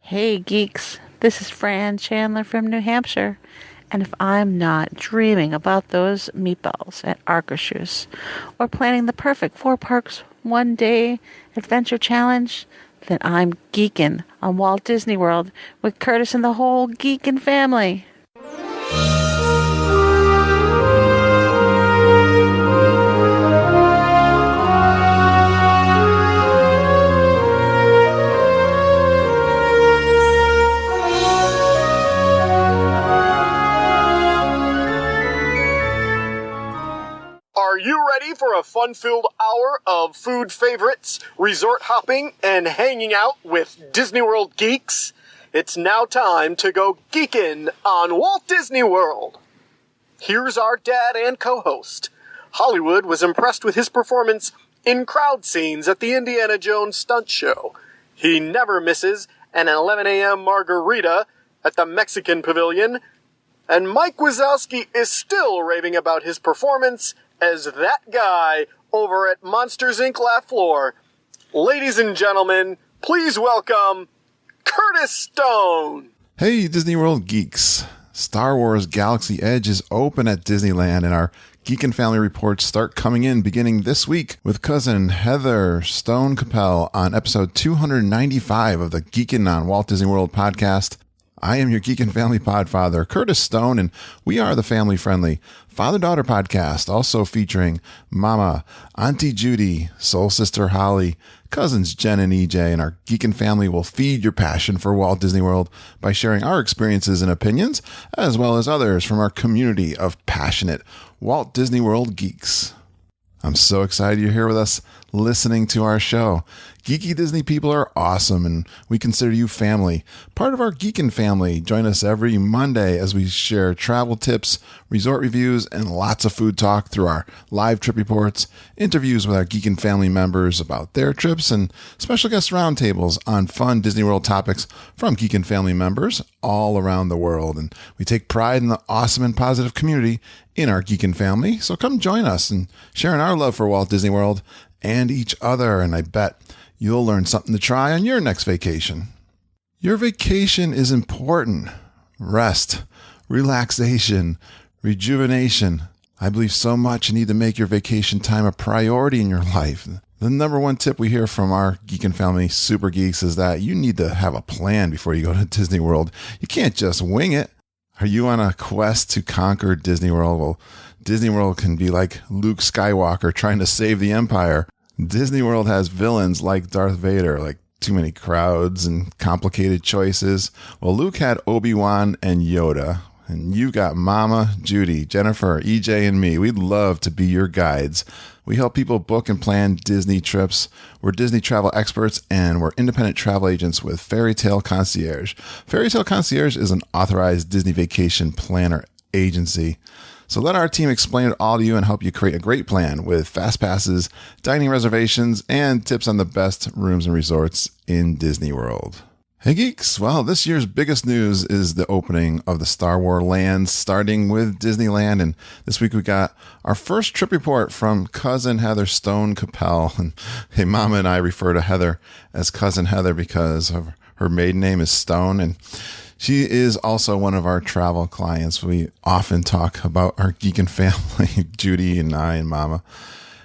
Hey geeks, this is Fran Chandler from New Hampshire, and if I'm not dreaming about those meatballs at Arcachus or planning the perfect 4 parks 1 day adventure challenge, then I'm geeking on Walt Disney World with Curtis and the whole geekin' family. Are you ready for a fun-filled hour of food favorites, resort hopping, and hanging out with Disney World geeks? It's now time to go geekin' on Walt Disney World. Here's our dad and co-host. Hollywood was impressed with his performance in crowd scenes at the Indiana Jones stunt show. He never misses an 11 a.m. margarita at the Mexican Pavilion. And Mike Wazowski is still raving about his performance as that guy over at Monsters, Inc. Laugh Floor. Ladies and gentlemen, please welcome Curtis Stone. Hey, Disney World geeks. Star Wars Galaxy Edge is open at Disneyland, and our Geek and Family reports start coming in beginning this week with cousin Heather Stone Capelle on episode 295 of the Geekin' on Walt Disney World podcast. I am your Geek and Family podfather, Curtis Stone, and we are the family-friendly father-daughter podcast, also featuring Mama, Auntie Judy, Soul Sister Holly, cousins Jen and EJ, and our Geek and Family will feed your passion for Walt Disney World by sharing our experiences and opinions, as well as others from our community of passionate Walt Disney World geeks. I'm so excited you're here with us listening to our show. Geeky Disney people are awesome, and we consider you family. Part of our Geekin' family. Join us every Monday as we share travel tips, resort reviews, and lots of food talk through our live trip reports, interviews with our Geekin' family members about their trips, and special guest roundtables on fun Disney World topics from Geekin' family members all around the world. And we take pride in the awesome and positive community in our Geekin' family. So come join us in sharing our love for Walt Disney World and each other, and I bet you'll learn something to try on your next vacation. Your vacation is important. Rest, relaxation, rejuvenation. I believe so much you need to make your vacation time a priority in your life. The number one tip we hear from our Geek and Family super geeks is that you need to have a plan before you go to Disney World. You can't just wing it. Are you on a quest to conquer Disney World? Well, Disney World can be like Luke Skywalker trying to save the Empire. Disney World has villains like Darth Vader, like too many crowds and complicated choices. Well, Luke had Obi-Wan and Yoda, and you got Mama, Judy, Jennifer, EJ, and me. We'd love to be your guides. We help people book and plan Disney trips. We're Disney travel experts, and we're independent travel agents with Fairy Tale Concierge. Fairy Tale Concierge is an authorized Disney vacation planner agency. So let our team explain it all to you and help you create a great plan with fast passes, dining reservations, and tips on the best rooms and resorts in Disney World. Hey geeks, well, this year's biggest news is the opening of the Star Wars lands, starting with Disneyland. And this week we got our first trip report from cousin Heather Stone Capelle. And hey, Mama and I refer to Heather as cousin Heather because of her maiden name is Stone, and she is also one of our travel clients. We often talk about our Geek and Family, Judy and I and Mama.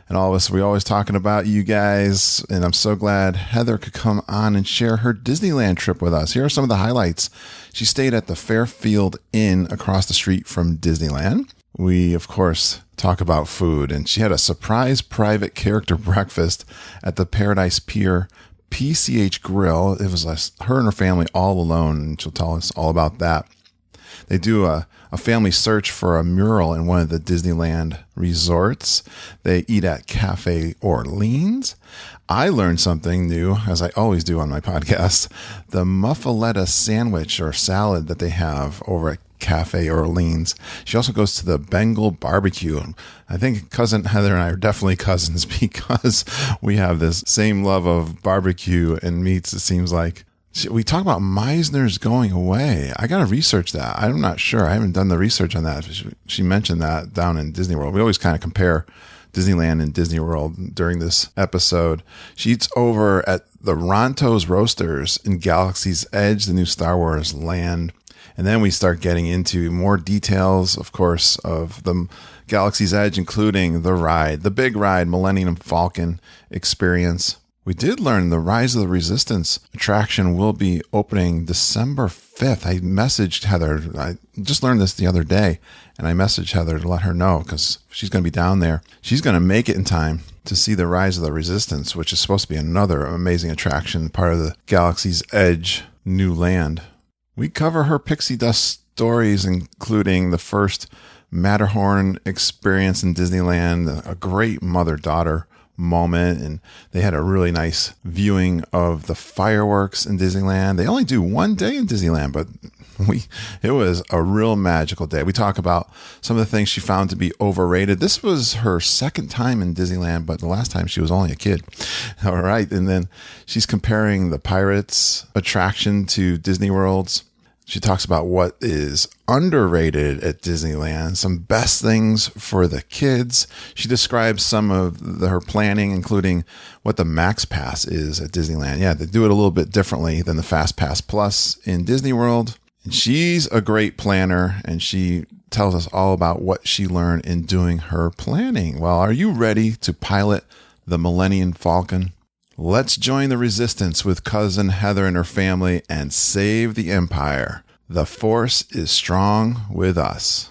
And all of us, we're always talking about you guys. And I'm so glad Heather could come on and share her Disneyland trip with us. Here are some of the highlights. She stayed at the Fairfield Inn across the street from Disneyland. We, of course, talk about food. And she had a surprise private character breakfast at the Paradise Pier PCH Grill. It was her and her family all alone, and she'll tell us all about that. They do a family search for a mural in one of the Disneyland resorts. They eat at Cafe Orleans. I learned something new, as I always do on my podcast. The muffaletta sandwich or salad that they have over at Cafe Orleans. She also goes to the Bengal barbecue. I think cousin Heather and I are definitely cousins because we have this same love of barbecue and meats, it seems like. We talk about Meisner's going away. I got to research that. I'm not sure. I haven't done the research on that. She mentioned that down in Disney World. We always kind of compare Disneyland and Disney World during this episode. She eats over at the Ronto's Roasters in Galaxy's Edge, the new Star Wars land. And then we start getting into more details, of course, of the Galaxy's Edge, including the big ride, Millennium Falcon experience. We did learn the Rise of the Resistance attraction will be opening December 5th. I messaged Heather. I just learned this the other day, and I messaged Heather to let her know because she's going to be down there. She's going to make it in time to see the Rise of the Resistance, which is supposed to be another amazing attraction, part of the Galaxy's Edge new land. We cover her pixie dust stories, including the first Matterhorn experience in Disneyland, a great mother-daughter moment, and they had a really nice viewing of the fireworks in Disneyland. They only do one day in Disneyland, but it was a real magical day. We talk about some of the things she found to be overrated. This was her second time in Disneyland, but the last time she was only a kid. All right. And then she's comparing the Pirates attraction to Disney World's. She talks about what is underrated at Disneyland, some best things for the kids. She describes some of her planning, including what the Max Pass is at Disneyland. Yeah, they do it a little bit differently than the Fast Pass Plus in Disney World. And she's a great planner, and she tells us all about what she learned in doing her planning. Well, are you ready to pilot the Millennium Falcon? Let's join the resistance with cousin Heather and her family and save the Empire. The Force is strong with us.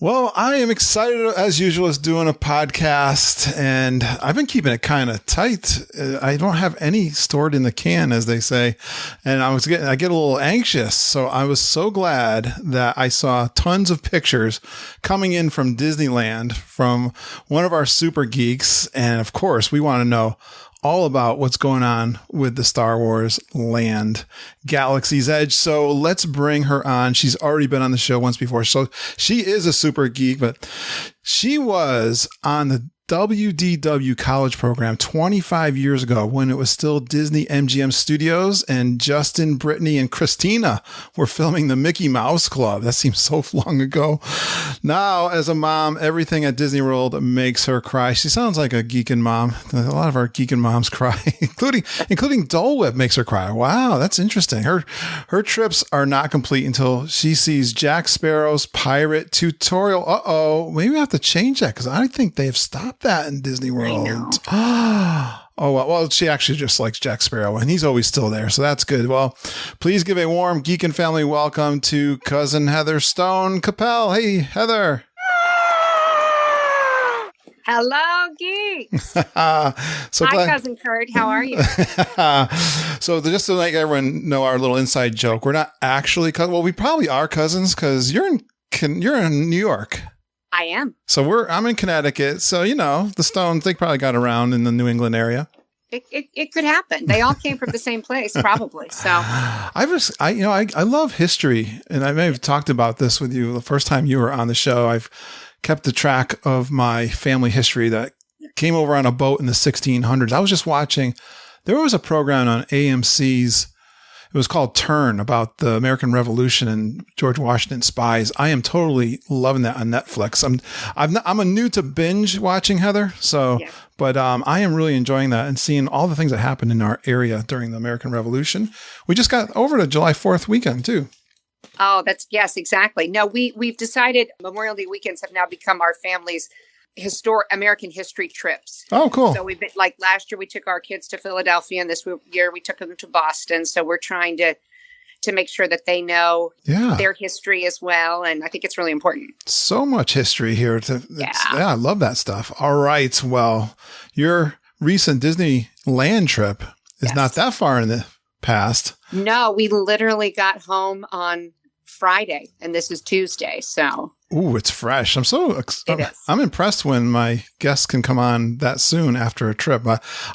Well, I am excited as usual as doing a podcast, and I've been keeping it kind of tight. I don't have any stored in the can, as they say, and I get a little anxious. So I was so glad that I saw tons of pictures coming in from Disneyland from one of our super geeks, and of course, we want to know all about what's going on with the Star Wars land, Galaxy's Edge. So let's bring her on. She's already been on the show once before. So she is a super geek, but she was on the WDW college program 25 years ago when it was still Disney MGM Studios, and Justin, Brittany, and Christina were filming the Mickey Mouse Club. That seems so long ago. Now, as a mom, everything at Disney World makes her cry. She sounds like a geekin' mom. A lot of our geekin' moms cry, including Dole Whip makes her cry. Wow, that's interesting. Her trips are not complete until she sees Jack Sparrow's pirate tutorial. Uh-oh, maybe we have to change that because I think they have stopped that in Disney World. Oh, well, she actually just likes Jack Sparrow, and he's always still there, so that's good. Well, please give a warm Geek and Family welcome to cousin Heather Stone Capelle. Hey, Heather. Hello, geeks. Hi, Cousin Kurt. How are you? So just to let everyone know our little inside joke, we're not actually cousins. Well, we probably are cousins because you're in New York. I am. So I'm in Connecticut. So, the Stones, they probably got around in the New England area. It could happen. They all came from the same place, probably. So I love history, and I may have talked about this with you the first time you were on the show. I've kept the track of my family history that came over on a boat in the 1600s. I was just watching. There was a program on AMC's. It was called Turn, about the American Revolution and George Washington spies. I am totally loving that on Netflix. I'm a new to binge watching, Heather. So, yeah. But I am really enjoying that and seeing all the things that happened in our area during the American Revolution. We just got over to July 4th weekend too. Oh, yes, exactly. No, we've decided Memorial Day weekends have now become our family's American history trips. Oh, cool. So we've been, like last year we took our kids to Philadelphia, and this year we took them to Boston. So we're trying to make sure that they know their history as well. And I think it's really important. So much history here. I love that stuff. All right. Well, your recent Disneyland trip is not that far in the past. No, we literally got home on Friday, and this is Tuesday. So. Ooh, it's fresh. I'm impressed when my guests can come on that soon after a trip.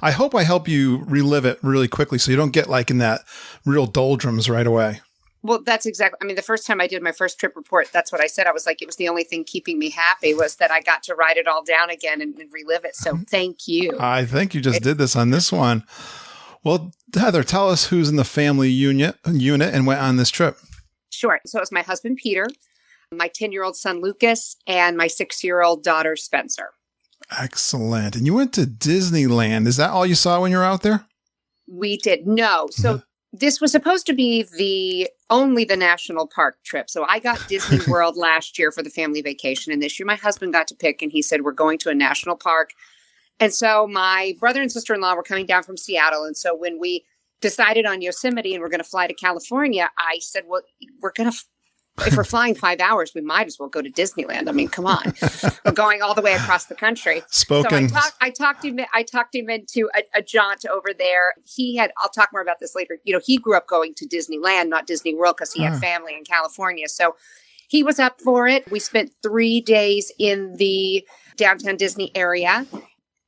I hope I help you relive it really quickly so you don't get like in that real doldrums right away. Well, that's exactly, I mean, the first time I did my first trip report, that's what I said. I was like, it was the only thing keeping me happy was that I got to write it all down again and relive it. So thank you. I think you just did this on this one. Well, Heather, tell us who's in the family unit and went on this trip. Sure. So it was my husband, Peter, my 10-year-old son, Lucas, and my 6-year-old daughter, Spencer. Excellent. And you went to Disneyland. Is that all you saw when you were out there? We did. No. So this was supposed to be only the national park trip. So I got Disney World last year for the family vacation. And this year my husband got to pick and he said, we're going to a national park. And so my brother and sister-in-law were coming down from Seattle. And so when we decided on Yosemite and we're going to fly to California, I said, well, if we're flying 5 hours, we might as well go to Disneyland. I mean, come on. We're going all the way across the country. Spoken. So I talked him into a jaunt over there. I'll talk more about this later. You know, he grew up going to Disneyland, not Disney World, because he had family in California. So he was up for it. We spent 3 days in the downtown Disney area.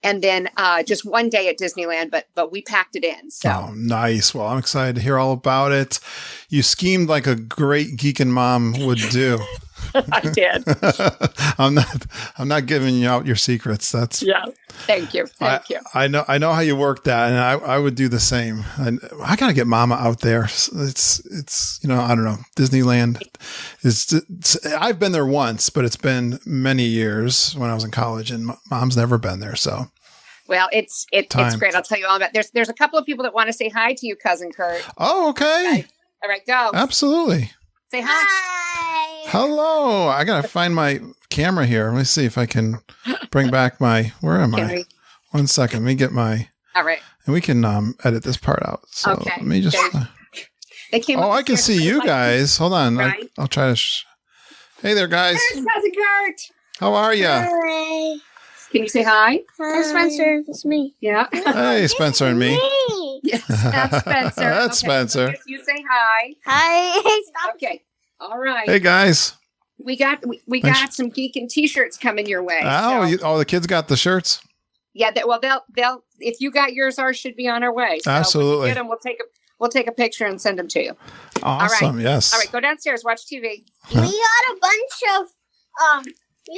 And then just 1 day at Disneyland, but we packed it in. So. Oh, nice. Well, I'm excited to hear all about it. You schemed like a great geeking mom would do. I did. I'm not giving you out your secrets. Thank you. Thank you. I know how you work that, and I would do the same. And I got to get Mama out there. It's I don't know. Disneyland I've been there once, but it's been many years when I was in college, and Mom's never been there. So. Well, it's great. I'll tell you all about it. There's a couple of people that want to say hi to you, Cousin Kurt. Oh, okay. All right, go. Absolutely. Say hi. Hello. I got to find my camera here. Let me see if I can bring back where am I? 1 second. Let me get all right. And we can edit this part out. So okay. Let me just. They came I can see you guys. Hold on. Right. I'll try to. Hey there, guys. There's Cousin Kurt. How are you? Hi. Can you say hi? Hi. Spencer. It's me. Yeah. Hey, Spencer and me. Yes, that's Spencer. That's Spencer. So you say hi. Hi. Stop. Okay. All right. Hey, guys. We got some Geekin' t-shirts coming your way. Oh, the kids got the shirts? Yeah. They'll if you got yours, ours should be on our way. So absolutely. When you get them, we'll take a picture and send them to you. Awesome. All right. Yes. All right. Go downstairs. Watch TV. We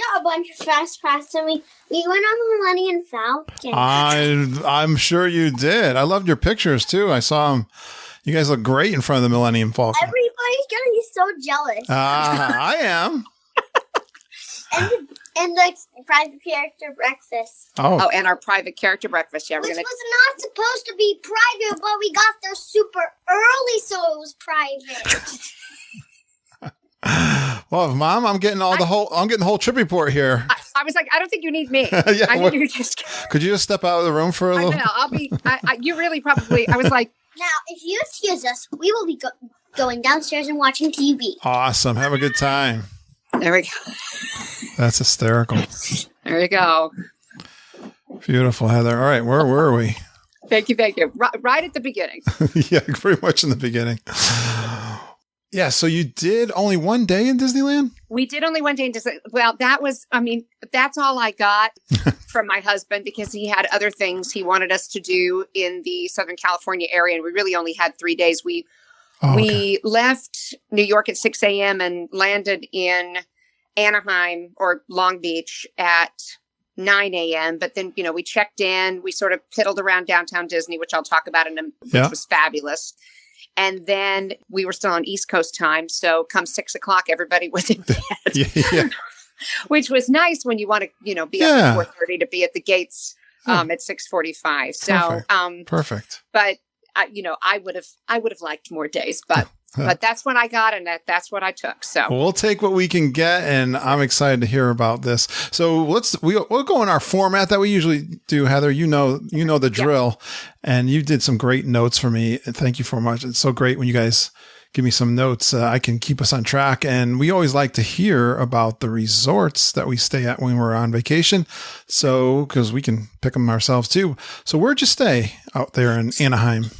got a bunch of fast pass, and we went on the Millennium Falcon. I'm sure you did. I loved your pictures too. I saw them. You guys look great in front of the Millennium Falcon. Everybody's gonna be so jealous. I am. and the private character breakfast. Oh, and our private character breakfast. Yeah, which was not supposed to be private, but we got there super early, so it was private. Well, Mom, I'm getting the whole trip report here. I was like, I don't think you need me. Yeah, Could you just step out of the room for a little? I'll be. You really probably. I was like, now, if you excuse us, we will be going downstairs and watching TV. Awesome. Have a good time. There we go. That's hysterical. There you go. Beautiful, Heather. All right, where were we? Thank you. Right at the beginning. Yeah, pretty much in the beginning. Yeah, so you did only 1 day in Disneyland? We did only 1 day in Disneyland. Well, that's all I got from my husband because he had other things he wanted us to do in the Southern California area, and we really only had 3 days. We left New York at 6 a.m. and landed in Anaheim or Long Beach at 9 a.m. But then, we checked in. We sort of piddled around downtown Disney, which I'll talk about which was fabulous. And then we were still on East Coast time. So come 6 o'clock, everybody was in bed, yeah. Which was nice when you want to, be up at 4:30 to be at the gates at 6:45. So, perfect. But I would have liked more days, but that's what I got, and that's what I took. So we'll take what we can get, and I'm excited to hear about this. So we'll go in our format that we usually do, Heather. You know the drill, and you did some great notes for me. And thank you so much. It's so great when you guys give me some notes. I can keep us on track, and we always like to hear about the resorts that we stay at when we're on vacation. So because we can pick them ourselves too. So where'd you stay out there in Anaheim?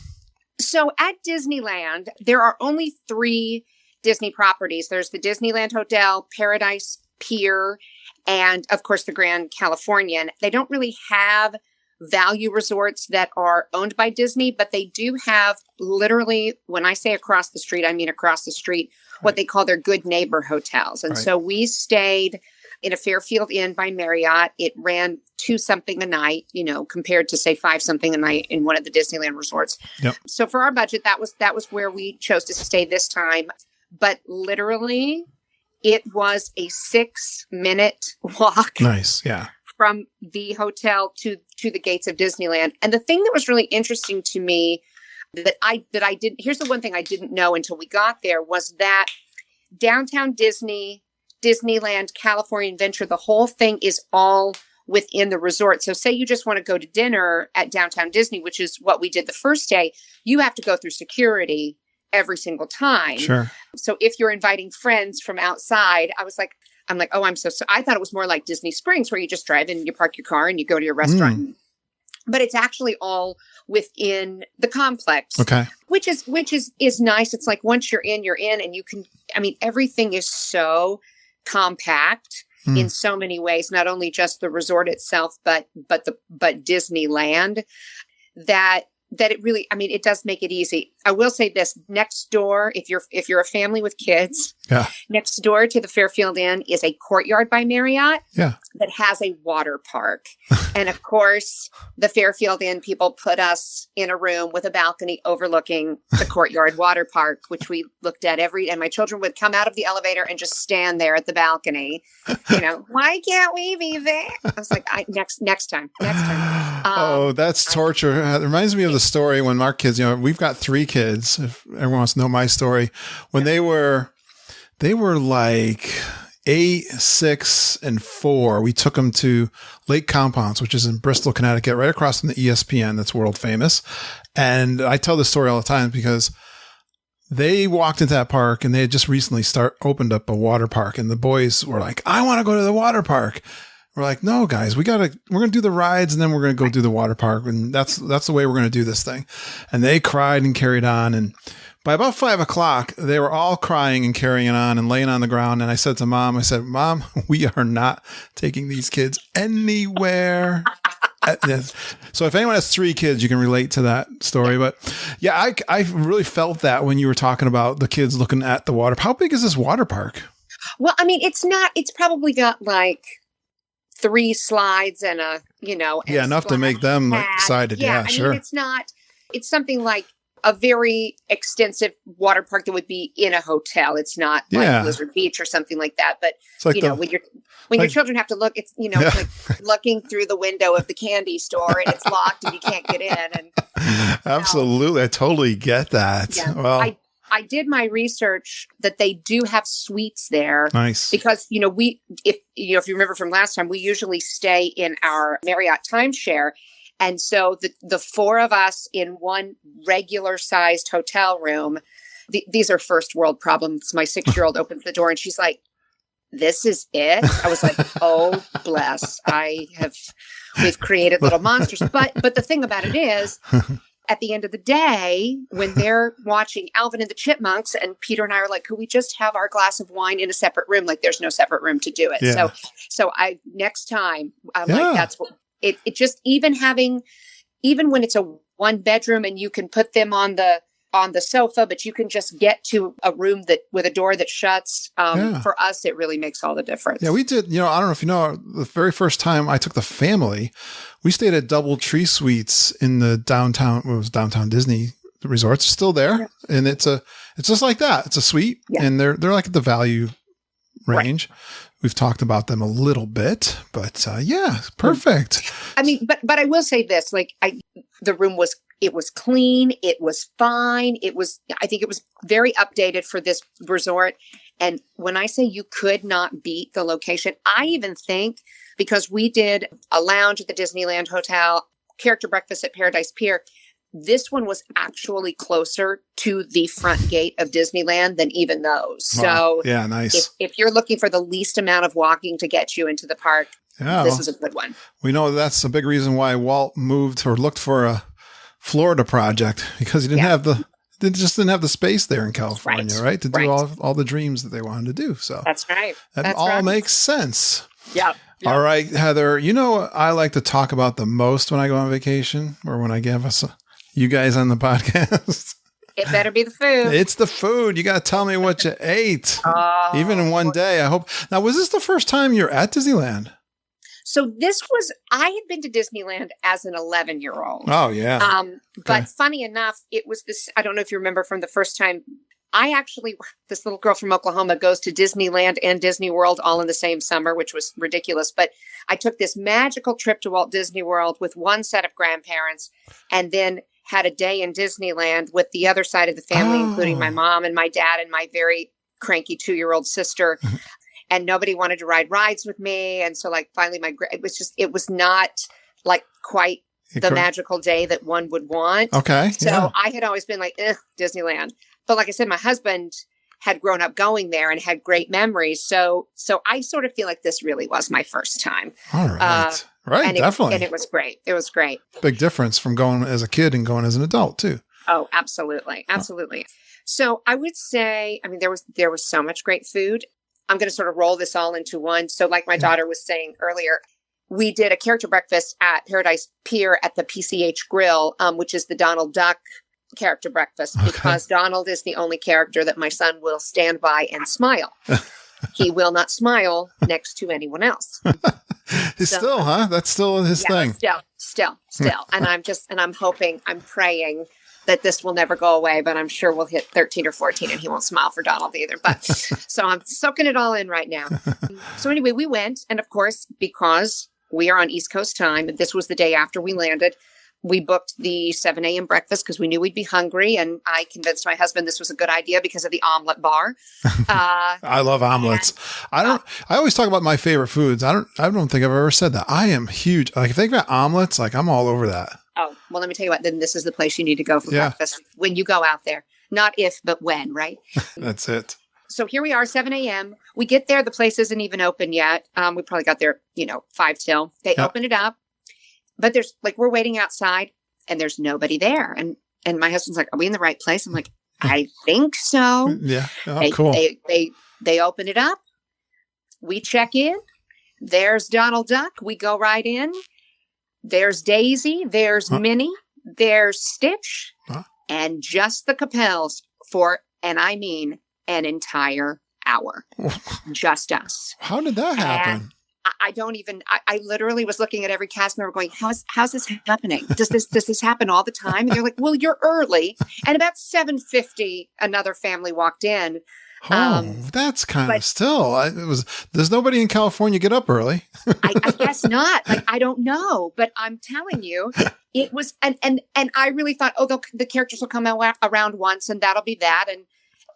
So at Disneyland, there are only 3 Disney properties. There's the Disneyland Hotel, Paradise Pier, and of course the Grand Californian. They don't really have value resorts that are owned by Disney, but they do have literally, when I say across the street, I mean across the street, what they call their good neighbor hotels. And so we stayed in a Fairfield Inn by Marriott. It ran $2 something a night, compared to say $5 something a night in one of the Disneyland resorts. Yep. So for our budget, that was where we chose to stay this time. But literally, it was a 6-minute walk. Nice. Yeah. From the hotel to the gates of Disneyland. And the thing that was really interesting to me here's the one thing I didn't know until we got there, was that downtown Disneyland, California Adventure, the whole thing is all within the resort. So say you just want to go to dinner at downtown Disney, which is what we did the first day, you have to go through security every single time. Sure. So if you're inviting friends from outside, I'm like, oh, I thought it was more like Disney Springs, where you just drive in, you park your car and you go to your restaurant. But it's actually all within the complex. Okay. Which is nice. It's like once you're in, and you can, everything is so compact in so many ways, not only just the resort itself, but Disneyland, that it really, it does make it easy. I will say this: next door, if you're a family with kids, next door to the Fairfield Inn is a Courtyard by Marriott that has a water park. And of course, the Fairfield Inn people put us in a room with a balcony overlooking the Courtyard water park, which we looked at and my children would come out of the elevator and just stand there at the balcony. Why can't we be there? I was like, next time. Oh, that's torture. It reminds me of the story when our kids, we've got 3 kids. If everyone wants to know my story, when they were like 8, 6, and 4, we took them to Lake Compounce, which is in Bristol, Connecticut, right across from the ESPN. That's world famous. And I tell this story all the time because they walked into that park and they had just recently opened up a water park, and the boys were like, I want to go to the water park. We're like, no, guys, we're going to do the rides and then we're going to go do the water park. And that's the way we're going to do this thing. And they cried and carried on. And by about 5:00, they were all crying and carrying on and laying on the ground. And I said to Mom, Mom, we are not taking these kids anywhere. So if anyone has 3 kids, you can relate to that story. But yeah, I really felt that when you were talking about the kids looking at the water. How big is this water park? Well, it's probably got like 3 slides and enough to make them excited. Yeah, sure. It's something like a very extensive water park that would be in a hotel. It's not like Blizzard Beach or something like that. But like when your children have to look, it's it's like looking through the window of the candy store and it's locked and you can't get in. And absolutely, I totally get that. Yeah. Well, I did my research that they do have suites there. Nice. Because, if you remember from last time, we usually stay in our Marriott timeshare. And so the 4 of us in one regular sized hotel room, these are first world problems. My 6-year-old opens the door and she's like, this is it? I was like, oh, bless. We've created little monsters. But the thing about it is, at the end of the day, when they're watching Alvin and the Chipmunks, and Peter and I are like, could we just have our glass of wine in a separate room? Like, there's no separate room to do it. Yeah. So next time, I'm like, that's what it just, even when it's a 1-bedroom and you can put them on the sofa, but you can just get to a room with a door that shuts. For us, it really makes all the difference. Yeah, we did. I don't know if you know, the very first time I took the family, we stayed at DoubleTree Suites in the downtown Disney resorts. It's still there, and it's just like that. It's a suite, and they're like at the value range. Right. We've talked about them a little bit, but perfect. But I will say this: the room was clean, it was fine, I think it was very updated for this resort. And when I say you could not beat the location, I even think, because we did a lounge at the Disneyland Hotel, character breakfast at Paradise Pier, this one was actually closer to the front gate of Disneyland than even those. Wow. So yeah, nice. If you're looking for the least amount of walking to get you into the park, this is a good one. We know that's a big reason why Walt moved or looked for a Florida project, because he didn't have the space there in California, right? To do all the dreams that they wanted to do. So that's right. That all makes sense. Yeah. Yeah. All right, Heather, you know what I like to talk about the most when I go on vacation or when I give us you guys on the podcast? It better be the food. It's the food. You got to tell me what you ate. Even in one day, I hope. Now, was this the first time you're at Disneyland? So I had been to Disneyland as an 11-year-old. Oh, yeah. But funny enough, it was this, I don't know if you remember from the first time, this little girl from Oklahoma goes to Disneyland and Disney World all in the same summer, which was ridiculous. But I took this magical trip to Walt Disney World with one set of grandparents and then had a day in Disneyland with the other side of the family, including my mom and my dad and my very cranky 2-year-old sister. And nobody wanted to ride rides with me. And so finally it was not quite the magical day that one would want. Okay. So I had always been Disneyland. But like I said, my husband had grown up going there and had great memories. So I sort of feel like this really was my first time. All right. Right. Definitely. And it was great. It was great. Big difference from going as a kid and going as an adult too. Oh, absolutely. Absolutely. So I would say, there was so much great food. I'm going to sort of roll this all into one. So like my daughter was saying earlier, we did a character breakfast at Paradise Pier at the PCH Grill, which is the Donald Duck character breakfast, because Donald is the only character that my son will stand by and smile. He will not smile next to anyone else. That's still his thing. Still. And I'm hoping, I'm praying that this will never go away, but I'm sure we'll hit 13 or 14 and he won't smile for Donald either. But so I'm soaking it all in right now. So anyway, we went. And of course, because we are on East Coast time, this was the day after we landed, we booked the 7 a.m. breakfast because we knew we'd be hungry. And I convinced my husband this was a good idea because of the omelet bar. I love omelets. I always talk about my favorite foods. I don't think I've ever said that. I am huge. If they got omelets, I'm all over that. Oh, well, let me tell you what, then this is the place you need to go for breakfast when you go out there. Not if, but when, right? That's it. So here we are, 7 a.m. We get there. The place isn't even open yet. We probably got there, 5 till. They open it up. But there's we're waiting outside and there's nobody there. And my husband's like, are we in the right place? I'm like, I think so. Yeah. Oh, cool. They open it up. We check in. There's Donald Duck. We go right in. There's Daisy. There's Minnie. There's Stitch. And just the Capelles for, and I mean, an entire hour. Just us. How did that happen? I literally was looking at every cast member going, how's this happening? Does this happen all the time? And they're like, well, you're early. And about 7:50, another family walked in. That's kind of still, there's nobody in California get up early. I guess not. I don't know, but I'm telling you, it was, and I really thought, the characters will come around once and that'll be that.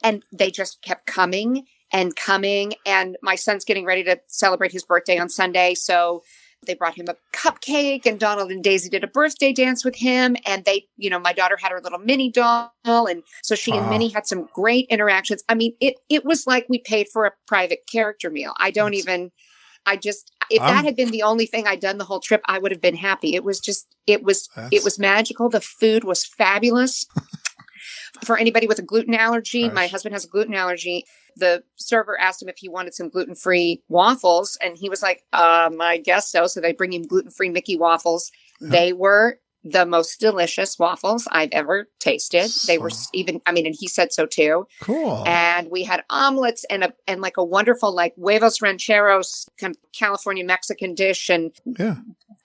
And they just kept coming and coming. And my son's getting ready to celebrate his birthday on Sunday. So they brought him a cupcake and Donald and Daisy did a birthday dance with him. And they, my daughter had her little Minnie doll. And so she and Minnie had some great interactions. I mean, it was like we paid for a private character meal. If that had been the only thing I'd done the whole trip, I would have been happy. It was magical. The food was fabulous. For anybody with a gluten allergy, my husband has a gluten allergy. The server asked him if he wanted some gluten-free waffles, and he was like, I guess so. So they bring him gluten-free Mickey waffles. They were the most delicious waffles I've ever tasted. They were and he said so too. Cool. And we had omelets and a wonderful huevos rancheros kind of California Mexican dish, and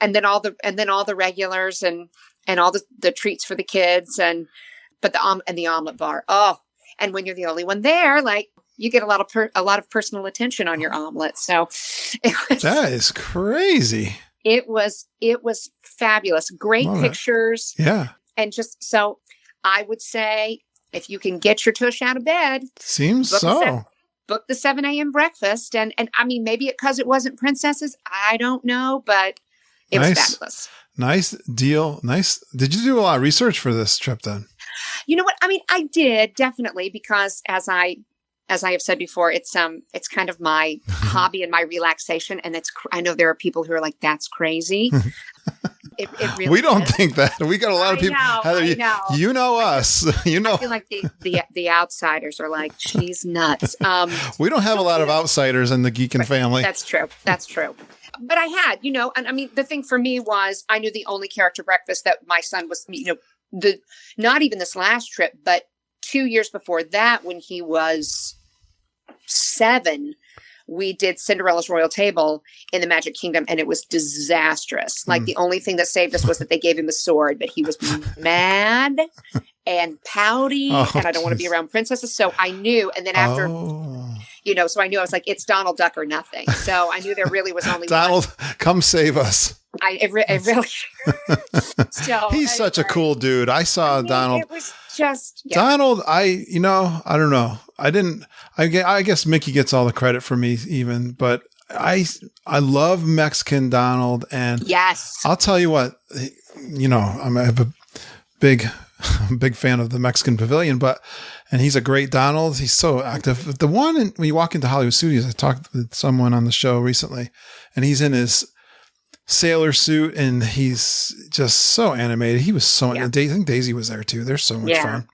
then all the regulars and all the treats for the kids but the omelet bar. Oh, and when you're the only one there, you get a lot of personal attention on your omelet. So that is crazy. It was fabulous. Great pictures. Yeah. And just so I would say, if you can get your tush out of bed, seems so. Book the 7 a.m. breakfast. And I mean, maybe because it wasn't princesses, I don't know, but it was fabulous. Nice deal. Nice. Did you do a lot of research for this trip then? You know what? I mean, I did definitely, because as I have said before, it's kind of my hobby and my relaxation. And I know there are people who are like, that's crazy. It really we don't is. think that. We got a lot of people. Heather, you know us. You know. I feel like the outsiders are like, she's nuts. We don't have a lot of outsiders in the Geekin family. That's true. But I had, and I mean, the thing for me was I knew the only character breakfast that my son was, not even this last trip, but 2 years before that, when he was 7, we did Cinderella's Royal Table in the Magic Kingdom, and it was disastrous. Like the only thing that saved us was that they gave him a sword, but he was mad and pouty, and I don't want to be around princesses. So I knew, and then after, so I knew I was like, it's Donald Duck or nothing. So I knew there really was only Donald, come save us. I really. So, he's such a cool dude. I saw Donald. It was just Donald. I don't know. I guess Mickey gets all the credit for me, even, but I love Mexican Donald, and yes, I'll tell you what. I'm a big fan of the Mexican Pavilion, and he's a great Donald. He's so active. The one when you walk into Hollywood Studios, I talked with someone on the show recently, and he's in his sailor suit, and he's just so animated. He was so. I think Daisy was there too. They're so much fun.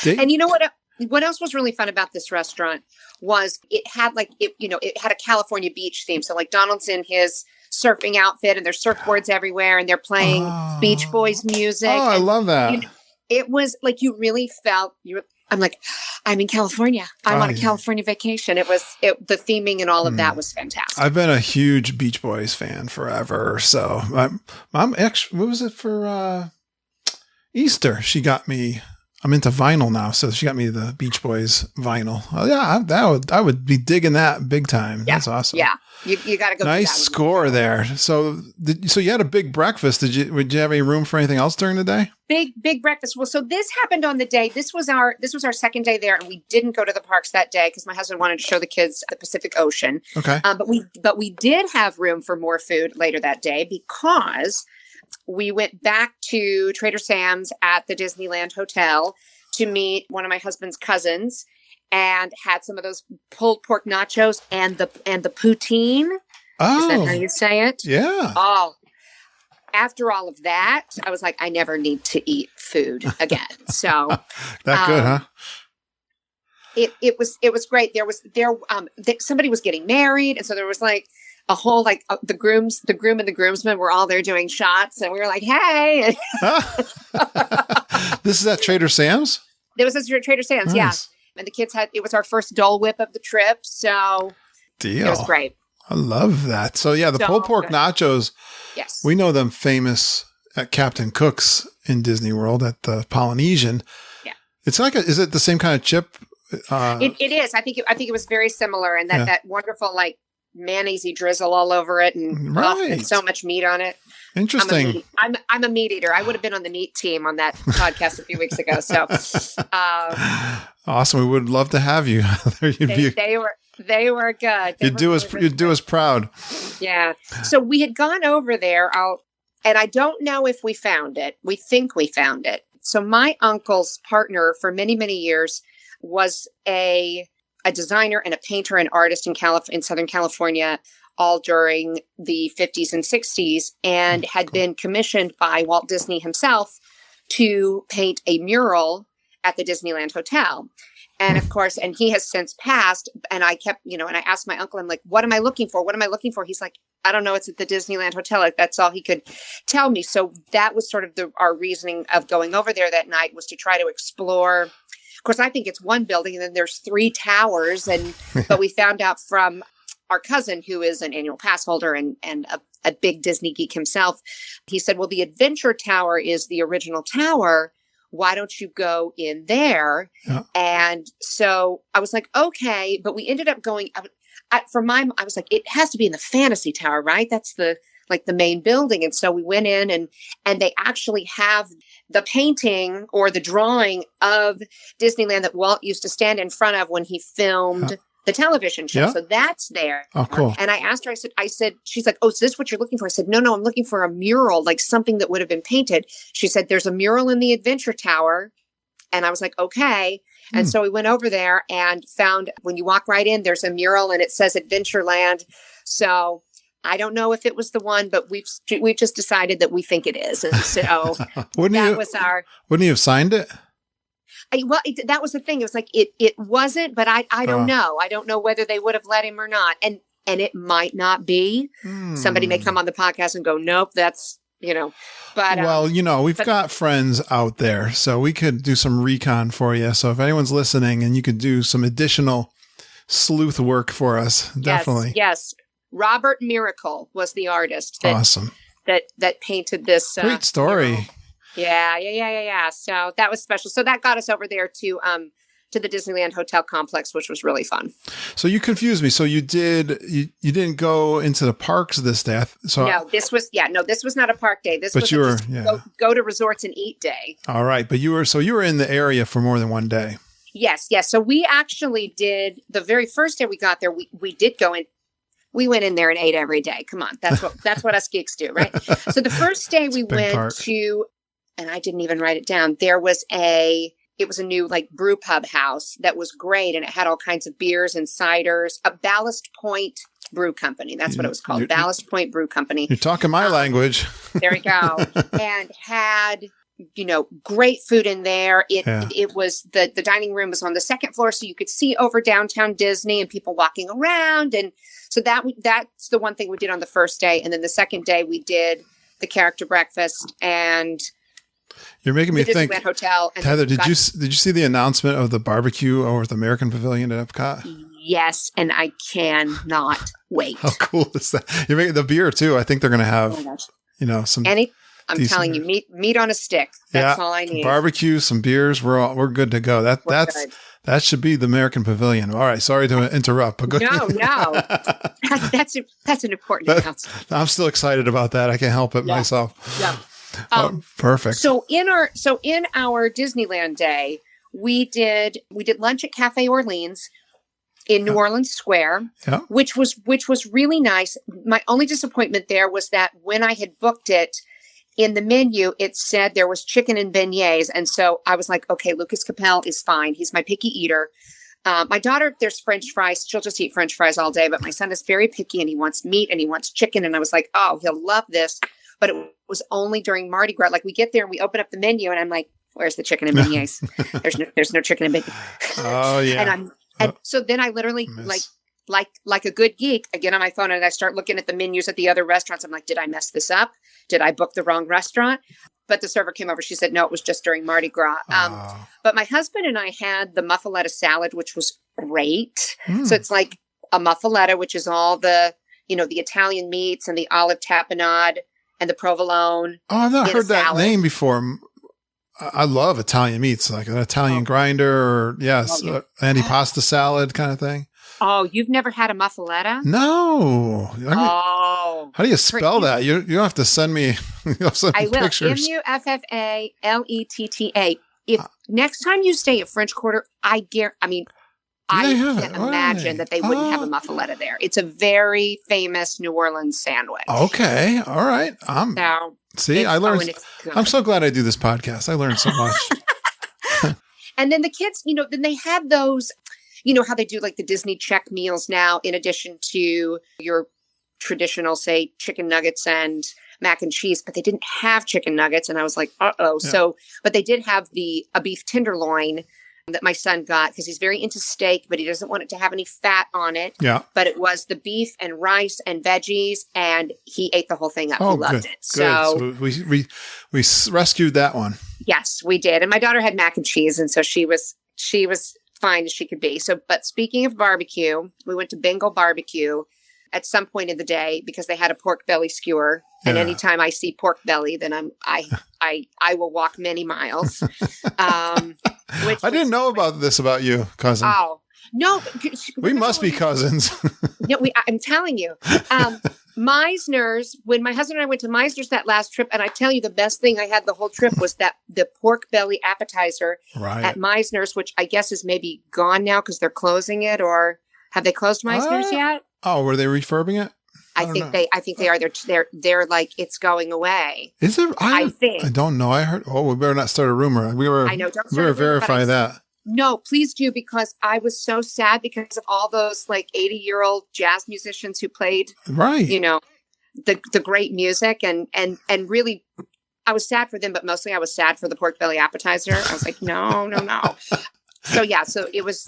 And you know what? What else was really fun about this restaurant was it had it had a California beach theme. So like Donald's in his surfing outfit, and there's surfboards everywhere, and they're playing Beach Boys music. Oh, I love that. It was like you really felt I'm like, I'm in California. I'm on a California vacation. The theming and all of that was fantastic. I've been a huge Beach Boys fan forever. So Mom, actually, what was it for Easter? She got me. I'm into vinyl now, so she got me the Beach Boys vinyl. Oh, yeah, I would be digging that big time. Yeah. That's awesome. Yeah, you got to go. Nice score there. So you had a big breakfast. Would you have any room for anything else during the day? Big breakfast. Well, so this happened on the day. This was our second day there, and we didn't go to the parks that day because my husband wanted to show the kids the Pacific Ocean. Okay. But we did have room for more food later that day because we went back to Trader Sam's at the Disneyland Hotel to meet one of my husband's cousins and had some of those pulled pork nachos and the poutine. Oh. Is that how you say it? Yeah. Oh. After all of that, I was like, I never need to eat food again. So that good, huh? It was great. Somebody was getting married, and so there was like a whole the groom and the groomsmen were all there doing shots, and we were like, hey. This is at Trader Sam's? It was at Trader Sam's, nice. Yeah. And the kids it was our first Dole Whip of the trip, so deal. It was great. I love that. So yeah, the pulled pork nachos. Yes. We know them famous at Captain Cook's in Disney World at the Polynesian. Yeah. It's is it the same kind of chip? It is. I think it was very similar, and that wonderful mayonnaise drizzle all over it, and and so much meat on it. Interesting. I'm a meat eater. I would have been on the meat team on that podcast a few weeks ago. So awesome. We would love to have you. They were good. You'd do us proud. Yeah. So we had gone over there, and I don't know if we found it. We think we found it. So my uncle's partner for many, many years was a designer and a painter and artist in Southern California, all during the 50s and 60s, and had been commissioned by Walt Disney himself to paint a mural at the Disneyland Hotel. And of course, and he has since passed, and I kept, and I asked my uncle, I'm like, what am I looking for? What am I looking for? He's like, I don't know. It's at the Disneyland Hotel. That's all he could tell me. So that was sort of our reasoning of going over there that night, was to try to explore. Of course, I think it's one building, and then there's 3 towers. But we found out from our cousin, who is an annual pass holder and a big Disney geek himself, he said, well, the Adventure Tower is the original tower. Why don't you go in there? Yeah. And so I was like, okay, but we ended up going I was like, it has to be in the Fantasy Tower, right? That's the main building. And so we went in, and they actually have the painting or the drawing of Disneyland that Walt used to stand in front of when he filmed the television show. Yeah. So that's there. Oh, cool. And I asked her, I said, she's like, oh, is this what you're looking for? I said, no, I'm looking for a mural, like something that would have been painted. She said, there's a mural in the Adventure Tower. And I was like, okay. And so we went over there and found, when you walk right in, there's a mural and it says Adventureland. So I don't know if it was the one, but we've just decided that we think it is. And so Wouldn't you have signed it? That was the thing. It was like, it wasn't, but I don't know. I don't know whether they would have let him or not. And it might not be. Somebody may come on the podcast and go, nope, that's, but. Well, we've got friends out there, so we could do some recon for you. So if anyone's listening and you could do some additional sleuth work for us, definitely. Yes. Robert Miracle was the artist. Awesome. That painted this. Great story. Yeah. So that was special. So that got us over there to the Disneyland Hotel complex, which was really fun. So you confused me. So you didn't go into the parks this day. This was not a park day. This was go to resorts and eat day. All right. But you were in the area for more than one day. Yes. So we actually did, the very first day we got there, we did go in. We went in there and ate every day. Come on. That's what us geeks do, right? So the first day we went to, and I didn't even write it down. It was a new like brew pub house that was great. And it had all kinds of beers and ciders, a Ballast Point Brew Company. That's what it was called. Ballast Point Brew Company. You're talking my language. There we go. And had, great food in there. It was the dining room was on the second floor. So you could see over downtown Disney and people walking around. And so that's the one thing we did on the first day. And then the second day we did the character breakfast and you're making me think. Disneyland Hotel. And Heather, did you see the announcement of the barbecue over at the American Pavilion at Epcot? Yes, and I cannot wait. How cool is that? You're making the beer too. I think they're going to have, some. I'm telling you, meat on a stick. That's all I need. Barbecue, some beers. We're good to go. That should be the American Pavilion. All right. Sorry to interrupt, but go. No. That's an important announcement. I'm still excited about that. I can't help it myself. Yeah. Perfect. So in our Disneyland day, we did lunch at Cafe Orleans in New Orleans Square, which was really nice. My only disappointment there was that when I had booked it, in the menu, it said there was chicken and beignets. And so I was like, okay, Lucas Capelle is fine. He's my picky eater. My daughter, if there's French fries, she'll just eat French fries all day. But my son is very picky and he wants meat and he wants chicken. And I was like, oh, he'll love this. But it was only during Mardi Gras. Like we get there and we open up the menu and I'm like, where's the chicken and beignets? There's no chicken and beignets. Oh, yeah. And so then I literally like a good geek, I get on my phone and I start looking at the menus at the other restaurants. I'm like, did I mess this up? Did I book the wrong restaurant? But the server came over. She said, no, it was just during Mardi Gras. But my husband and I had the muffaletta salad, which was great. So it's like a muffaletta, which is all the Italian meats and the olive tapenade and the provolone. Oh, I've not heard that name before. I love Italian meats, like an Italian grinder or antipasta salad kind of thing. Oh, you've never had a muffaletta? No. How do you spell that? You don't have to send me, pictures. Muffaletta. If next time you stay at French Quarter, I can't imagine that they wouldn't have a muffaletta there. It's a very famous New Orleans sandwich. Okay. All right. I learned. I'm so glad I do this podcast. I learned so much. And then the kids, then they had those, how they do like the Disney check meals now, in addition to your traditional, say, chicken nuggets and mac and cheese, but they didn't have chicken nuggets. And I was like, uh-oh. Yeah. So, but they did have a beef tenderloin that my son got because he's very into steak, but he doesn't want it to have any fat on it. Yeah. But it was the beef and rice and veggies, and he ate the whole thing up. Oh, he loved it. Good. So we rescued that one. Yes, we did. And my daughter had mac and cheese, and so she was fine as she could be. So, but speaking of barbecue, we went to Bengal Barbecue at some point in the day because they had a pork belly skewer. Yeah. And anytime I see pork belly, then I will walk many miles. I didn't know about this about you, cousin. Oh, no. We must be cousins. No, I'm telling you. Meisner's, when my husband and I went to Meisner's that last trip, and I tell you the best thing I had the whole trip was that the pork belly appetizer at Meisner's, which I guess is maybe gone now because they're closing it, or have they closed Meisner's yet? Oh, were they refurbing it? I think they are. They're like, it's going away. Is it? I think. I don't know. I heard. Oh, we better not start a rumor. I know. Don't start verify that. No, please do, because I was so sad because of all those like 80-year-old jazz musicians who played. Right. the great music and really, I was sad for them, but mostly I was sad for the pork belly appetizer. I was like, no. So yeah, so it was.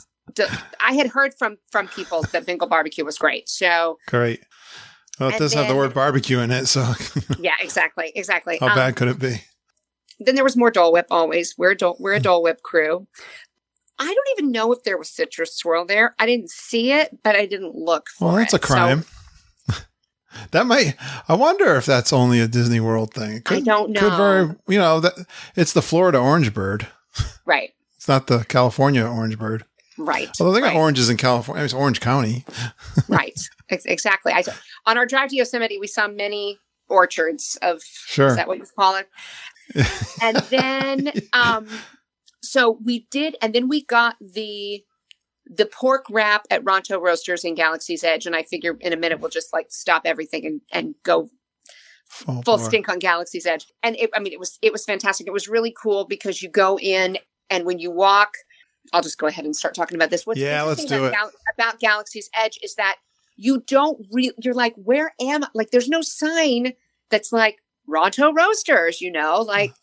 I had heard from people that Bengal barbecue was great. So great. Well, it does have the word barbecue in it, so yeah, exactly. How bad could it be? Then there was more Dole Whip. Always, we're a Dole Whip crew. I don't even know if there was citrus swirl there. I didn't see it, but I didn't look for it. Well, that's a crime. So, that might. I wonder if that's only a Disney World thing. I don't know. That it's the Florida orange bird, right? It's not the California orange bird. Right. Although they got oranges in California. It's Orange County. Right. Exactly. On our drive to Yosemite, we saw many orchards of, sure. Is that what you call it? And then, so we did, and then we got the pork wrap at Ronto Roasters in Galaxy's Edge. And I figure in a minute, we'll just like stop everything and go full stink on Galaxy's Edge. And it was fantastic. It was really cool because you go in and when you walk, I'll just go ahead and start talking about this. What's let's do it. About Galaxy's Edge is that you don't you're like, where am I? Like, there's no sign that's like Ronto Roasters, like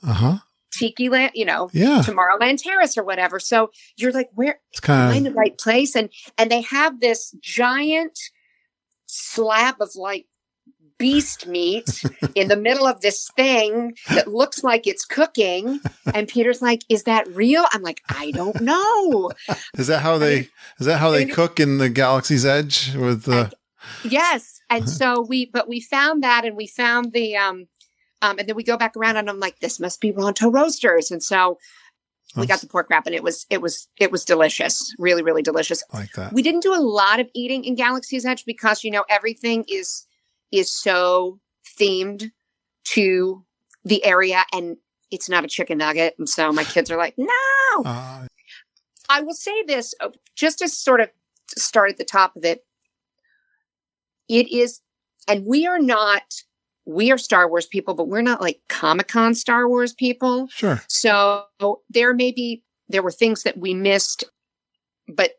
Tiki Land, Tomorrowland Terrace or whatever. So you're like, where am I in the right place? And they have this giant slab of like beast meat in the middle of this thing that looks like it's cooking. And Peter's like, is that real? I'm like, I don't know. Is that how they cook in the Galaxy's Edge with the? Yes. And so we found that and we found the, and then we go back around and I'm like, this must be Ronto Roasters. And so we got the pork wrap and it was delicious. Really, really delicious. I like that. We didn't do a lot of eating in Galaxy's Edge because, everything is so themed to the area and it's not a chicken nugget. And so my kids are like, no. I will say this, just to sort of start at the top of it. It is, and we are Star Wars people, but we're not like Comic-Con Star Wars people. Sure. So there were things that we missed, but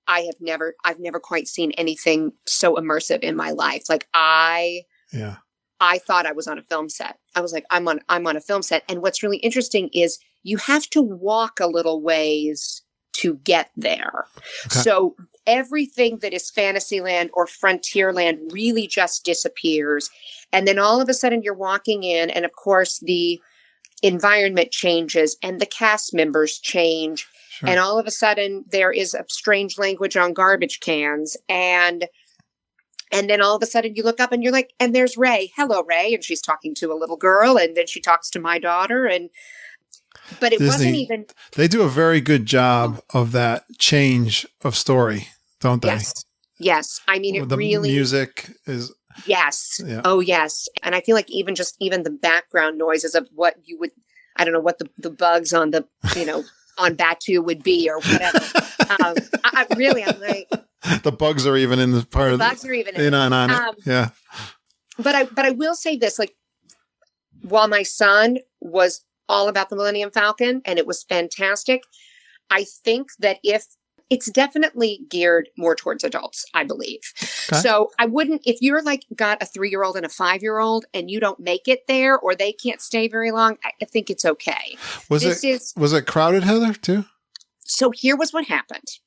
I've never quite seen anything so immersive in my life. Like I thought I was on a film set. I was like, I'm on a film set. And what's really interesting is you have to walk a little ways to get there. Okay. So everything that is Fantasyland or Frontierland really just disappears. And then all of a sudden you're walking in and of course the environment changes and the cast members change. Sure. And all of a sudden there is a strange language on garbage cans. And then all of a sudden you look up and you're like, and there's Ray. Hello, Ray. And she's talking to a little girl. And then she talks to my daughter. But it wasn't even. They do a very good job of that change of story, don't they? Yes. I mean, it the really. Music is. Yes. Yeah. Oh, yes. And I feel like even the background noises of what you would, I don't know what the bugs on the, on Batu would be or whatever. I'm like. The bugs are even in the part of the bugs are even in it. Yeah. But I will say this, like, while my son was all about the Millennium Falcon and it was fantastic, I think that it's definitely geared more towards adults, I believe. Okay. So I wouldn't, if you're like got a 3-year-old and a 5-year-old and you don't make it there or they can't stay very long, I think it's okay. Was it crowded, Heather, too? So here was what happened.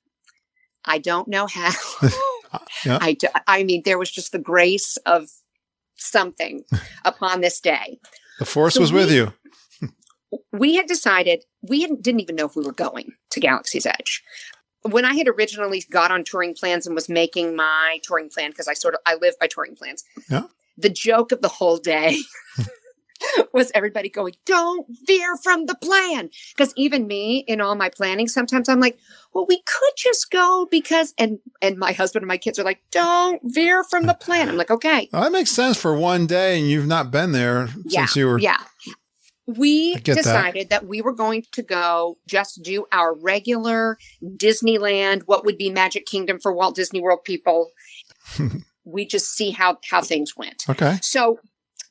I don't know how. Yeah. I mean, there was just the grace of something upon this day. The force was with you. We had decided, didn't even know if we were going to Galaxy's Edge. When I had originally got on touring plans and was making my touring plan, because I live by touring plans. Yeah. The joke of the whole day was everybody going, don't veer from the plan. Because even me in all my planning, sometimes I'm like, well, we could just go because, and my husband and my kids are like, don't veer from the plan. I'm like, okay. Well, that makes sense for one day and you've not been there since you were. Yeah. We decided that we were going to go just do our regular Disneyland, what would be Magic Kingdom for Walt Disney World people. We just see how things went. Okay. So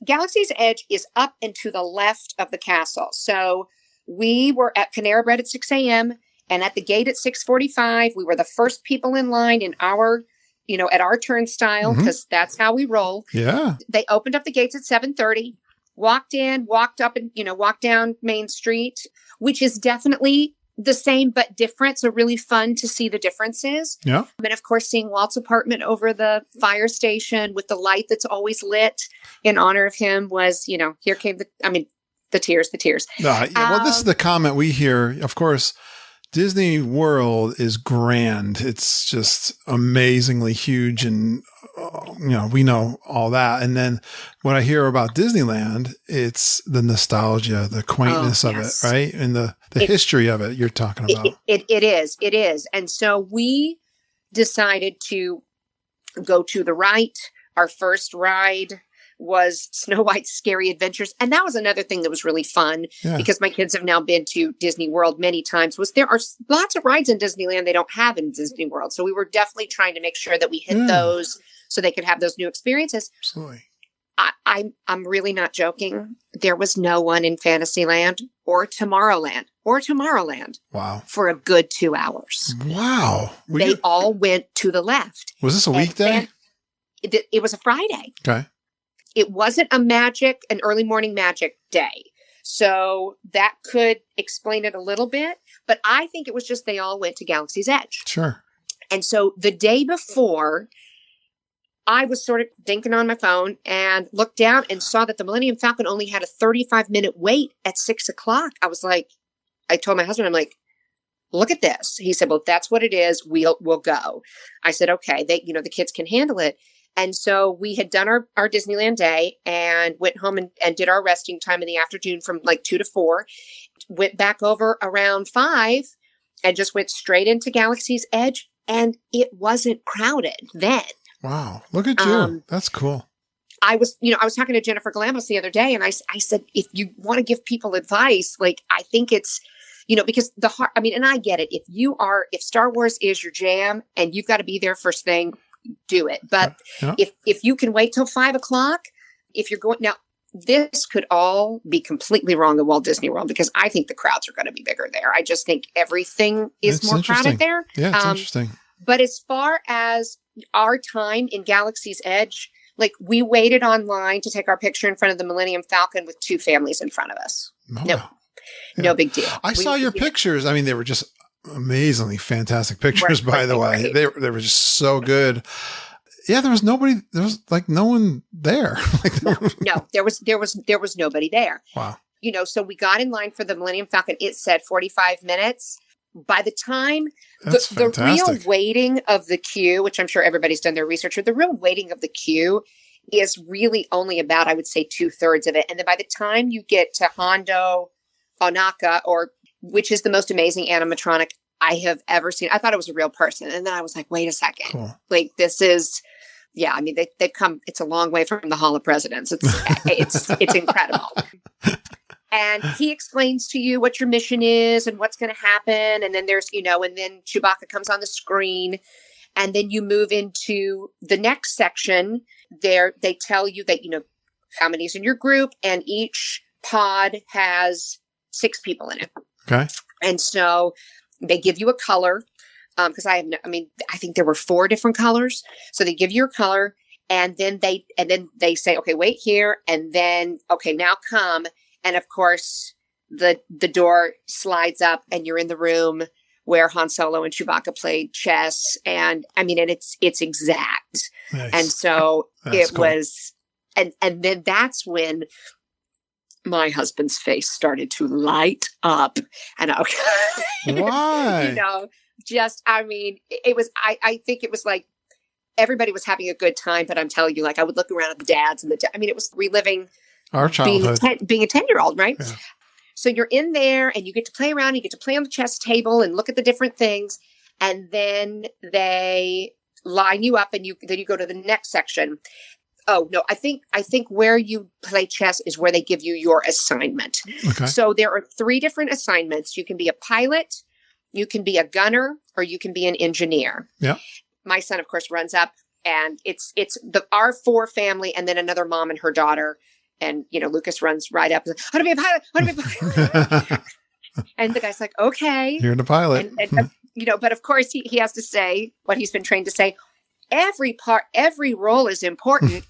Galaxy's Edge is up and to the left of the castle. So we were at Panera Bread at 6 a.m. and at the gate at 6:45. We were the first people in line in our at our turnstile, because that's how we roll. Yeah. They opened up the gates at 7:30, walked in, walked up and, walked down Main Street, which is definitely the same but different. So really fun to see the differences. Yeah. And of course, seeing Walt's apartment over the fire station with the light that's always lit in honor of him was, here came the tears. Well, this is the comment we hear. Of course, Disney World is grand. It's just amazingly huge. And, we know all that. And then when I hear about Disneyland, it's the nostalgia, the quaintness of it, right? And the history of it you're talking about. It is. And so we decided to go to the right. Our first ride was Snow White's Scary Adventures. And that was another thing that was really fun because my kids have now been to Disney World many times. There are lots of rides in Disneyland they don't have in Disney World. So we were definitely trying to make sure that we hit those so they could have those new experiences. Absolutely. I'm really not joking. There was no one in Fantasyland or Tomorrowland. Wow. For a good 2 hours. Wow. They all went to the left. Was this a weekday? It was a Friday. Okay. It wasn't an early morning magic day. So that could explain it a little bit. But I think it was just they all went to Galaxy's Edge. Sure. And so the day before, I was sort of dinking on my phone and looked down and saw that the Millennium Falcon only had a 35-minute wait at 6:00. I told my husband, I'm like, look at this. He said, well, if that's what it is, we'll go. I said, okay, the kids can handle it. And so we had done our Disneyland day and went home and did our resting time in the afternoon from like 2 to 4, went back over around 5 and just went straight into Galaxy's Edge. And it wasn't crowded then. Wow. Look at you. That's cool. I was talking to Jennifer Galamos the other day and I said, if you want to give people advice, like, I think it's, because and I get it. If Star Wars is your jam and you've got to be there first thing, do it. But if you can wait till 5:00, if you're going now, this could all be completely wrong at Walt Disney World because I think the crowds are going to be bigger there. I just think everything is more crowded there. Yeah, it's interesting. But as far as our time in Galaxy's Edge, like, we waited online to take our picture in front of the Millennium Falcon with 2 families in front of us. No big deal. I saw your pictures. I mean, they were just amazingly fantastic pictures, by the way. They were just so good. Yeah, there was nobody. There was like no one there. There was nobody there. Wow. So we got in line for the Millennium Falcon. It said 45 minutes. By the time the real waiting of the queue, which I'm sure everybody's done their research, the real waiting of the queue is really only about, I would say, 2/3 of it. And then by the time you get to Hondo Ohnaka, which is the most amazing animatronic I have ever seen, I thought it was a real person. And then I was like, wait a second. Cool. Like, this is, they've come, it's a long way from the Hall of Presidents. It's incredible. And he explains to you what your mission is and what's going to happen. And then there's, and then Chewbacca comes on the screen. And then you move into the next section. There, they tell you that, how many's in your group. And each pod has 6 people in it. Okay. And so they give you a color. Because I think there were 4 different colors. So they give you a color. And then they say, okay, wait here. And then, okay, now come. And of course, the door slides up and you're in the room where Han Solo and Chewbacca played chess. And it's exact. Nice. And so That's cool. was, and then that's when my husband's face started to light up. And why? It was, I think it was like everybody was having a good time, but I'm telling you, like, I would look around at the dads and it was reliving our childhood, being a 10-year-old, right? Yeah. So you're in there and you get to play around, you get to play on the chess table and look at the different things. And then they line you up and then you go to the next section. Oh, no, I think where you play chess is where they give you your assignment. Okay. So there are 3 different assignments. You can be a pilot, you can be a gunner, or you can be an engineer. Yeah. My son, of course, runs up and it's our 4 family and then another mom and her daughter. And, Lucas runs right up and says, I want to be a pilot. And the guy's like, okay. You're the pilot. And but of course he has to say what he's been trained to say. every role is important.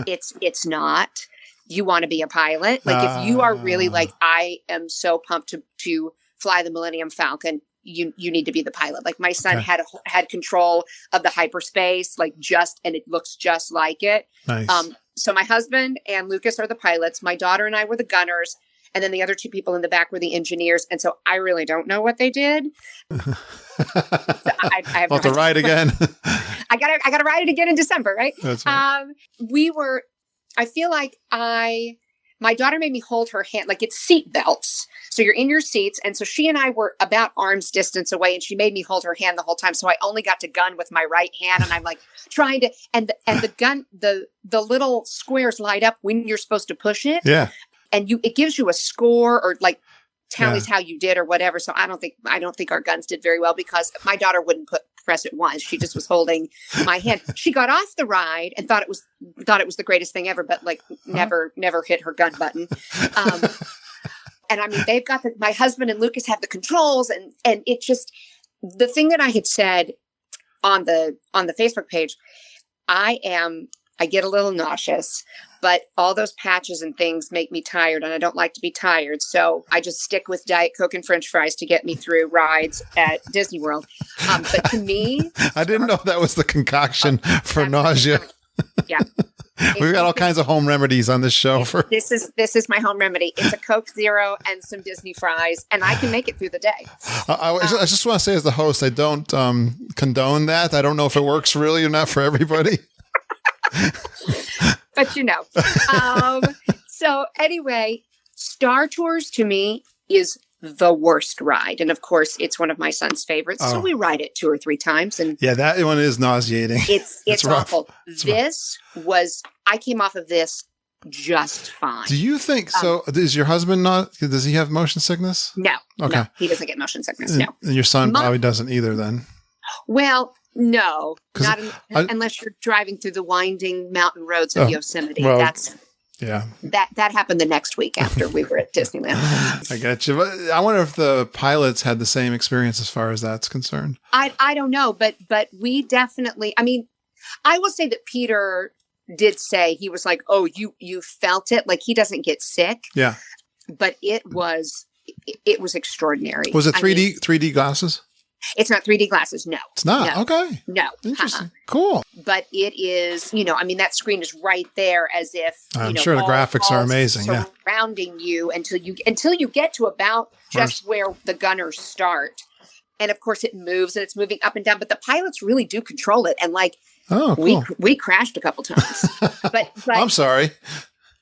It's not. You want to be a pilot. Like if you are really like, I am so pumped to fly the Millennium Falcon, you need to be the pilot. Like my son had control of the hyperspace, and it looks just like it. Nice. So my husband and Lucas are the pilots. My daughter and I were the gunners. And then the other two people in the back were the engineers. And so I really don't know what they did. So I have to ride again. I gotta ride it again in December, right? That's right. I feel like my daughter made me hold her hand, like it's seat belts. So you're in your seats. And so she and I were about arm's distance away and she made me hold her hand the whole time. So I only got to gun with my right hand and I'm like trying to, and the gun, the little squares light up when you're supposed to push it. Yeah. And it gives you a score or like tallies how you did or whatever. So I don't think our guns did very well because my daughter wouldn't press it once. She just was holding my hand. She got off the ride and thought it was the greatest thing ever, but like never hit her gun button. And I mean, they've got my husband and Lucas have the controls and it just, the thing that I had said on the Facebook page, I get a little nauseous, but all those patches and things make me tired and I don't like to be tired. So I just stick with Diet Coke and French fries to get me through rides at Disney World. But to me, I didn't know that was the concoction for nausea. Yeah. We've got all kinds of home remedies on this show. This is my home remedy. It's a Coke Zero and some Disney fries, and I can make it through the day. I just want to say as the host, I don't condone that. I don't know if it works really or not for everybody. But so anyway, Star Tours to me is the worst ride. And of course, it's one of my son's favorites. So we ride it 2 or 3 times. And yeah, that one is nauseating. It's awful. I came off of this just fine. Do you think, so is your husband does he have motion sickness? No. Okay. No, he doesn't get motion sickness, no. And your son probably doesn't either then. Well, no, not unless you're driving through the winding mountain roads of Yosemite. Well, that happened the next week after we were at Disneyland. I got you. But I wonder if the pilots had the same experience as far as that's concerned. I don't know, but we definitely. I mean, I will say that Peter did say he was like, "Oh, you felt it." Like he doesn't get sick. Yeah, but it was extraordinary. Was it 3D glasses? It's not 3D glasses. No, it's not. No. Okay. No. Interesting. Cool. But it is, I mean, that screen is right there as if, I'm sure the graphics are amazing. Surrounding you until you get to about just where the gunners start. And of course it moves and it's moving up and down, but the pilots really do control it. And cool. we crashed a couple times, but I'm sorry.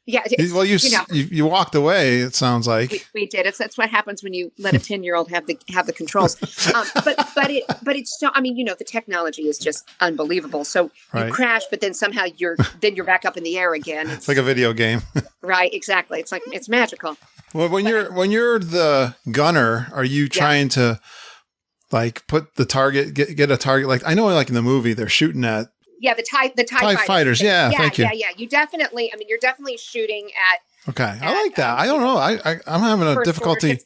Yeah. Well, you walked away. It sounds like we did. That's what happens when you let a 10-year-old have the controls. But it's so. I mean, the technology is just unbelievable. So you crash, but then somehow you're back up in the air again. It's like a video game. Right. Exactly. It's magical. Well, when you're the gunner, are you trying to put the target, get a target? Like I know, like in the movie, they're shooting at. Yeah, the TIE fighters. Yeah, thank you. Yeah. You're definitely shooting at. Okay, I like that. I don't know. I'm having a difficulty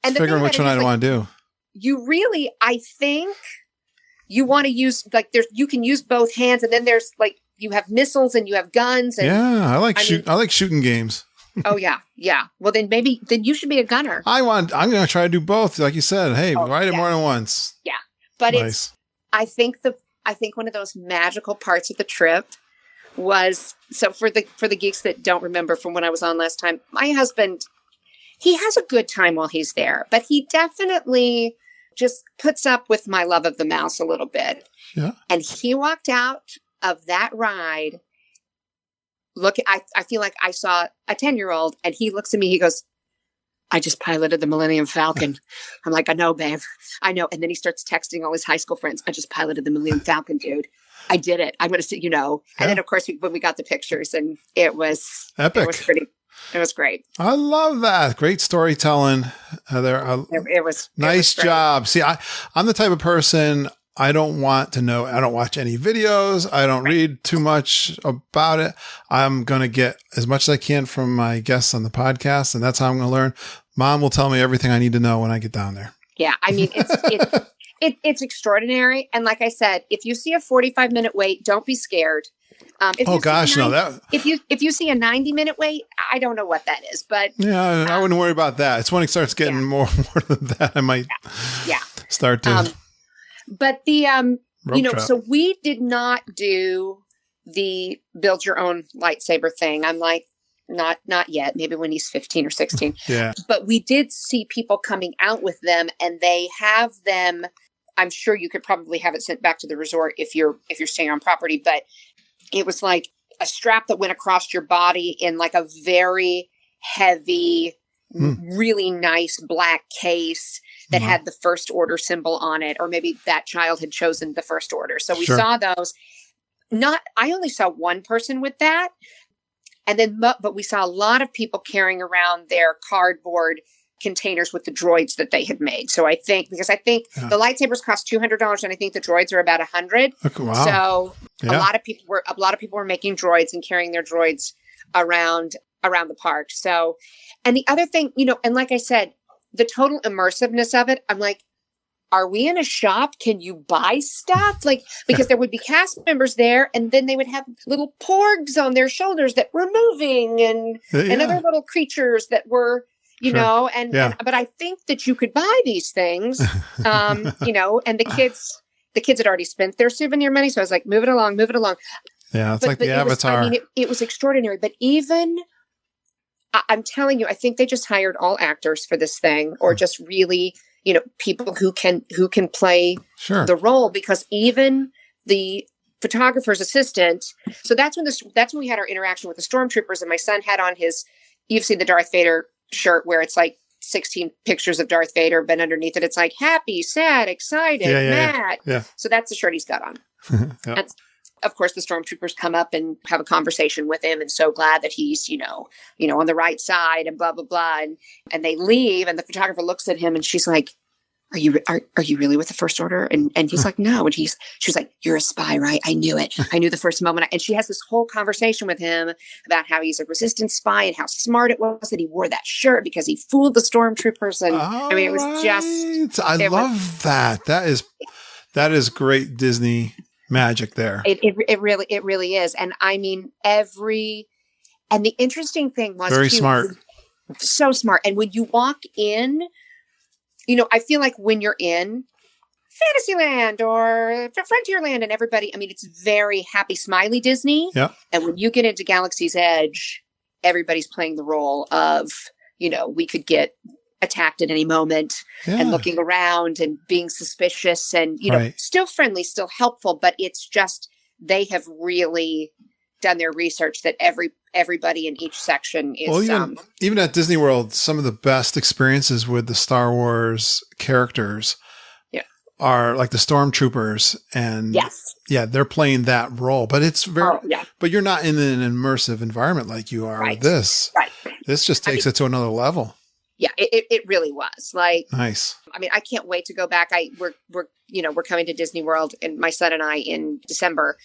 figuring which one I want to do. You really, I think, you want to use you can use both hands, and then there's you have missiles and you have guns. And, I like shooting games. Oh yeah. Well, then you should be a gunner. I'm going to try to do both, like you said. Hey, ride it more than once. Yeah, but nice. I think one of those magical parts of the trip was, so for the geeks that don't remember from when I was on last time, my husband, he has a good time while he's there, but he definitely just puts up with my love of the mouse a little bit. Yeah. And he walked out of that ride. I feel like I saw a 10-year-old and he looks at me, he goes, I just piloted the Millennium Falcon. I'm like, I know, babe. I know. And then he starts texting all his high school friends. I just piloted the Millennium Falcon, dude. I did it. I'm going to say, And then, of course, when we got the pictures, and it was epic. It was great. I love that. Great storytelling. It was nice job. See, I'm the type of person, I don't want to know. I don't watch any videos. I don't read too much about it. I'm going to get as much as I can from my guests on the podcast, and that's how I'm going to learn. Mom will tell me everything I need to know when I get down there. Yeah. I mean, It's extraordinary. And like I said, if you see a 45-minute wait, don't be scared. If you see a 90-minute wait, I don't know what that is, but yeah, I wouldn't worry about that. It's when it starts getting more than that, I might start to. But the so we did not do the build your own lightsaber thing. I'm like, not yet. Maybe when he's 15 or 16. Yeah. But we did see people coming out with them, and they have them. I'm sure you could probably have it sent back to the resort if you're staying on property, but it was like a strap that went across your body in like a very heavy, really nice black case that had the First Order symbol on it, or maybe that child had chosen the First Order. So we saw those. I only saw one person with that. And then, but we saw a lot of people carrying around their cardboard containers with the droids that they had made. So I think the lightsabers cost $200, and I think the droids are about $100. Okay, wow. So a lot of people were making droids and carrying their droids around the park. So, and the other thing, and like I said, the total immersiveness of it, I'm like, are we in a shop? Can you buy stuff? Like, because there would be cast members there, and then they would have little porgs on their shoulders that were moving, and other little creatures that were, but I think that you could buy these things, and the kids had already spent their souvenir money. So I was like, move it along. Yeah. It's like the Avatar. It was extraordinary, but even, I'm telling you, I think they just hired all actors for this thing, or just really, people who can play the role, because even the photographer's assistant. So that's when we had our interaction with the stormtroopers, and my son had on you've seen the Darth Vader shirt where it's like 16 pictures of Darth Vader, but underneath it, it's like happy, sad, excited, mad. Yeah. So that's the shirt he's got on. That's, of course, the stormtroopers come up and have a conversation with him, and so glad that he's, on the right side, and blah, blah, blah. And they leave, and the photographer looks at him, and she's like, are you really with the First Order? And he's like, no. And she's like, you're a spy, right? I knew it. I knew the first moment. And she has this whole conversation with him about how he's a resistance spy and how smart it was that he wore that shirt because he fooled the stormtroopers. And it was just, I love that. That is great Disney magic there. It really is. And I mean, and the interesting thing was very smart. So smart. And when you walk in, I feel like when you're in Fantasyland or Frontierland and everybody, I mean, it's very happy, smiley Disney. Yeah. And when you get into Galaxy's Edge, everybody's playing the role of, we could get attacked at any moment, and looking around and being suspicious and, still friendly, still helpful. But it's just, they have really done their research that everybody in each section is. Well, even at Disney World, some of the best experiences with the Star Wars characters are like the stormtroopers, and they're playing that role. But it's but you're not in an immersive environment like you are with this. Right. This just takes it to another level. Yeah, it really was. Like, nice. I mean, I can't wait to go back. We're coming to Disney World, and my son and I, in December,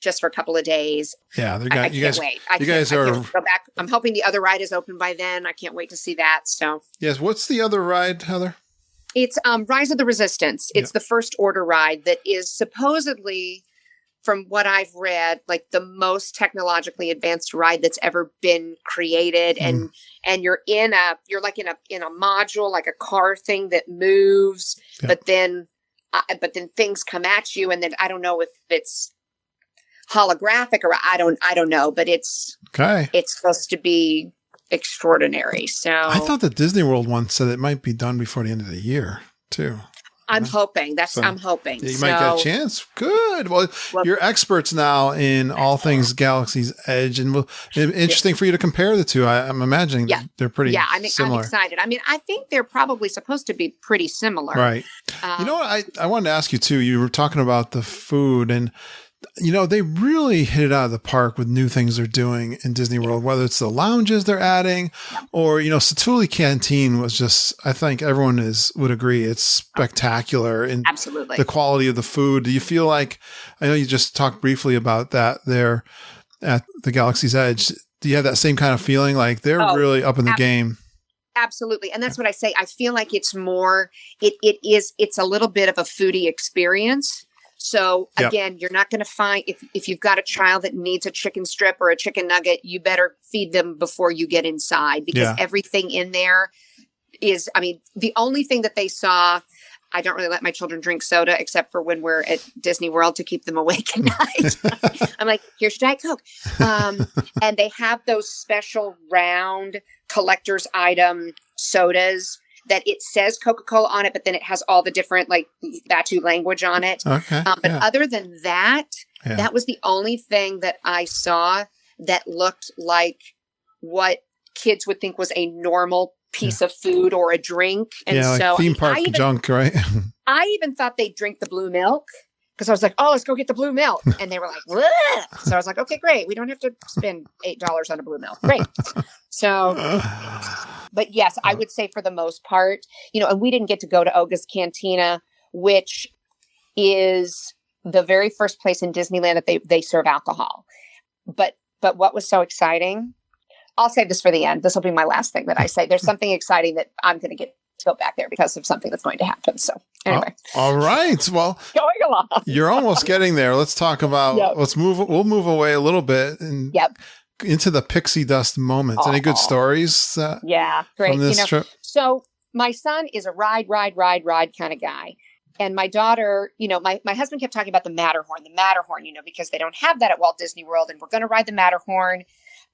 just for a couple of days. Yeah, I can't wait. I can't go back. I'm hoping the other ride is open by then. I can't wait to see that. So yes, what's the other ride, Heather? It's Rise of the Resistance. It's the First Order ride that is supposedly, from what I've read, like the most technologically advanced ride that's ever been created. And you're like in a module, like a car thing that moves, but then things come at you, and then I don't know if it's holographic or I don't know, but it's supposed to be extraordinary. So I thought the Disney World one said it might be done before the end of the year too. I'm hoping. I'm hoping. You might get a chance. Good. Well, you're experts now in all things Galaxy's Edge, and interesting for you to compare the two. I'm imagining they're pretty similar. I'm excited. I mean, I think they're probably supposed to be pretty similar. Right. You know what? I wanted to ask you too. You were talking about the food, and they really hit it out of the park with new things they're doing in Disney World, whether it's the lounges they're adding or, Satuli Canteen was just, I think everyone would agree, it's spectacular in absolutely the quality of the food. Do you feel like, I know you just talked briefly about that there at the Galaxy's Edge. Do you have that same kind of feeling? Like they're really up in the game? Absolutely. And that's what I say. I feel like it's more, it's a little bit of a foodie experience. So again, you're not going to find, if you've got a child that needs a chicken strip or a chicken nugget, you better feed them before you get inside, because everything in there is, I mean, the only thing that they saw, I don't really let my children drink soda except for when we're at Disney World to keep them awake at night. I'm like, here's Diet Coke. And they have those special round collector's item sodas that it says Coca-Cola on it, but then it has all the different like Batu language on it. Okay. But other than that, that was the only thing that I saw that looked like what kids would think was a normal piece of food or a drink. And like so theme park junk, right? I even thought they'd drink the blue milk, because I was like, oh, let's go get the blue milk. And they were like, bleh. So I was like, okay, great. We don't have to spend $8 on a blue milk. Great. So, but yes, I would say for the most part, you know, and we didn't get to go to Oga's Cantina, which is the very first place in Disneyland that they serve alcohol. But what was so exciting, I'll save this for the end. This will be my last thing that I say. There's something exciting that I'm going to get to go back there because of something that's going to happen. So anyway. All right. Well, going along. You're almost getting there. Let's talk about, we'll move away a little bit and into the pixie dust moments. Any good stories? Great. From this trip? So my son is a ride kind of guy. And my daughter, you know, my husband kept talking about the Matterhorn, you know, because they don't have that at Walt Disney World, and we're going to ride the Matterhorn.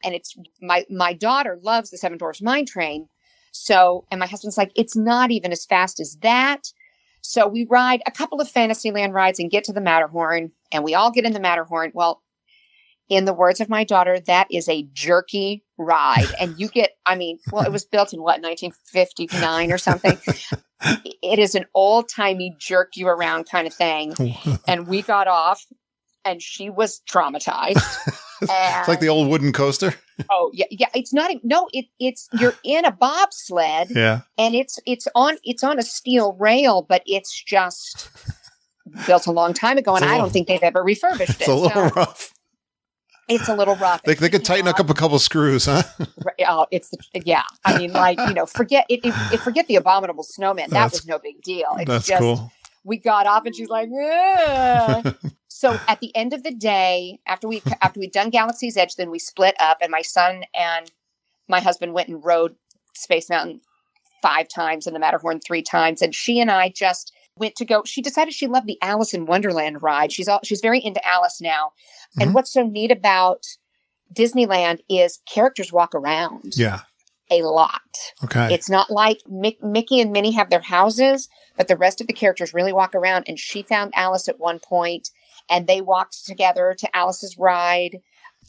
And it's my daughter loves the Seven Dwarfs Mine Train. So, and my husband's like, it's not even as fast as that. So we ride a couple of Fantasyland rides and get to the Matterhorn, and we all get in the Matterhorn. Well, in the words of my daughter, that is a jerky ride. And you get, I mean, well, it was built in 1959 or something. It is an old timey jerk you around kind of thing. And we got off, and she was traumatized. It's like the old wooden coaster. Oh yeah. It's not. No, it's you're in a bobsled. Yeah. And it's on a steel rail, but it's just built a long time ago, and I don't think they've ever refurbished it. It's a little rough. It's a little rough. They could tighten up a couple screws, huh? Oh, I mean, like, you know, forget the Abominable Snowman. That was no big deal. It's that's just, cool. We got off, and she's like, ugh. So at the end of the day, after we'd done Galaxy's Edge, then we split up, and my son and my husband went and rode Space Mountain 5 times and the Matterhorn 3 times. And she and I just went to go. She decided she loved the Alice in Wonderland ride. She's very into Alice now. Mm-hmm. And what's so neat about Disneyland is characters walk around. Yeah. A lot. Okay. It's not like Mickey and Minnie have their houses, but the rest of the characters really walk around. And she found Alice at one point, and they walked together to Alice's ride.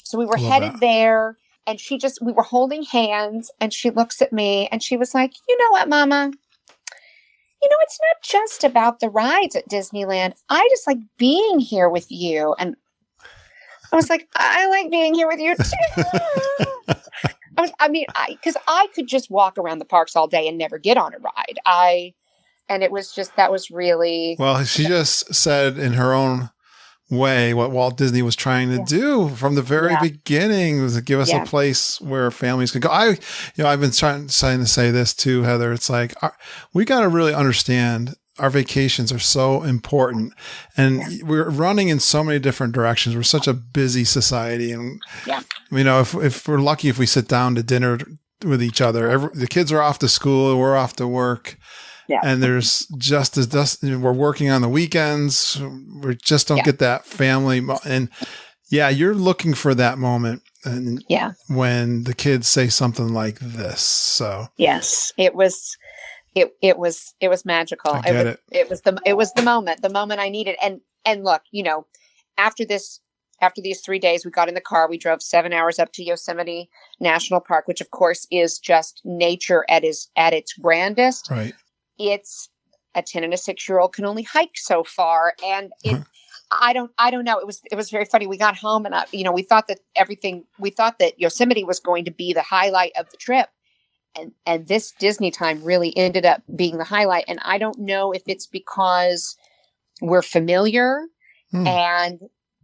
So we were headed there, and we were holding hands, and she looks at me, and she was like, you know what, Mama? You know, it's not just about the rides at Disneyland. I just like being here with you. And I was like, I like being here with you too. Because I could just walk around the parks all day and never get on a ride. And it was just, that was really. Well, she just said in her own way what Walt Disney was trying to do from the very beginning, was to give us a place where families could go. I've been trying to say this too, Heather. It's like, we got to really understand our vacations are so important, and we're running in so many different directions. We're such a busy society, and you know, if we're lucky, if we sit down to dinner with each other, the kids are off to school, we're off to work. Yeah. And there's we're working on the weekends. We just don't get that family. And you're looking for that moment. And when the kids say something like this. So yes, it was magical. It was the moment I needed. And look, you know, after these 3 days, we got in the car, we drove 7 hours up to Yosemite National Park, which of course is just nature at its grandest. Right. It's a 10 and a 6-year-old can only hike so far. And I don't know. It was very funny. We got home, and we thought that Yosemite was going to be the highlight of the trip. And this Disney time really ended up being the highlight. And I don't know if it's because we're familiar and,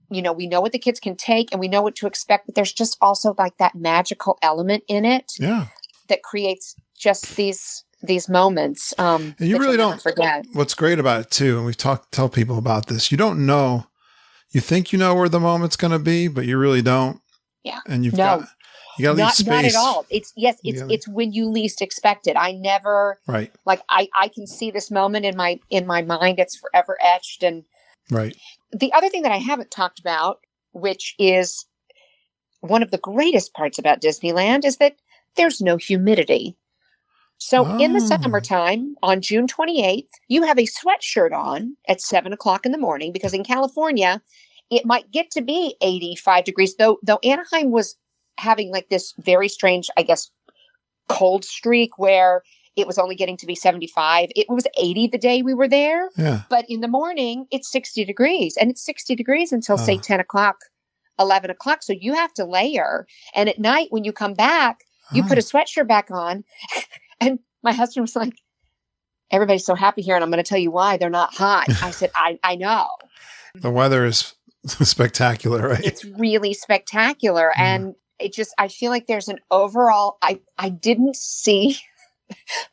you know, we know what the kids can take and we know what to expect, but there's just also like that magical element in it that creates just these moments. And you really don't forget. What's great about it too, and we tell people about this. You don't know. You think you know where the moment's going to be, but you really don't. Yeah. And you got to leave space. Not at all. It's when you least expect it. I never like I can see this moment in my mind. It's forever etched. And the other thing that I haven't talked about, which is one of the greatest parts about Disneyland, is that there's no humidity. So in the summertime, on June 28th, you have a sweatshirt on at 7:00 in the morning, because in California, it might get to be 85 degrees, though Anaheim was having like this very strange, I guess, cold streak where it was only getting to be 75. It was 80 the day we were there. Yeah. But in the morning, it's 60 degrees. And it's 60 degrees until, say, 10 o'clock, 11 o'clock. So you have to layer. And at night, when you come back, you put a sweatshirt back on. And my husband was like, everybody's so happy here, and I'm going to tell you why. They're not hot. I said, I know. The weather is spectacular, right? It's really spectacular. And I feel like there's an overall, I didn't see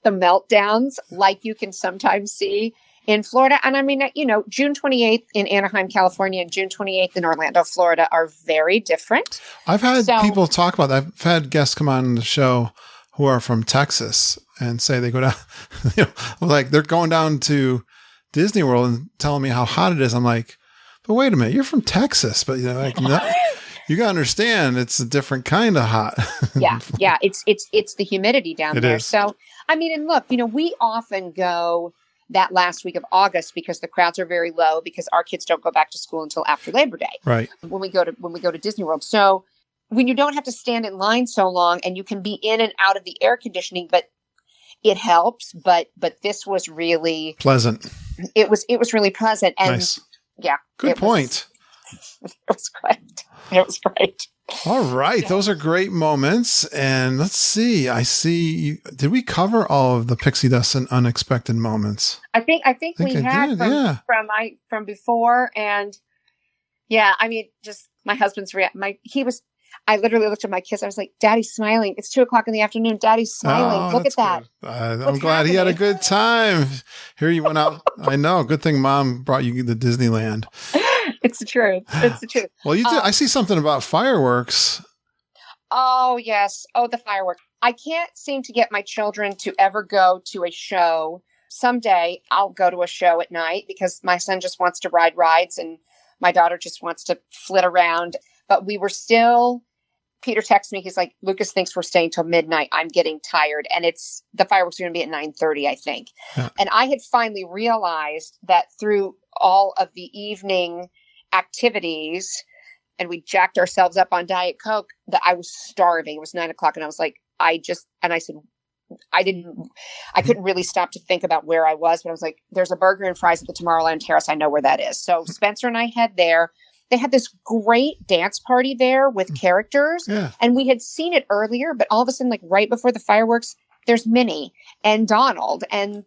the meltdowns like you can sometimes see in Florida. And I mean, June 28th in Anaheim, California, and June 28th in Orlando, Florida are very different. I've had people talk about that. I've had guests come on the show who are from Texas and say they go down, like they're going down to Disney World and telling me how hot it is. I'm like, but wait a minute, you're from Texas, but you got to understand it's a different kind of hot. Yeah. It's the humidity down there. Is. So, I mean, and look, we often go that last week of August because the crowds are very low because our kids don't go back to school until after Labor Day. Right. When we go to Disney World. So, when you don't have to stand in line so long and you can be in and out of the air conditioning, but it helps. But this was really pleasant. It was really pleasant. And nice. Yeah. Good point. It was great. It was great. All right. Yeah. Those are great moments. And let's see. I see. Did we cover all of the pixie dust and unexpected moments? I think we had from before. And yeah, I mean, just my husband's I literally looked at my kids. I was like, Daddy's smiling. It's 2:00 in the afternoon. Daddy's smiling. Look at that. I'm glad he had a good time. Here you went out. I know. Good thing Mom brought you to Disneyland. It's the truth. It's the truth. Well, you did. I see something about fireworks. Oh, yes. Oh, the fireworks. I can't seem to get my children to ever go to a show. Someday I'll go to a show at night because my son just wants to ride rides and my daughter just wants to flit around. But we were still... Peter texted me. He's like, Lucas thinks we're staying till midnight. I'm getting tired. And the fireworks are going to be at 9:30, I think. Yeah. And I had finally realized that through all of the evening activities, and we jacked ourselves up on Diet Coke, that I was starving. It was 9:00. And I was like, I said, I couldn't really stop to think about where I was, but I was like, there's a burger and fries at the Tomorrowland Terrace. I know where that is. So Spencer and I head there. They had this great dance party there with characters, and we had seen it earlier, but all of a sudden, like right before the fireworks, there's Minnie and Donald and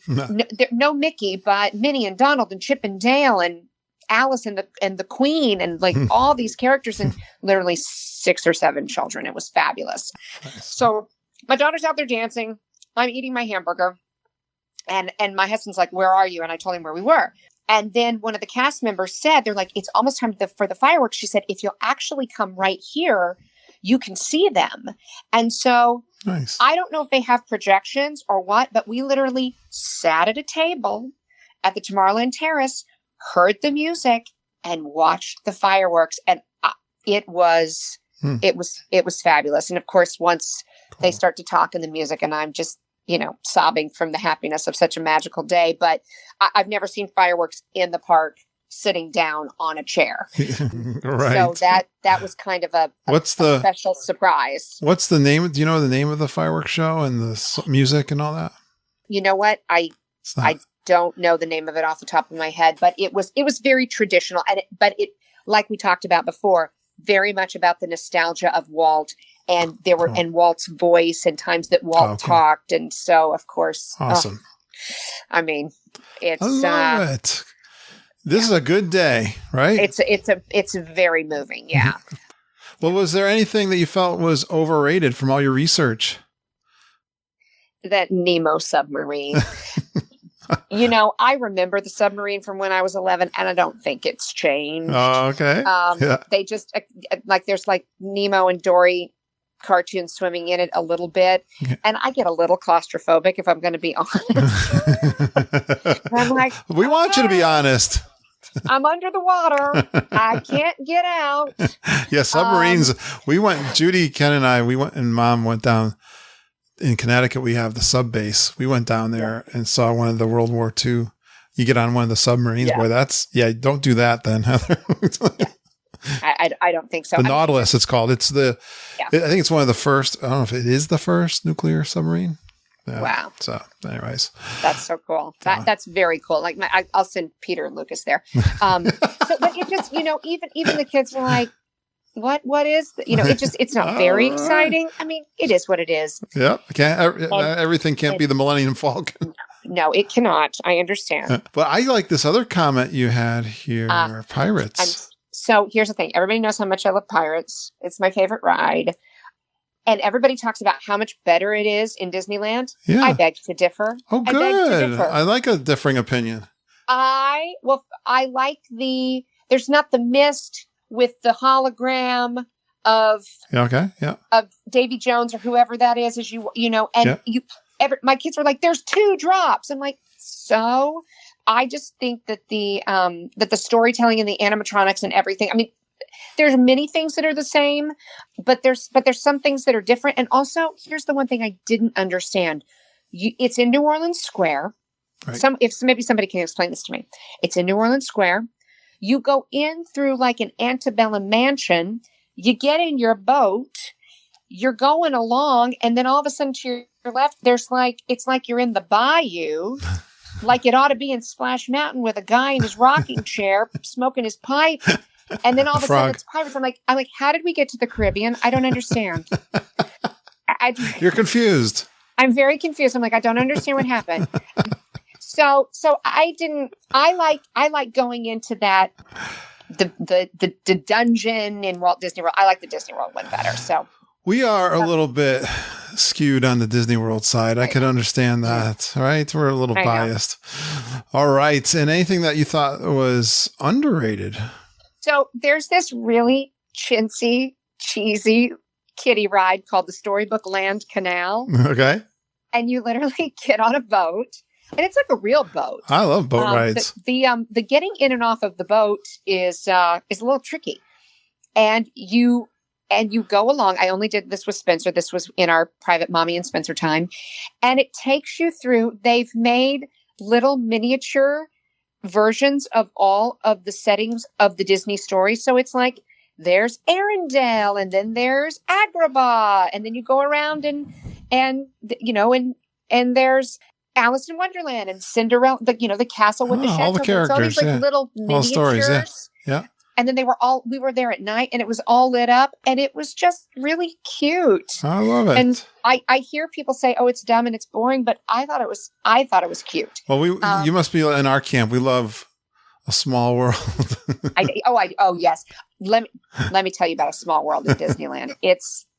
no Mickey, but Minnie and Donald and Chip and Dale and Alice and the Queen and like all these characters and literally 6 or 7 children. It was fabulous. Nice. So my daughter's out there dancing. I'm eating my hamburger, and my husband's like, "Where are you?" And I told him where we were. And then one of the cast members said, they're like, it's almost time for the fireworks. She said, if you'll actually come right here, you can see them. And so nice. I don't know if they have projections or what, but we literally sat at a table at the Tomorrowland Terrace, heard the music, and watched the fireworks. And it was fabulous. And of course, once they start to talk in the music, and I'm just, sobbing from the happiness of such a magical day. But I've never seen fireworks in the park sitting down on a chair. Right. So that was kind of a special surprise. What's the name? Do you know the name of the fireworks show and the music and all that? You know what? I don't know the name of it off the top of my head, but it was very traditional. But it, like we talked about before, very much about the nostalgia of Walt. And there were and Walt's voice and times that Walt talked, and so of course, awesome. I mean, it's I love it. This is a good day, right? It's very moving, yeah. Well, was there anything that you felt was overrated from all your research? that Nemo submarine. You know, I remember the submarine from when I was 11, and I don't think it's changed. Oh, okay. They just like there's like Nemo and Dory cartoons swimming in it a little bit, and I get a little claustrophobic if I'm going to be honest. I'm like, we want you to be honest. I'm under the water. I can't get out. Yeah, submarines. We went. Judy, Ken, and I. We went, and Mom went down. In Connecticut, we have the sub base. We went down there and saw one of the World War II. You get on one of the submarines. Boy, don't do that then, Heather. I don't think so. The Nautilus, it's called. It's I think it's one of the first. I don't know if it is the first nuclear submarine. Yeah. Wow. So, anyways, that's so cool. That's very cool. Like I'll send Peter and Lucas there. But it just, you know, even the kids are like, what is it's not very exciting. I mean, it is what it is. Yeah. Everything can't be the Millennium Falcon. No, it cannot. I understand. But I like this other comment you had here, Pirates. So here's the thing. Everybody knows how much I love Pirates. It's my favorite ride. And everybody talks about how much better it is in Disneyland. Yeah. I beg to differ. Oh, good. I like a differing opinion. I like there's not the mist with the hologram of Davy Jones or whoever that is, as you know, and my kids were like, "There's 2 drops." I'm like, so I just think that the storytelling and the animatronics and everything. I mean, there's many things that are the same, but there's some things that are different. And also, here's the one thing I didn't understand: it's in New Orleans Square. Right. Maybe somebody can explain this to me. It's in New Orleans Square. You go in through like an antebellum mansion, you get in your boat, you're going along, and then all of a sudden to your left, it's like you're in the bayou, like it ought to be in Splash Mountain with a guy in his rocking chair smoking his pipe, and then all of a sudden it's pirates. I'm like, how did we get to the Caribbean? I don't understand. You're confused. I'm very confused. I'm like, I don't understand what happened. So I like going into that, the dungeon in Walt Disney World. I like the Disney World one better. So we are a little bit skewed on the Disney World side. I could understand that, right? We're a little biased. All right. And anything that you thought was underrated? So there's this really chintzy, cheesy kiddie ride called the Storybook Land Canal. Okay. And you literally get on a boat. And it's like a real boat. I love boat rides. The getting in and off of the boat is a little tricky, and you go along. I only did this with Spencer. This was in our private Mommy and Spencer time, and it takes you through. They've made little miniature versions of all of the settings of the Disney story. So it's like there's Arendelle, and then there's Agrabah, and then you go around and there's Alice in Wonderland and Cinderella, the castle with the chateau. All the characters, all these little miniatures. Stories, yeah. And then we were there at night, and it was all lit up, and it was just really cute. I love it. And I hear people say, "Oh, it's dumb and it's boring," but I thought it was cute. Well, you must be in our camp. We love A Small World. Yes. Let me tell you about A Small World at Disneyland.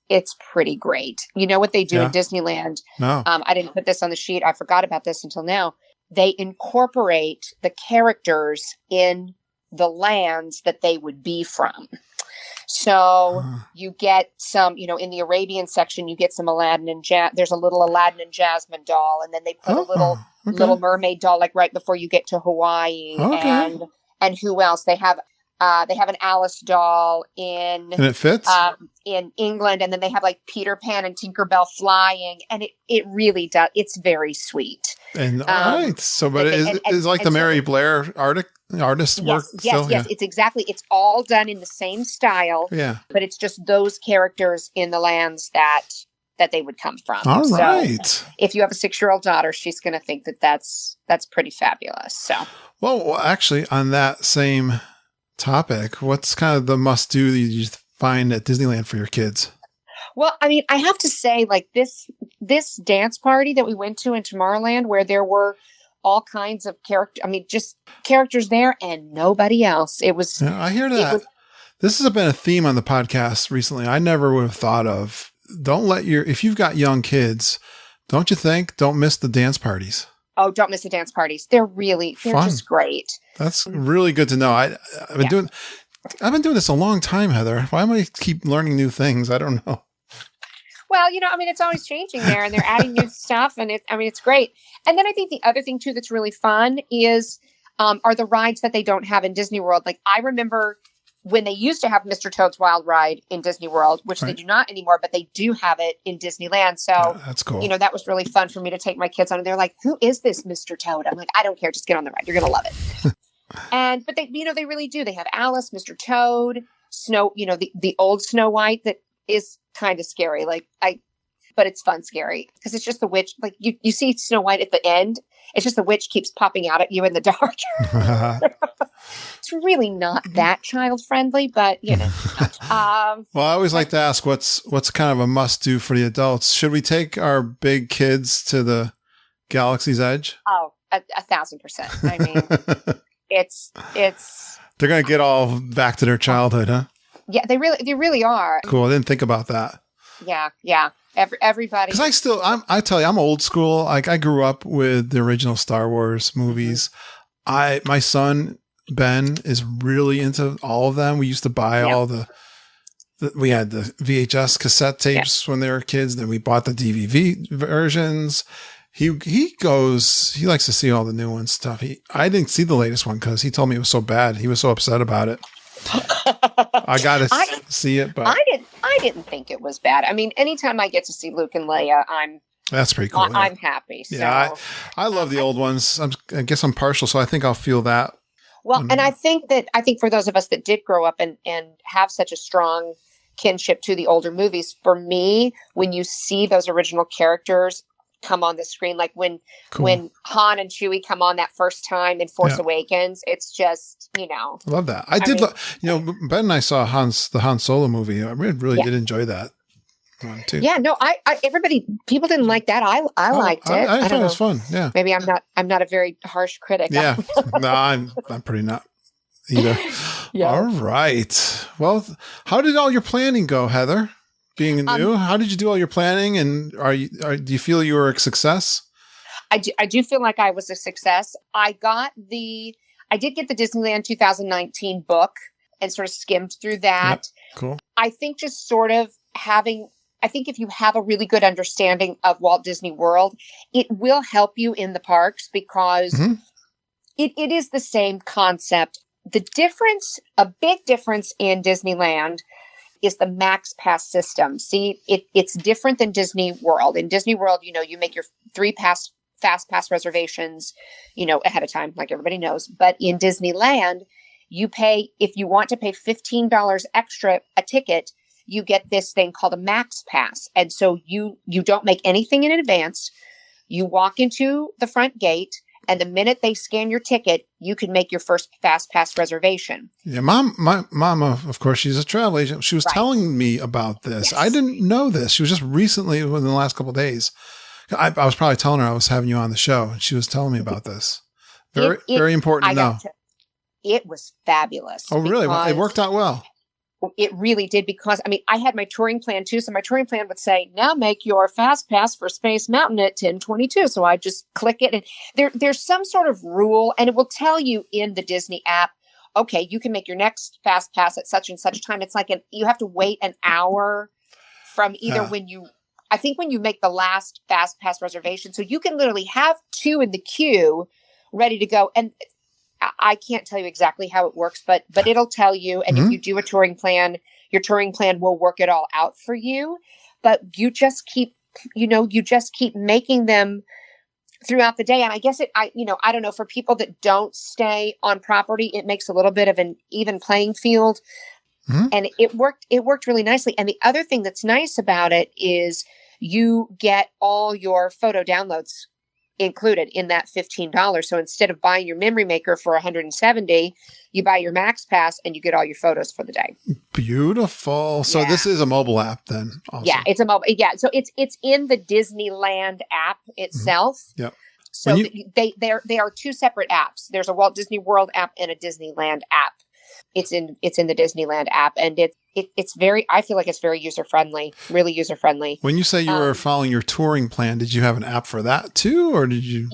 It's pretty great. You know what they do in Disneyland? No. I didn't put this on the sheet. I forgot about this until now. They incorporate the characters in the lands that they would be from. So you get some, in the Arabian section, you get some Aladdin and there's a little Aladdin and Jasmine doll, and then they put a little mermaid doll like right before you get to Hawaii. Okay. And who else? They have an Alice doll in, and it fits in England, and then they have like Peter Pan and Tinkerbell flying, and it really does. It's very sweet. And all right, so but is like the Mary Blair artist work? Yes, it's exactly. It's all done in the same style. Yeah, but it's just those characters in the lands that they would come from. All right. So if you have a 6-year-old daughter, she's going to think that's pretty fabulous. So well, actually, on that same topic, what's kind of the must-do that you find at Disneyland for your kids? Well, I mean, I have to say, like this dance party that we went to in Tomorrowland, where there were all kinds of just characters there and nobody else. It was. Yeah, I hear that. This has been a theme on the podcast recently. I never would have thought of. If you've got young kids, Don't you think? Don't miss the dance parties. Oh, don't miss the dance parties. They're just great. That's really good to know. I've been doing this a long time, Heather. Why am I keep learning new things? I don't know. Well, it's always changing there, and they're adding new stuff, and it's great. And then I think the other thing too that's really fun is are the rides that they don't have in Disney World. Like I remember when they used to have Mr. Toad's Wild Ride in Disney World, which they do not anymore, but they do have it in Disneyland. So that's cool. That was really fun for me to take my kids on. And they're like, "Who is this Mr. Toad?" I'm like, "I don't care. Just get on the ride. You're going to love it." But they, they really do. They have Alice, Mr. Toad, Snow, the old Snow White that is kind of scary. But it's fun scary because it's just the witch. Like you see Snow White at the end. It's just the witch keeps popping out at you in the dark. It's really not that child friendly, but Well, I always like to ask what's kind of a must do for the adults. Should we take our big kids to the Galaxy's Edge? Oh, 1,000%. I mean, it's they're going to get all back to their childhood, huh? Yeah, they really are. Cool. I didn't think about that. Yeah. Everybody. Because I tell you, I'm old school. Like I grew up with the original Star Wars movies. My son Ben is really into all of them. We used to buy all we had the VHS cassette tapes when they were kids. Then we bought the DVD versions. He likes to see all the new one stuff. I didn't see the latest one because he told me it was so bad. He was so upset about it. I got to see it, but I didn't think it was bad. I mean, anytime I get to see Luke and Leia, that's pretty cool. I'm happy. So. Yeah, I love the old ones. I guess I'm partial, so I think I'll feel that. Well, and I think for those of us that did grow up and have such a strong kinship to the older movies, for me, when you see those original characters come on the screen, like when Han and Chewie come on that first time in Force Awakens, it's just, I love that. Ben and I saw the Han Solo movie. I really did enjoy that one too. Yeah, no, people didn't like that. I liked it. I thought it was fun. Yeah. Maybe I'm not a very harsh critic. Yeah. No, I'm pretty not either. Yeah. All right. Well, how did all your planning go, Heather? Being new, how did you do all your planning? And do you feel you were a success? I do feel like I was a success. I did get the Disneyland 2019 book and sort of skimmed through that. Yep. Cool. I think just sort of I think if you have a really good understanding of Walt Disney World, it will help you in the parks because it is the same concept. A big difference in Disneyland is the Max Pass system. See, it's different than Disney World. In Disney World, you make your 3 fast pass reservations, ahead of time, like everybody knows. But in Disneyland, you pay, if you want to pay $15 extra a ticket, you get this thing called a Max Pass. And so you don't make anything in advance. You walk into the front gate, and the minute they scan your ticket, you can make your first fast pass reservation. Yeah, my mama, of course, she's a travel agent. She was telling me about this. Yes. I didn't know this. She was just recently, within the last couple of days. I was probably telling her I was having you on the show, and she was telling me about this. Very important to know. It was fabulous. Oh, really? It worked out well. It really did because, I had my touring plan too. So my touring plan would say, now make your fast pass for Space Mountain at 10:22. So I just click it. And there's some sort of rule, and it will tell you in the Disney app, okay, you can make your next fast pass at such and such time. It's like you have to wait an hour from either when you make the last fast pass reservation. So you can literally have 2 in the queue ready to go. And I can't tell you exactly how it works, but it'll tell you. And if you do a touring plan, your touring plan will work it all out for you. But you just keep making them throughout the day. And I guess I don't know, for people that don't stay on property, it makes a little bit of an even playing field. And it worked really nicely. And the other thing that's nice about it is you get all your photo downloads included in that $15. So instead of buying your memory maker for $170, you buy your Max Pass and you get all your photos for the day. Beautiful. So this is a mobile app then also. Yeah, it's a mobile. Yeah. So it's in the Disneyland app itself. Yep. So they are 2 separate apps. There's a Walt Disney World app and a Disneyland app. it's in the Disneyland app, and it's very, I feel like it's very user friendly, really user friendly. When you say you were following your touring plan, did you have an app for that too, or did you?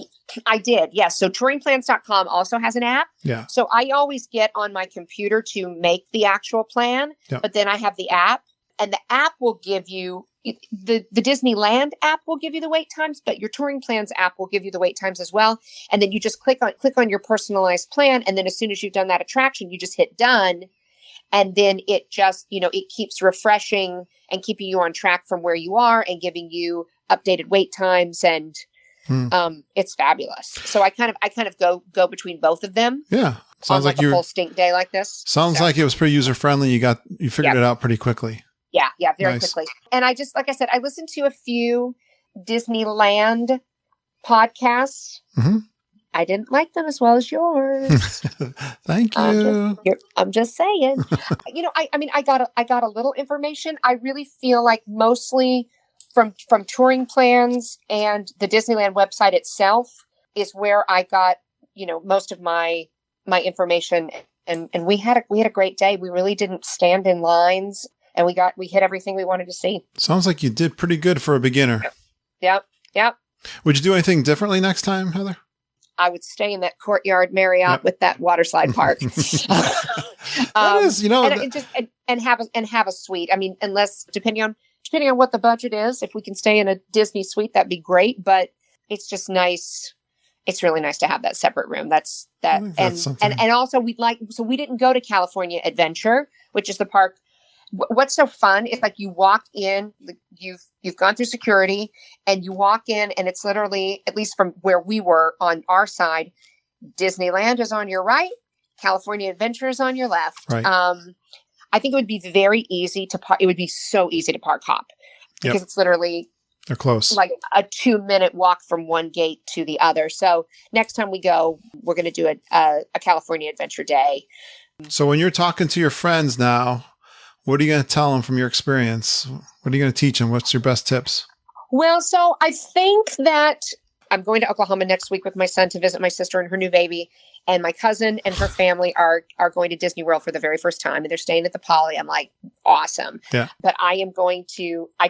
I did, yes. So touringplans.com also has an app. Yeah. So I always get on my computer to make the actual plan, but then I have the app, and the app will give you the Disneyland app will give you the wait times, but your touring plans app will give you the wait times as well. And then you just click on your personalized plan, and then as soon as you've done that attraction, you just hit done. And then it just, it keeps refreshing and keeping you on track from where you are and giving you updated wait times. And it's fabulous. So I kind of go between both of them. Yeah. Sounds like a full stink day like this. Sounds like it was pretty user friendly. You figured it out pretty quickly. Yeah, very quickly. And I just, like I said, I listened to a few Disneyland podcasts. Mm-hmm. I didn't like them as well as yours. Thank you. I'm just saying. I got a little information. I really feel like mostly from touring plans and the Disneyland website itself is where I got, most of my information. And we had a great day. We really didn't stand in lines, and we hit everything we wanted to see. Sounds like you did pretty good for a beginner. Yep. Would you do anything differently next time, Heather? I would stay in that Courtyard Marriott with that waterslide park. That is, and have a suite. I mean, unless depending on what the budget is, if we can stay in a Disney suite, that'd be great. But it's just nice. It's really nice to have that separate room. And also we didn't go to California Adventure, which is the park. What's so fun is like you walk in, you've gone through security, and you walk in, and it's literally, at least from where we were on our side, Disneyland is on your right, California Adventure is on your left. Right. I think it would be very easy to park. It would be so easy to park hop because it's literally they're close, like a 2-minute walk from one gate to the other. So next time we go, we're going to do a California Adventure day. So when you're talking to your friends now, what are you going to tell them from your experience? What are you going to teach them? What's your best tips? Well, so I think that I'm going to Oklahoma next week with my son to visit my sister and her new baby. And my cousin and her family are going to Disney World for the very first time. And they're staying at the Poly. I'm like, awesome. Yeah. But I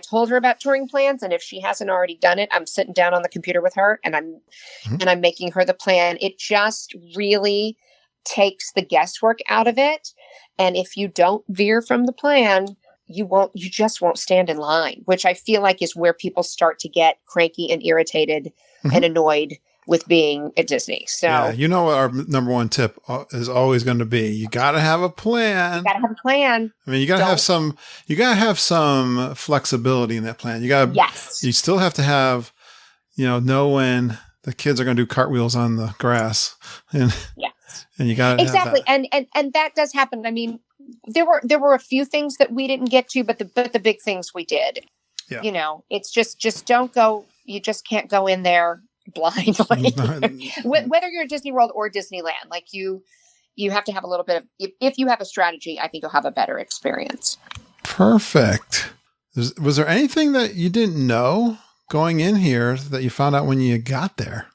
told her about touring plans. And if she hasn't already done it, I'm sitting down on the computer with her and I'm making her the plan. It just really takes the guesswork out of it. And if you don't veer from the plan, you just won't stand in line, which I feel like is where people start to get cranky and irritated and annoyed with being at Disney. So, what our number one tip is always going to be, you got to have a plan. You got to have a plan. I mean, you got to have some flexibility in that plan. You still have to have, know when the kids are going to do cartwheels on the grass and you got to exactly. And that does happen. I mean, there were a few things that we didn't get to, but the big things we did. Yeah. It's just don't go. You just can't go in there blindly. Whether you're at Disney World or Disneyland, like you have to have a little bit of. If you have a strategy, I think you'll have a better experience. Perfect. Was there anything that you didn't know going in here that you found out when you got there?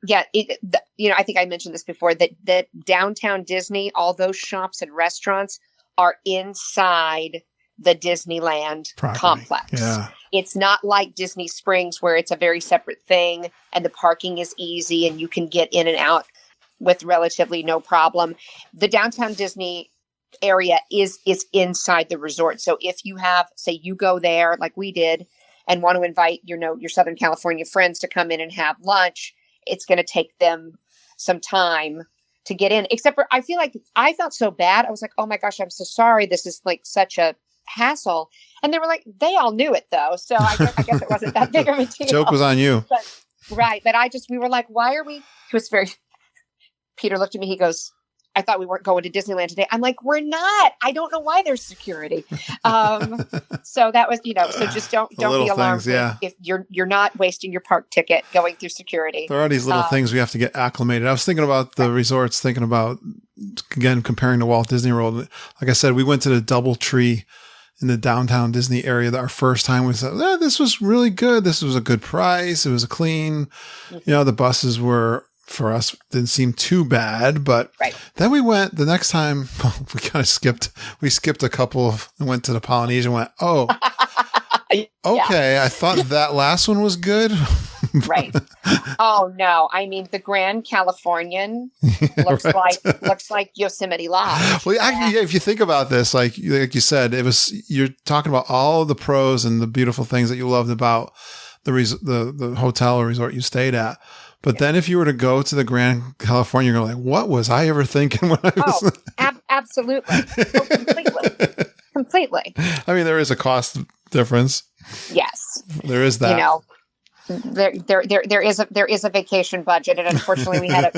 Yeah, I think I mentioned this before, that downtown Disney, all those shops and restaurants are inside the Disneyland complex. Yeah. It's not like Disney Springs where it's a very separate thing and the parking is easy and you can get in and out with relatively no problem. The downtown Disney area is inside the resort. So if you have, say you go there like we did and want to invite, your Southern California friends to come in and have lunch, it's going to take them some time to get in, except for, I feel like I felt so bad. I was like, oh my gosh, I'm so sorry. This is like such a hassle. And they were like, they all knew it though. So I guess it wasn't that big of a deal. Joke was on you. But we were like, why are we, Peter looked at me, he goes, I thought we weren't going to Disneyland today. I'm like, we're not. I don't know why there's security. So that was, so just don't be alarmed if you're not wasting your park ticket going through security. There are these little things we have to get acclimated. I was thinking about the resorts, thinking about, again, comparing to Walt Disney World. Like I said, we went to the DoubleTree in the downtown Disney area our first time. We said, this was really good. This was a good price. It was a clean, the buses were for us didn't seem too bad, but then we went the next time. We kind of skipped a couple and went to the Polynesian and went, oh, okay. I thought that last one was good. Right. Oh no. I mean, the Grand Californian looks like Yosemite Lodge. Well, actually, if you think about this, like you said, you're talking about all the pros and the beautiful things that you loved about the hotel or resort you stayed at. But then if you were to go to the Grand California, you're like, what was I ever thinking when I was? Absolutely. Oh, completely. I mean, there is a cost difference. Yes. There is that. You know, there is a vacation budget, and unfortunately we had a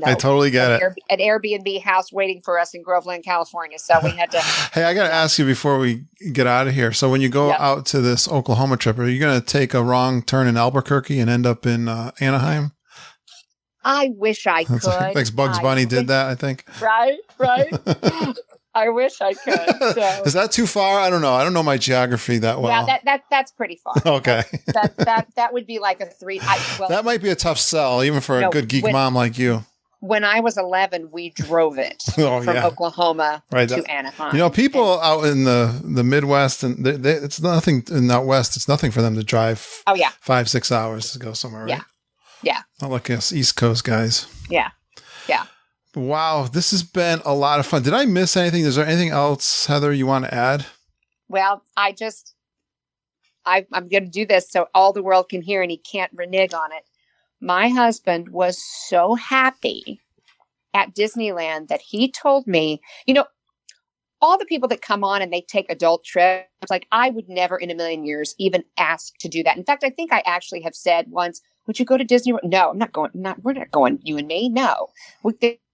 I totally get it. An Airbnb house waiting for us in Groveland, California. So we had to. Hey, I got to ask you before we get out of here. So when you go out to this Oklahoma trip, are you going to take a wrong turn in Albuquerque and end up in Anaheim? I wish I could. Like Bugs Bunny did that, I think. Right. I wish I could. So. Is that too far? I don't know. I don't know my geography that well. Yeah, that's pretty far. Okay. That would be like a 3. That might be a tough sell, even for a good geek mom like you. When I was 11, we drove it from Oklahoma to Anaheim. You know, people out in the Midwest, and it's nothing in out west. It's nothing for them to drive 5-6 hours to go somewhere, right? Yeah. Not like us East Coast guys. Yeah. Wow, this has been a lot of fun. Did I miss anything? Is there anything else, Heather, you want to add? Well, I'm going to do this so all the world can hear and he can't renege on it. My husband was so happy at Disneyland that he told me, you know, all the people that come on and they take adult trips, like I would never in a million years even ask to do that. In fact, I think I actually have said once, would you go to Disney? No, I'm not going. We're not going, you and me. No.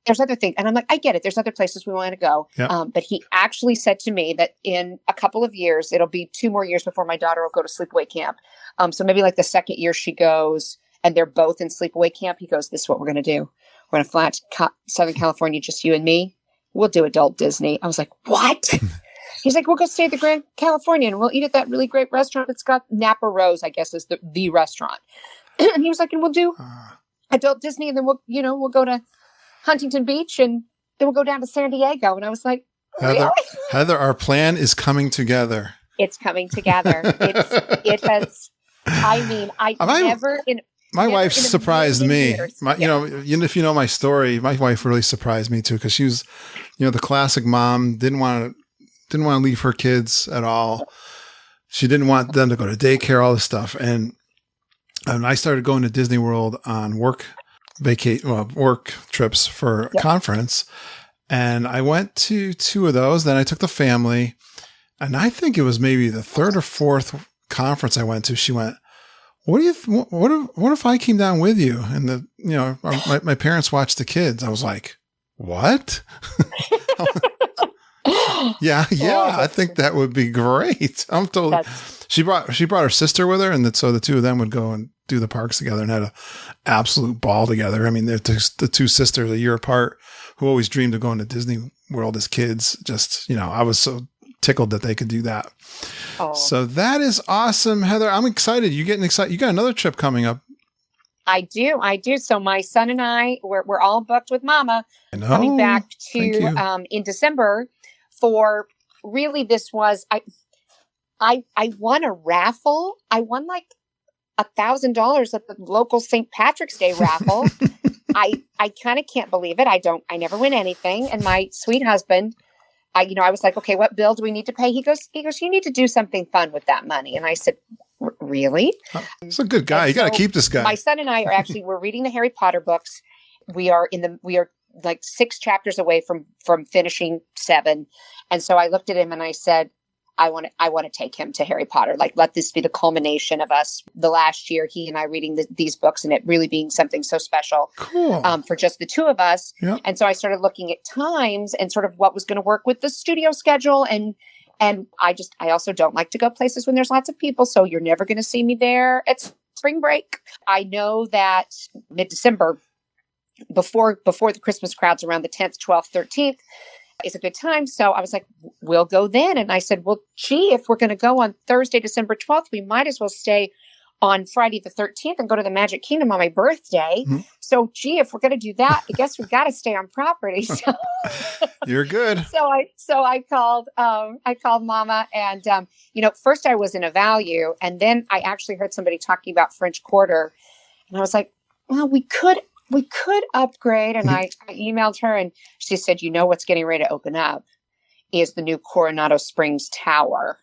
There's other things. And I'm like, I get it. There's other places we want to go. Yeah. But he actually said to me that in a couple of years, it'll be 2 more years before my daughter will go to sleepaway camp. So maybe like the second year she goes and they're both in sleepaway camp. He goes, this is what we're going to do. We're going to fly to Southern California, just you and me. We'll do adult Disney. I was like, what? He's like, we'll go stay at the Grand California and we'll eat at that really great restaurant that's got Napa Rose, I guess is the restaurant. And he was like, and we'll do adult Disney and then we'll go to Huntington Beach and then we'll go down to San Diego. And I was like, really? Heather, our plan is coming together. It's coming together. It has, I mean, my wife surprised me. If you know my story, my wife really surprised me too. Cause she was, the classic mom, didn't want to leave her kids at all. She didn't want them to go to daycare, all this stuff. And I started going to Disney World on work trips for a conference. And I went to 2 of those. Then I took the family. And I think it was maybe the 3rd or 4th conference I went to. She went, what if I came down with you? And my parents watched the kids. I was like, what? Yeah. I think that would be great. I'm totally. She brought her sister with her, and so the 2 of them would go and do the parks together and had an absolute ball together. I mean, they're the 2 sisters a year apart who always dreamed of going to Disney World as kids. Just, I was so tickled that they could do that. Oh. So that is awesome, Heather. I'm excited. You're getting excited. You got another trip coming up. I do. So my son and I, we're all booked with Mama coming back to in December for really this was I won a raffle. I won like $1,000 at the local St. Patrick's Day raffle. I kind of can't believe it. I never win anything. And my sweet husband, I was like, okay, what bill do we need to pay? He goes, you need to do something fun with that money. And I said, really? He's a good guy. You got to keep this guy. My son and I we're reading the Harry Potter books. We are like 6 chapters away from finishing 7. And so I looked at him and I said, I want to take him to Harry Potter. Like, let this be the culmination of us. The last year, he and I reading these books and it really being something so special for just the 2 of us. Yep. And so I started looking at times and sort of what was going to work with the studio schedule. And I also don't like to go places when there's lots of people. So you're never going to see me there at spring break. I know that mid-December, before the Christmas crowds around the 10th, 12th, 13th, is a good time. So I was like, we'll go then. And I said, well, gee, if we're going to go on Thursday, December 12th, we might as well stay on Friday the 13th and go to the Magic Kingdom on my birthday. Mm-hmm. So, gee, if we're going to do that, I guess we've got to stay on property. So you're good. So I called Mama, and first I was in a value, and then I actually heard somebody talking about French Quarter, and I was like, well, we could upgrade. And I emailed her, and she said, what's getting ready to open up is the new Coronado Springs Tower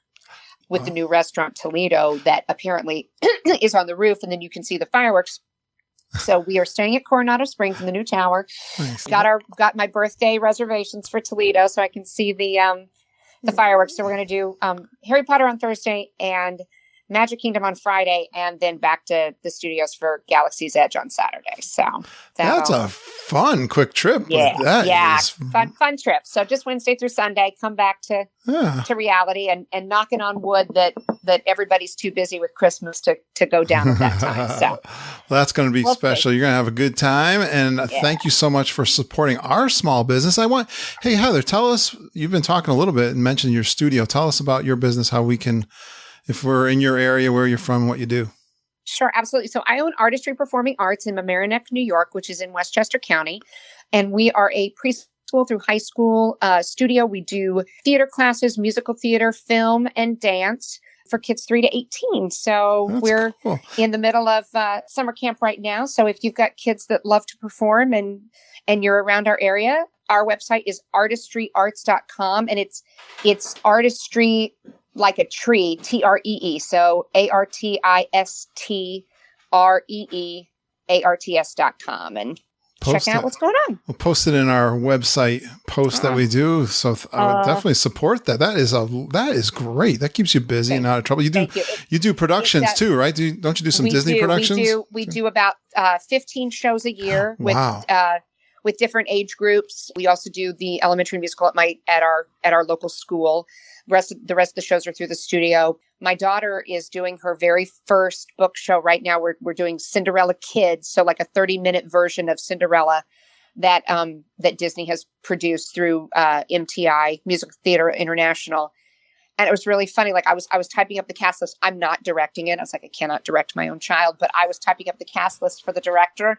with the new restaurant Toledo that apparently is on the roof, and then you can see the fireworks. So we are staying at Coronado Springs in the new tower. Nice. Got my birthday reservations for Toledo, so I can see the fireworks. So we're going to do Harry Potter on Thursday and Magic Kingdom on Friday, and then back to the studios for Galaxy's Edge on Saturday. So that's a fun, quick trip. Yeah, fun trip. So just Wednesday through Sunday, come back to reality, and knocking on wood that everybody's too busy with Christmas to go down at that time. So well, that's going to be special. You're going to have a good time, and thank you so much for supporting our small business. Hey Heather, tell us. You've been talking a little bit and mentioned your studio. Tell us about your business. How we can. If we're in your area, where you're from, what you do. Sure, absolutely. So I own Artistry Performing Arts in Mamaroneck, New York, which is in Westchester County. And we are a preschool through high school studio. We do theater classes, musical theater, film, and dance for kids 3 to 18. So we're cool. In the middle of summer camp right now. So if you've got kids that love to perform and you're around our area, our website is artistryarts.com. And it's artistry like a tree, TREE. So ARTISTREEARTS.com, and check out what's going on. We'll post it in our website post that we do. So I would definitely support that. That is great. That keeps you busy and out of trouble. You do productions too, right? Don't you do some Disney productions? We do about 15 shows a year with different age groups. We also do the elementary musical at our local school. The rest of the shows are through the studio. My daughter is doing her very first book show right now. We're doing Cinderella Kids, so like a 30-minute version of Cinderella that Disney has produced through MTI, Music Theater International. And it was really funny. Like I was typing up the cast list. I'm not directing it. I was like, I cannot direct my own child, but I was typing up the cast list for the director.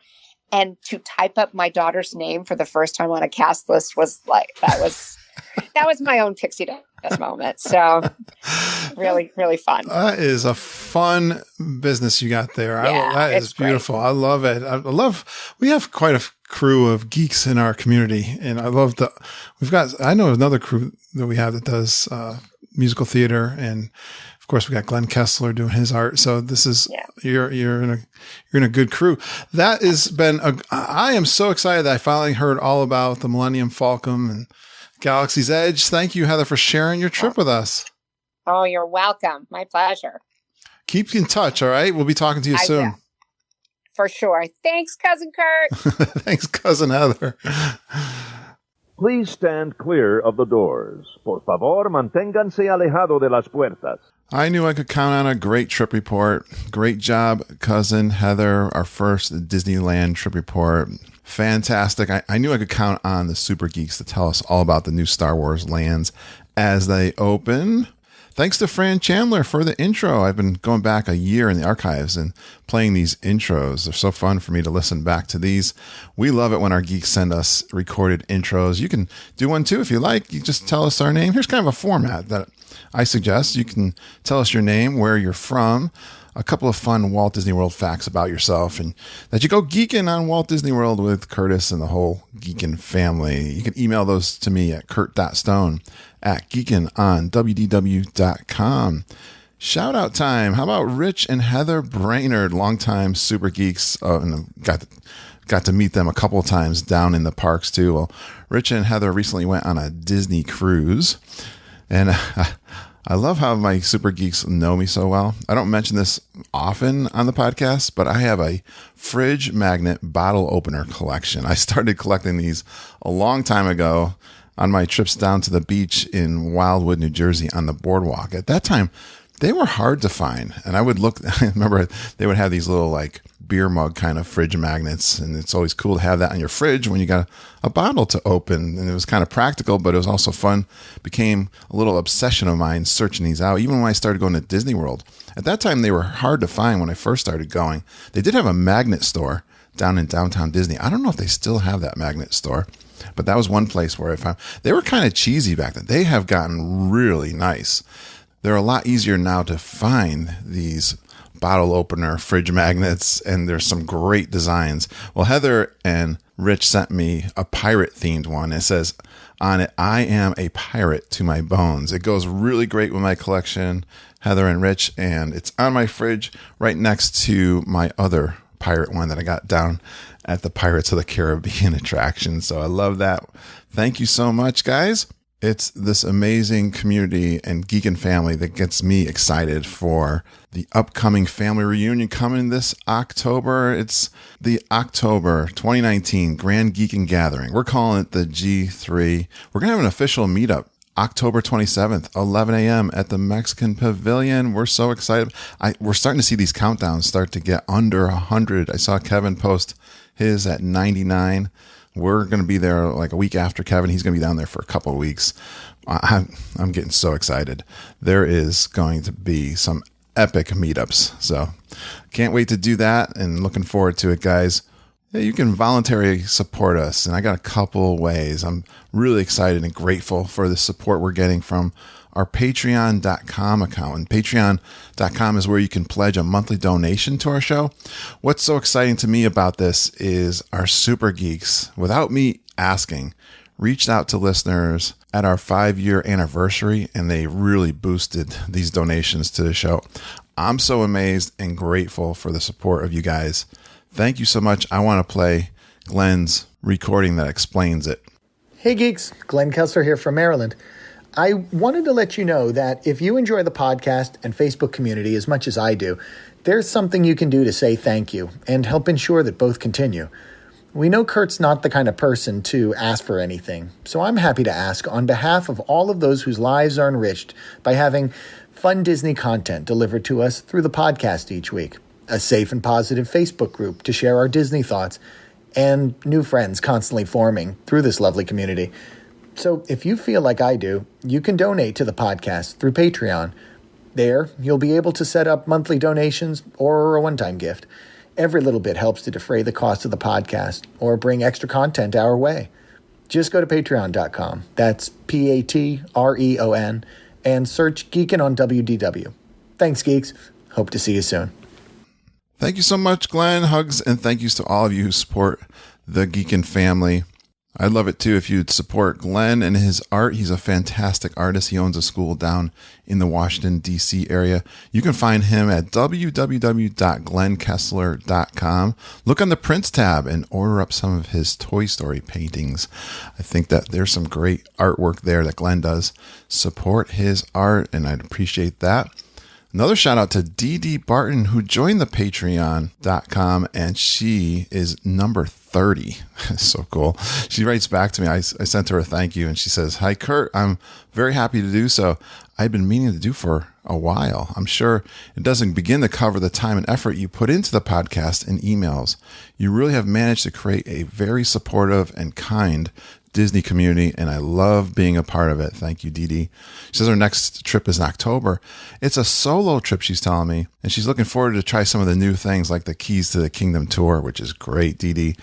And to type up my daughter's name for the first time on a cast list was like, that was my own pixie dust moment. So really, really fun. That is a fun business you got there. Yeah, that is beautiful. Great. I love it. We have quite a crew of geeks in our community, and I love I know another crew that we have that does musical theater, and of course we got Glenn Kessler doing his art. So this is, you're in a good crew. That has been I am so excited that I finally heard all about the Millennium, Falcon, and Galaxy's Edge. Thank you, Heather, for sharing your trip with us. Oh, you're welcome. My pleasure. Keep in touch, all right? We'll be talking to you soon. Will. For sure. Thanks, Cousin Kurt. Thanks, Cousin Heather. Please stand clear of the doors. Por favor, manténganse alejado de las puertas. I knew I could count on a great trip report. Great job, Cousin Heather, our first Disneyland trip report. Fantastic. I knew I could count on the Super Geeks to tell us all about the new Star Wars lands as they open. Thanks to Fran Chandler for the intro. I've been going back a year in the archives and playing these intros. They're so fun for me to listen back to these. We love it when our geeks send us recorded intros. You can do one too if you like. You just tell us our name. Here's kind of a format that I suggest. You can tell us your name, where you're from, a couple of fun Walt Disney World facts about yourself, and that you go geeking on Walt Disney World with Curtis and the whole geekin' family. You can email those to me at kurt.stone@geekinonwdw.com. Shout out time. How about Rich and Heather Brainerd, longtime Super Geeks? And got to meet them a couple of times down in the parks too. Well, Rich and Heather recently went on a Disney cruise, and I love how my Super Geeks know me so well. I don't mention this often on the podcast, but I have a fridge magnet bottle opener collection. I started collecting these a long time ago on my trips down to the beach in Wildwood, New Jersey on the boardwalk. At that time, they were hard to find. And I would look, I remember they would have these little like beer mug kind of fridge magnets. And it's always cool to have that on your fridge when you got a bottle to open. And it was kind of practical, but it was also fun. Became a little obsession of mine searching these out. Even when I started going to Disney World. At that time, they were hard to find when I first started going. They did have a magnet store down in downtown Disney. I don't know if they still have that magnet store, but that was one place where I found they were kind of cheesy back then. They have gotten really nice. They're a lot easier now to find these bottle opener fridge magnets, and there's some great designs. Well, Heather and Rich sent me a pirate themed one. It says on it, "I am a pirate to my bones." It goes really great with my collection, Heather and Rich, and it's on my fridge right next to my other pirate one that I got down at the Pirates of the Caribbean attraction. So I love that. Thank you so much, guys. It's this amazing community and geek and family that gets me excited for the upcoming family reunion coming this October. It's the October 2019 Grand Geek and Gathering. We're calling it the G3. We're going to have an official meetup October 27th, 11 a.m. at the Mexican Pavilion. We're so excited. We're starting to see these countdowns start to get under 100. I saw Kevin post his at 99. We're going to be there like a week after Kevin. He's going to be down there for a couple of weeks. I'm getting so excited. There is going to be some epic meetups. So can't wait to do that and looking forward to it, guys. Yeah, you can voluntarily support us, and I got a couple ways. I'm really excited and grateful for the support we're getting from our patreon.com account. And patreon.com is where you can pledge a monthly donation to our show. What's so exciting to me about this is our super geeks, without me asking, reached out to listeners at our 5-year anniversary, and they really boosted these donations to the show. I'm so amazed and grateful for the support of you guys. Thank you so much. I want to play Glenn's recording that explains it. Hey geeks, Glenn Kessler here from Maryland. I wanted to let you know that if you enjoy the podcast and Facebook community as much as I do, there's something you can do to say thank you and help ensure that both continue. We know Kurt's not the kind of person to ask for anything, so I'm happy to ask on behalf of all of those whose lives are enriched by having fun Disney content delivered to us through the podcast each week, a safe and positive Facebook group to share our Disney thoughts, and new friends constantly forming through this lovely community. So if you feel like I do, you can donate to the podcast through Patreon. There, you'll be able to set up monthly donations or a one-time gift. Every little bit helps to defray the cost of the podcast or bring extra content our way. Just go to patreon.com. That's Patreon, and search Geekin' on WDW. Thanks, geeks. Hope to see you soon. Thank you so much, Glenn. Hugs and thank yous to all of you who support the Geekin' family. I'd love it too if you'd support Glenn and his art. He's a fantastic artist. He owns a school down in the Washington, D.C. area. You can find him at www.glennkessler.com. Look on the prints tab and order up some of his Toy Story paintings. I think that there's some great artwork there that Glenn does. Support his art, and I'd appreciate that. Another shout out to Dee Dee Barton, who joined the patreon.com, and she is number 30. So cool. She writes back to me. I sent her a thank you, and she says, "Hi, Kurt. I'm very happy to do so. I've been meaning to do for a while. I'm sure it doesn't begin to cover the time and effort you put into the podcast and emails. You really have managed to create a very supportive and kind Disney community, and I love being a part of it. Thank you, Dee Dee." She says her next trip is in October. It's a solo trip, she's telling me, and she's looking forward to try some of the new things like the Keys to the Kingdom tour, which is great, Dee Dee.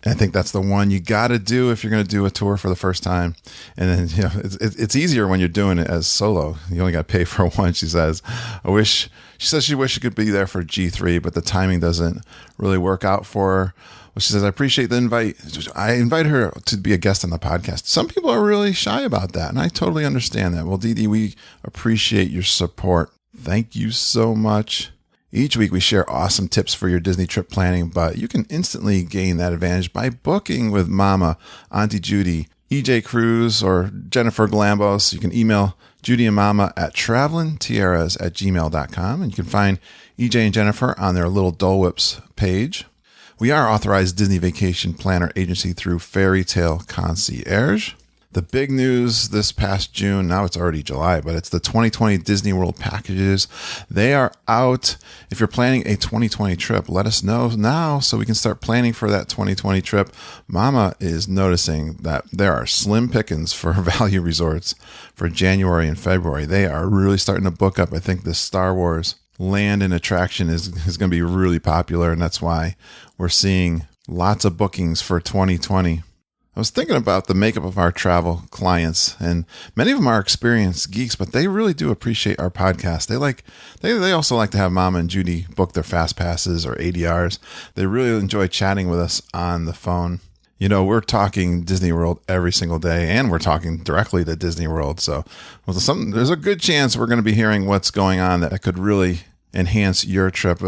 I think that's the one you got to do if you're going to do a tour for the first time. And then, you know, it's easier when you're doing it as solo. You only got to pay for one, she says. She says she wishes she could be there for G3, but the timing doesn't really work out for her. Well, she says, "I appreciate the invite. I invite her to be a guest on the podcast." Some people are really shy about that, and I totally understand that. Well, Dee Dee, we appreciate your support. Thank you so much. Each week we share awesome tips for your Disney trip planning, but you can instantly gain that advantage by booking with Mama, Auntie Judy, EJ Cruz, or Jennifer Galambos. You can email Judy and Mama at travelingtiaras@gmail.com, and you can find EJ and Jennifer on their Little Dole Whips page. We are authorized Disney Vacation Planner Agency through Fairy Tale Concierge. The big news this past June, now it's already July, but it's the 2020 Disney World packages. They are out. If you're planning a 2020 trip, let us know now so we can start planning for that 2020 trip. Mama is noticing that there are slim pickings for value resorts for January and February. They are really starting to book up. I think the Star Wars land and attraction is going to be really popular, and that's why we're seeing lots of bookings for 2020. I was thinking about the makeup of our travel clients, and many of them are experienced geeks, but they really do appreciate our podcast. They also like to have Mama and Judy book their fast passes or ADRs. They really enjoy chatting with us on the phone. You know, we're talking Disney World every single day, and we're talking directly to Disney World. So there's a good chance we're going to be hearing what's going on that could really enhance your trip.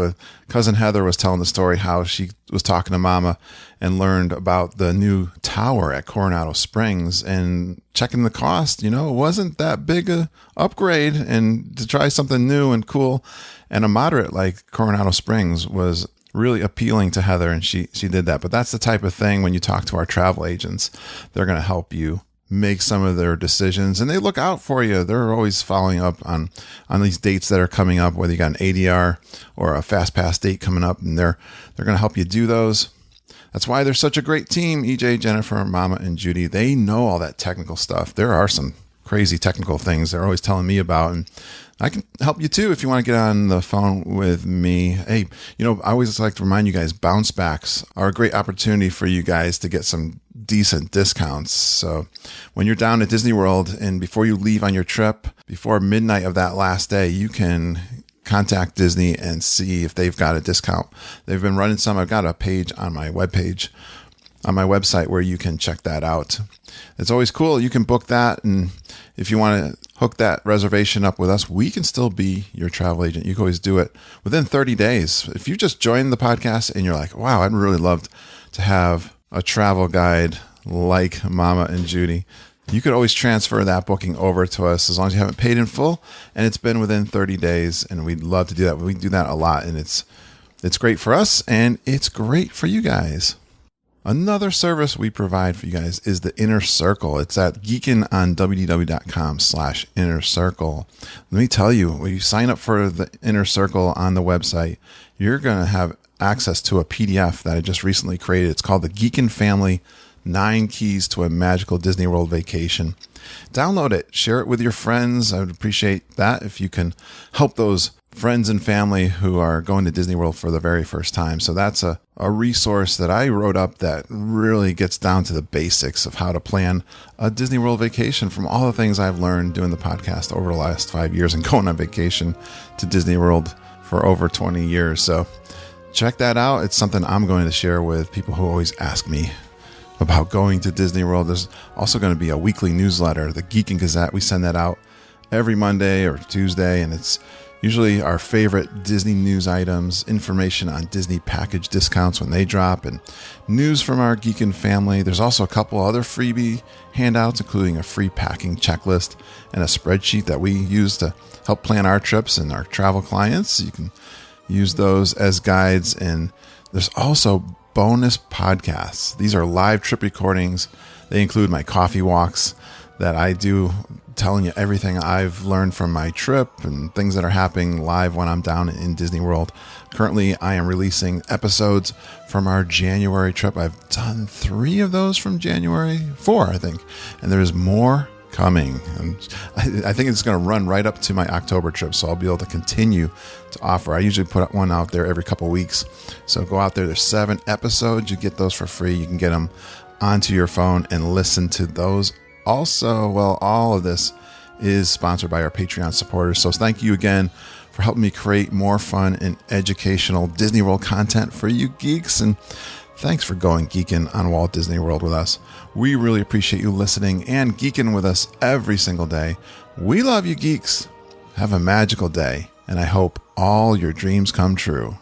Cousin Heather was telling the story how she was talking to Mama and learned about the new tower at Coronado Springs, and checking the cost, it wasn't that big a upgrade, and to try something new and cool and a moderate like Coronado Springs was really appealing to Heather, and she did that. But that's the type of thing when you talk to our travel agents, they're going to help you make some of their decisions, and they look out for you. They're always following up on these dates that are coming up, whether you got an ADR or a fast pass date coming up, and they're going to help you do those. That's why they're such a great team. EJ, Jennifer, Mama, and Judy, they know all that technical stuff. There are some crazy technical things they're always telling me about, and I can help you too if you want to get on the phone with me. Hey, I always like to remind you guys, bounce backs are a great opportunity for you guys to get some decent discounts. So when you're down at Disney World and before you leave on your trip, before midnight of that last day, you can contact Disney and see if they've got a discount. They've been running some. I've got a page on my webpage, on my website, where you can check that out. It's always cool. You can book that, and if you want to hook that reservation up with us, we can still be your travel agent. You can always do it within 30 days. If you just join the podcast and you're like, wow, I'd really love to have a travel guide like Mama and Judy, you could always transfer that booking over to us as long as you haven't paid in full and it's been within 30 days. And we'd love to do that. We do that a lot, and it's great for us and it's great for you guys. Another service we provide for you guys is the Inner Circle. It's at geekinonwdw.com/Inner Circle. Let me tell you, when you sign up for the Inner Circle on the website, you're going to have access to a PDF that I just recently created. It's called the Geekin Family 9 Keys to a Magical Disney World Vacation. Download it. Share it with your friends. I would appreciate that if you can help those friends and family who are going to Disney World for the very first time. So that's a resource that I wrote up that really gets down to the basics of how to plan a Disney World vacation from all the things I've learned doing the podcast over the last 5 years and going on vacation to Disney World for over 20 years. So check that out. It's something I'm going to share with people who always ask me about going to Disney World. There's also going to be a weekly newsletter, the Geek and Gazette. We send that out every Monday or Tuesday, and it's usually our favorite Disney news items, information on Disney package discounts when they drop, and news from our Geekin family. There's also a couple other freebie handouts, including a free packing checklist and a spreadsheet that we use to help plan our trips and our travel clients. You can use those as guides. And there's also bonus podcasts. These are live trip recordings. They include my coffee walks that I do, telling you everything I've learned from my trip and things that are happening live when I'm down in Disney World. Currently, I am releasing episodes from our January trip. I've done 3 of those from January, 4, I think, and there's more coming. And I think it's going to run right up to my October trip, so I'll be able to continue to offer. I usually put one out there every couple weeks, so go out there. There's 7 episodes. You get those for free. You can get them onto your phone and listen to those. Also, well, all of this is sponsored by our Patreon supporters. So thank you again for helping me create more fun and educational Disney World content for you geeks. And thanks for going geeking on Walt Disney World with us. We really appreciate you listening and geeking with us every single day. We love you, geeks. Have a magical day, and I hope all your dreams come true.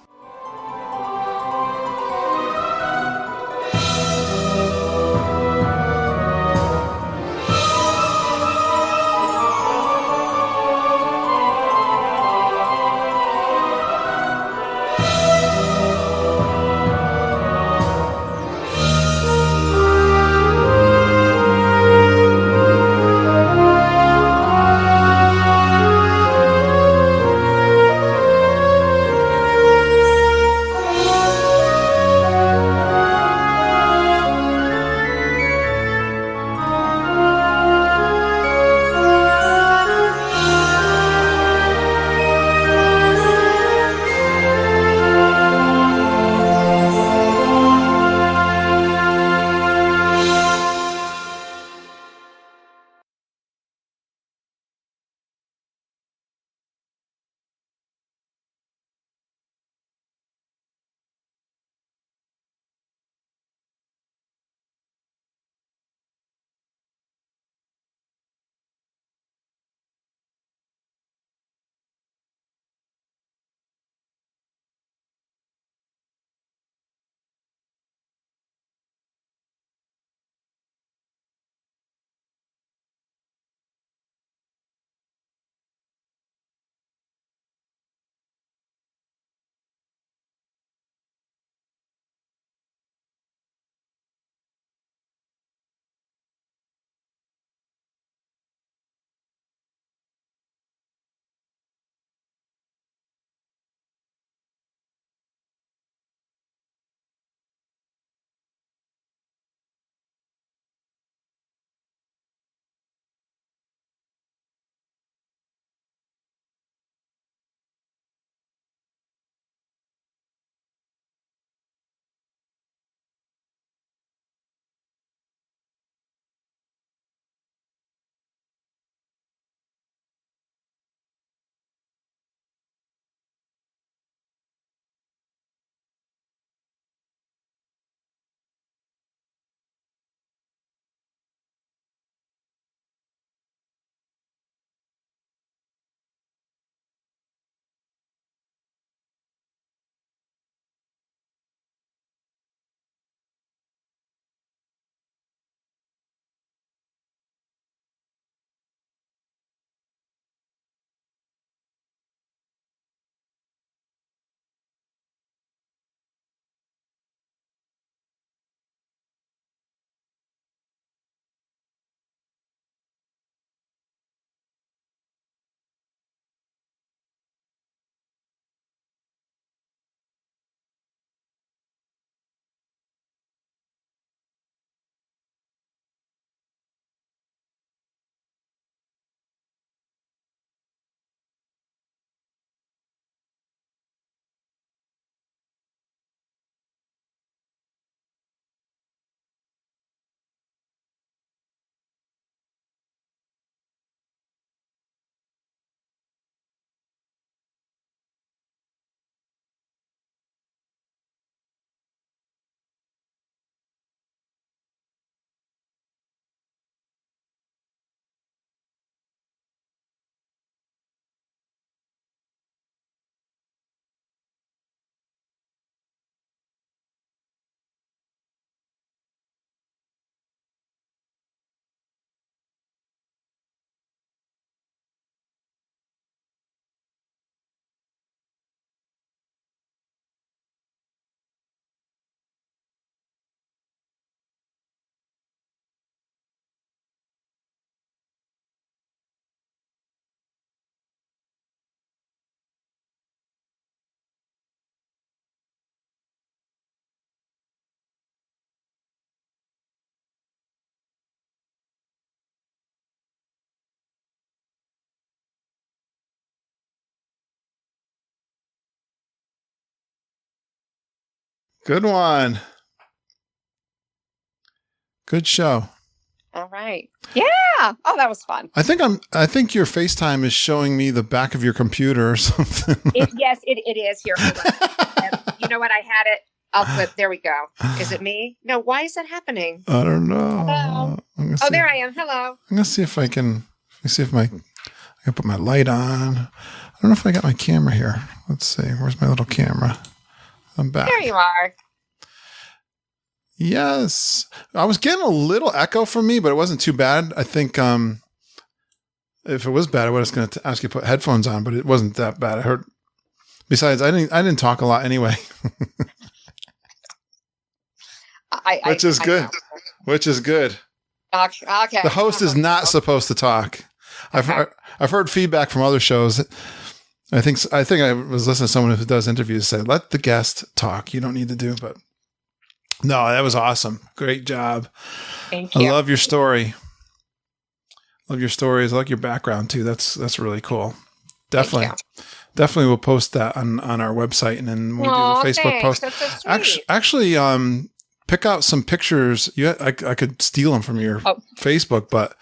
Good one. Good show. All right. Yeah. Oh, that was fun. I think your FaceTime is showing me the back of your computer or something. Yes, it is here. Hold on. You know what? I had it. I'll flip. There we go. Is it me? No. Why is that happening? I don't know. Hello. Oh, there I am. Hello. I'm gonna see if I can. I can put my light on. I don't know if I got my camera here. Let's see. Where's my little camera? I'm back. There you are. Yes. I was getting a little echo from me, but it wasn't too bad. I think if it was bad, I was going to ask you to put headphones on, but it wasn't that bad. I heard. Besides, I didn't talk a lot anyway. Which is good. Which is good. Okay. The host is not supposed to talk. Okay. I've heard feedback from other shows. I think I was listening to someone who does interviews say, let the guest talk. You don't need to do, but no, that was awesome. Great job. Thank you. I love your story. Love your stories. I like your background too. That's really cool. Definitely we'll post that on our website, and then we'll do the Facebook post. That's so sweet. Actually, pick out some pictures. I could steal them from your Facebook, but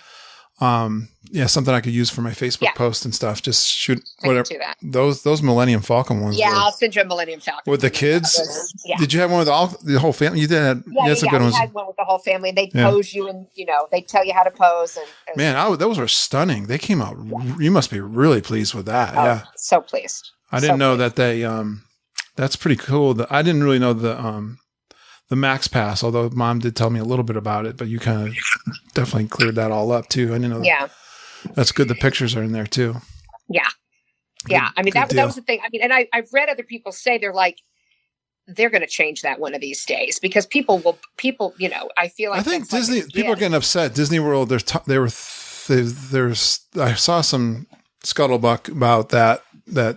something I could use for my Facebook post and stuff. Just shoot whatever. Do that. Those Millennium Falcon ones. Yeah, I'll send you a Millennium Falcon with the kids. Yeah. Did you have one with the whole family? You did. Yeah, some good ones. We had one with the whole family. They pose you, and they tell you how to pose. And man, those were stunning. They came out. You must be really pleased with that. Yeah, so pleased. I didn't know that they. That's pretty cool. I didn't really know the Max Pass, although Mom did tell me a little bit about it, but you kind of definitely cleared that all up too. I didn't know. Yeah. That's good. The pictures are in there too. Yeah. Yeah. I mean, that was the thing. I mean, and I've read other people say they're going to change that one of these days because people, I feel like. I think Disney, people are getting upset. Disney World, I saw some scuttlebutt about that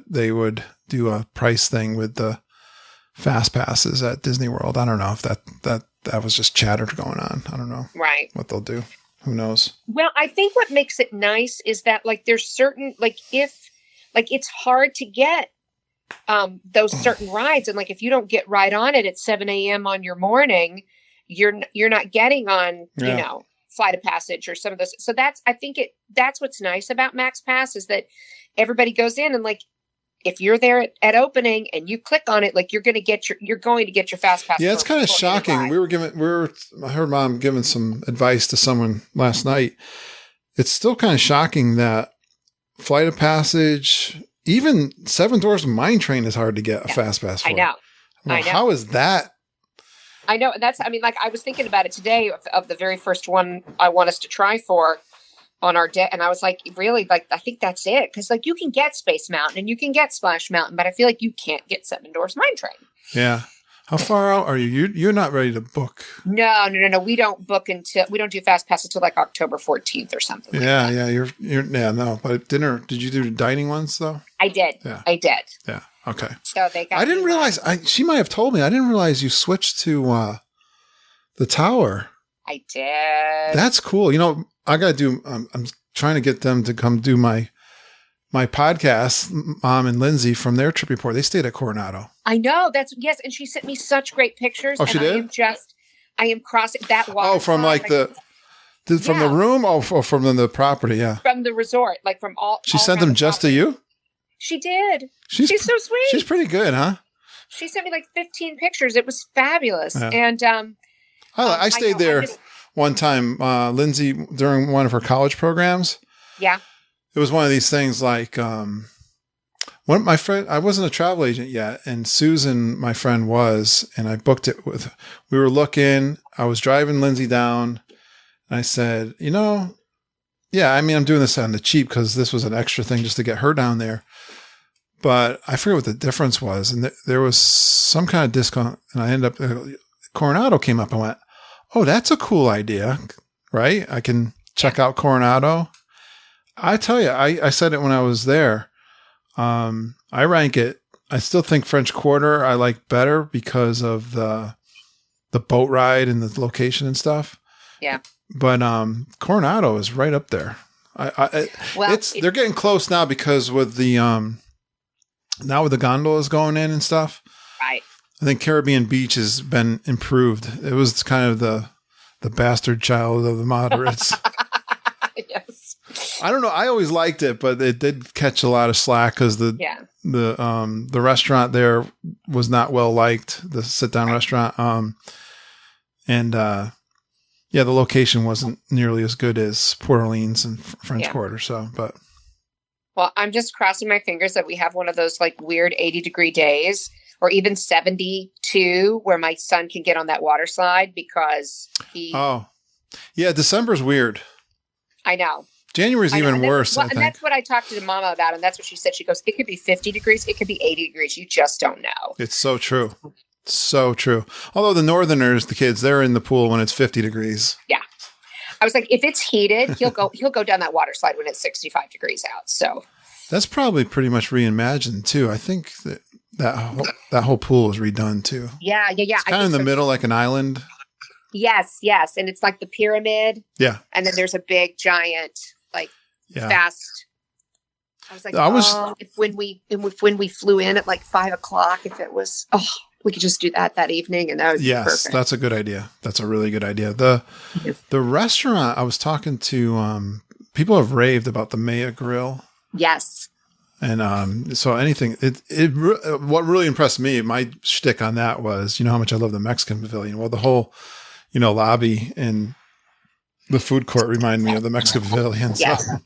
they would do a price thing with the fast passes at Disney World. I don't know if that was just chatter going on. I don't know. Right. What they'll do. Who knows? Well, I think what makes it nice is that there's certain, if it's hard to get those certain rides. And if you don't get right on it at 7 a.m. on your morning, you're not getting on, Flight of Passage or some of those. So that's what's nice about Max Pass is that everybody goes in and if you're there at opening and you click on it, you're going to get your fast pass. Yeah, it's kind of shocking. I heard Mom giving some advice to someone last night. It's still kind of shocking that Flight of Passage, even Seven Dwarfs Mine Train is hard to get a fast pass for. I know. How is that? I know. I was thinking about it today of the very first one I want us to try for on our deck. And I was really, I think that's it. Cause you can get Space Mountain and you can get Splash Mountain, but I feel you can't get Seven Dwarfs Mine Train. Yeah. How far out are you? You're not ready to book. No. We don't book we don't do fast passes until October 14th or something. Yeah. Yeah. No, but did you do dining ones though? I did. Yeah. I did. Yeah. Okay. So they got I didn't realize, she might have told me, I didn't realize you switched to the tower. I did. That's cool. I got to do, I'm trying to get them to come do my podcast, Mom and Lindsay, from their trip report. They stayed at Coronado. I know. Yes. And she sent me such great pictures. Oh, she did? I am crossing that water. Oh, from from the room or from the property? Yeah. From the resort, from all. She sent them just to you? She did. She's so sweet. She's pretty good, huh? She sent me 15 pictures. It was fabulous. Yeah. And I stayed there one time, Lindsay, during one of her college programs. Yeah. It was one of these things one of my friend, I wasn't a travel agent yet, and Susan, my friend, was, and I booked it we were looking, I was driving Lindsay down, and I said, I'm doing this on the cheap because this was an extra thing just to get her down there. But I forget what the difference was. And there was some kind of discount, and I ended up, Coronado came up and went, oh, that's a cool idea, right? I can check out Coronado. I tell you, I said it when I was there. I rank it. I still think French Quarter I like better because of the boat ride and the location and stuff. Yeah. But Coronado is right up there. They're getting close now because with the now with the gondolas going in and stuff. Right. I think Caribbean Beach has been improved. It was kind of the bastard child of the moderates. Yes. I don't know. I always liked it, but it did catch a lot of slack because the restaurant there was not well liked. The sit down restaurant, the location wasn't nearly as good as Port Orleans and French Quarter. So, but well, I'm just crossing my fingers that we have one of those like weird 80-degree days, or even 72, where my son can get on that water slide because he. Oh, yeah, December's weird. I know. January's even worse. And that's what I talked to Mama about, and that's what she said. She goes, "It could be 50 degrees, it could be 80 degrees. You just don't know." It's so true, so true. Although the Northerners, the kids, they're in the pool when it's 50 degrees. Yeah, I was like, if it's heated, he'll go down that water slide when it's 65 degrees out. So that's probably pretty much reimagined too. I think that whole pool was redone too. Yeah. It's kind of in the middle, like an island. Yes, and it's like the pyramid. Yeah, and then there's a big giant fast. I was like, if when we flew in at like 5:00, if it was, we could just do that evening, and that would be perfect. That's a good idea. That's a really good idea. The restaurant, I was talking to people have raved about the Maya Grill. Yes. And so anything, what really impressed me, my shtick on that was, how much I love the Mexican Pavilion. Well, the whole, lobby and the food court remind me of the Mexican Pavilion. Yes. So.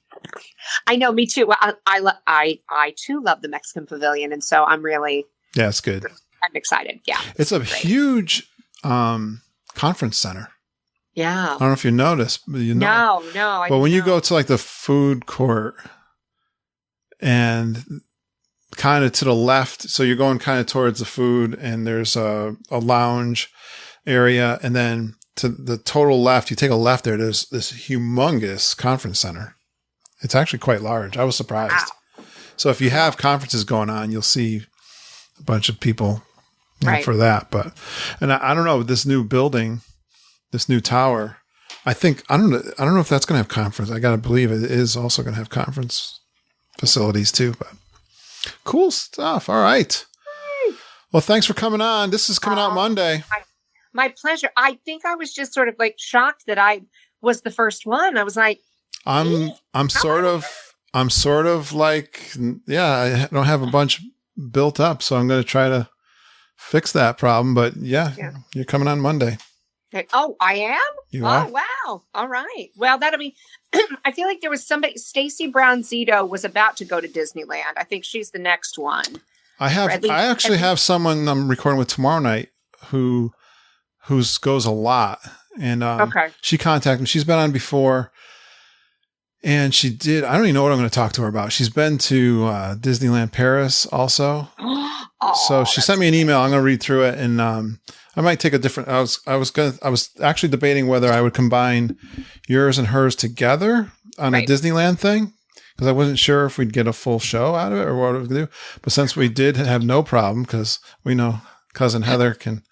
I know, me too. Well, I too love the Mexican Pavilion, and so I'm really it's good. I'm excited. Yeah, it's a huge conference center. Yeah, I don't know if you noticed, but No. But when you go to like the food court and kind of to the left, so you're going kind of towards the food, and there's a lounge area, and then to the total left, you take a left there, there's this humongous conference center. It's actually quite large. I was surprised. Wow. So if you have conferences going on, you'll see a bunch of people for that. But, and I don't know, this new building, this new tower, I don't know if that's going to have conference. I got to believe it is also going to have conference facilities too, but cool stuff. All right. Well, thanks for coming on. This is coming out Monday. My pleasure. I think I was just sort of like shocked that I was the first one. I was like, I'm sort of like, I don't have a bunch built up, so I'm going to try to fix that problem. But you're coming on Monday. Oh, I am? You are? Oh, wow. All right. Well, that'll be, I feel like there was Stacy Brown Zito was about to go to Disneyland. I think she's the next one. I actually have someone I'm recording with tomorrow night who goes a lot. And she contacted me. She's been on before. And she did. I don't even know what I'm going to talk to her about. She's been to Disneyland Paris also. So she sent me an email. I'm going to read through it, and I might take a different. I was actually debating whether I would combine yours and hers together on a Disneyland thing, because I wasn't sure if we'd get a full show out of it or what it would do. But since we did have no problem, because we know cousin Heather can.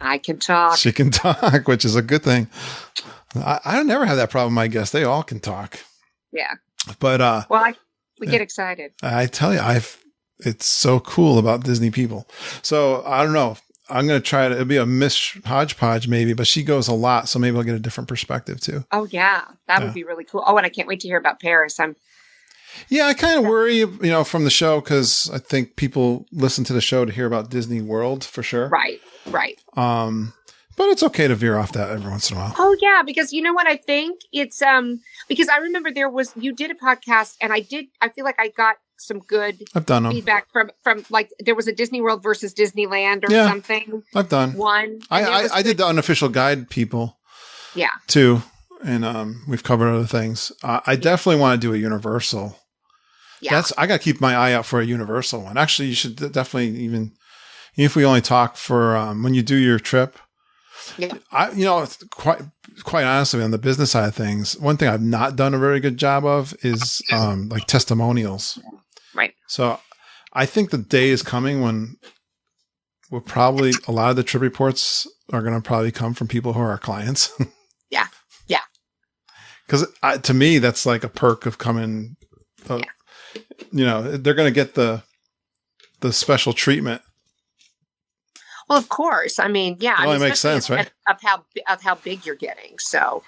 I can talk. She can talk, which is a good thing. I never have that problem, I guess. They all can talk. Yeah. But we get excited. I tell you, it's so cool about Disney people. So I don't know. I'm going to try to, it'll be a hodgepodge maybe, but she goes a lot. So maybe I'll get a different perspective too. Oh yeah. That would be really cool. Oh, and I can't wait to hear about Paris. I kind of worry, from the show, because I think people listen to the show to hear about Disney World for sure. Right. But it's okay to veer off that every once in a while. Oh yeah, because you know what I think? It's because I remember you did a podcast, and I feel like I got some good feedback from like there was a Disney World versus Disneyland or something. I've done one. I did the unofficial guide people. Yeah. Too. And we've covered other things. I definitely want to do a Universal. Yeah. I got to keep my eye out for a Universal one. Actually, you should definitely even if we only talk for when you do your trip. Yeah. Quite honestly, on the business side of things, one thing I've not done a very good job of is like testimonials. Right. So I think the day is coming when we'll probably, a lot of the trip reports are going to probably come from people who are our clients. Yeah. Yeah. Because to me, that's like a perk of coming, they're going to get the special treatment. Well, of course. I mean, yeah. It only makes sense, right? Of how big you're getting. So.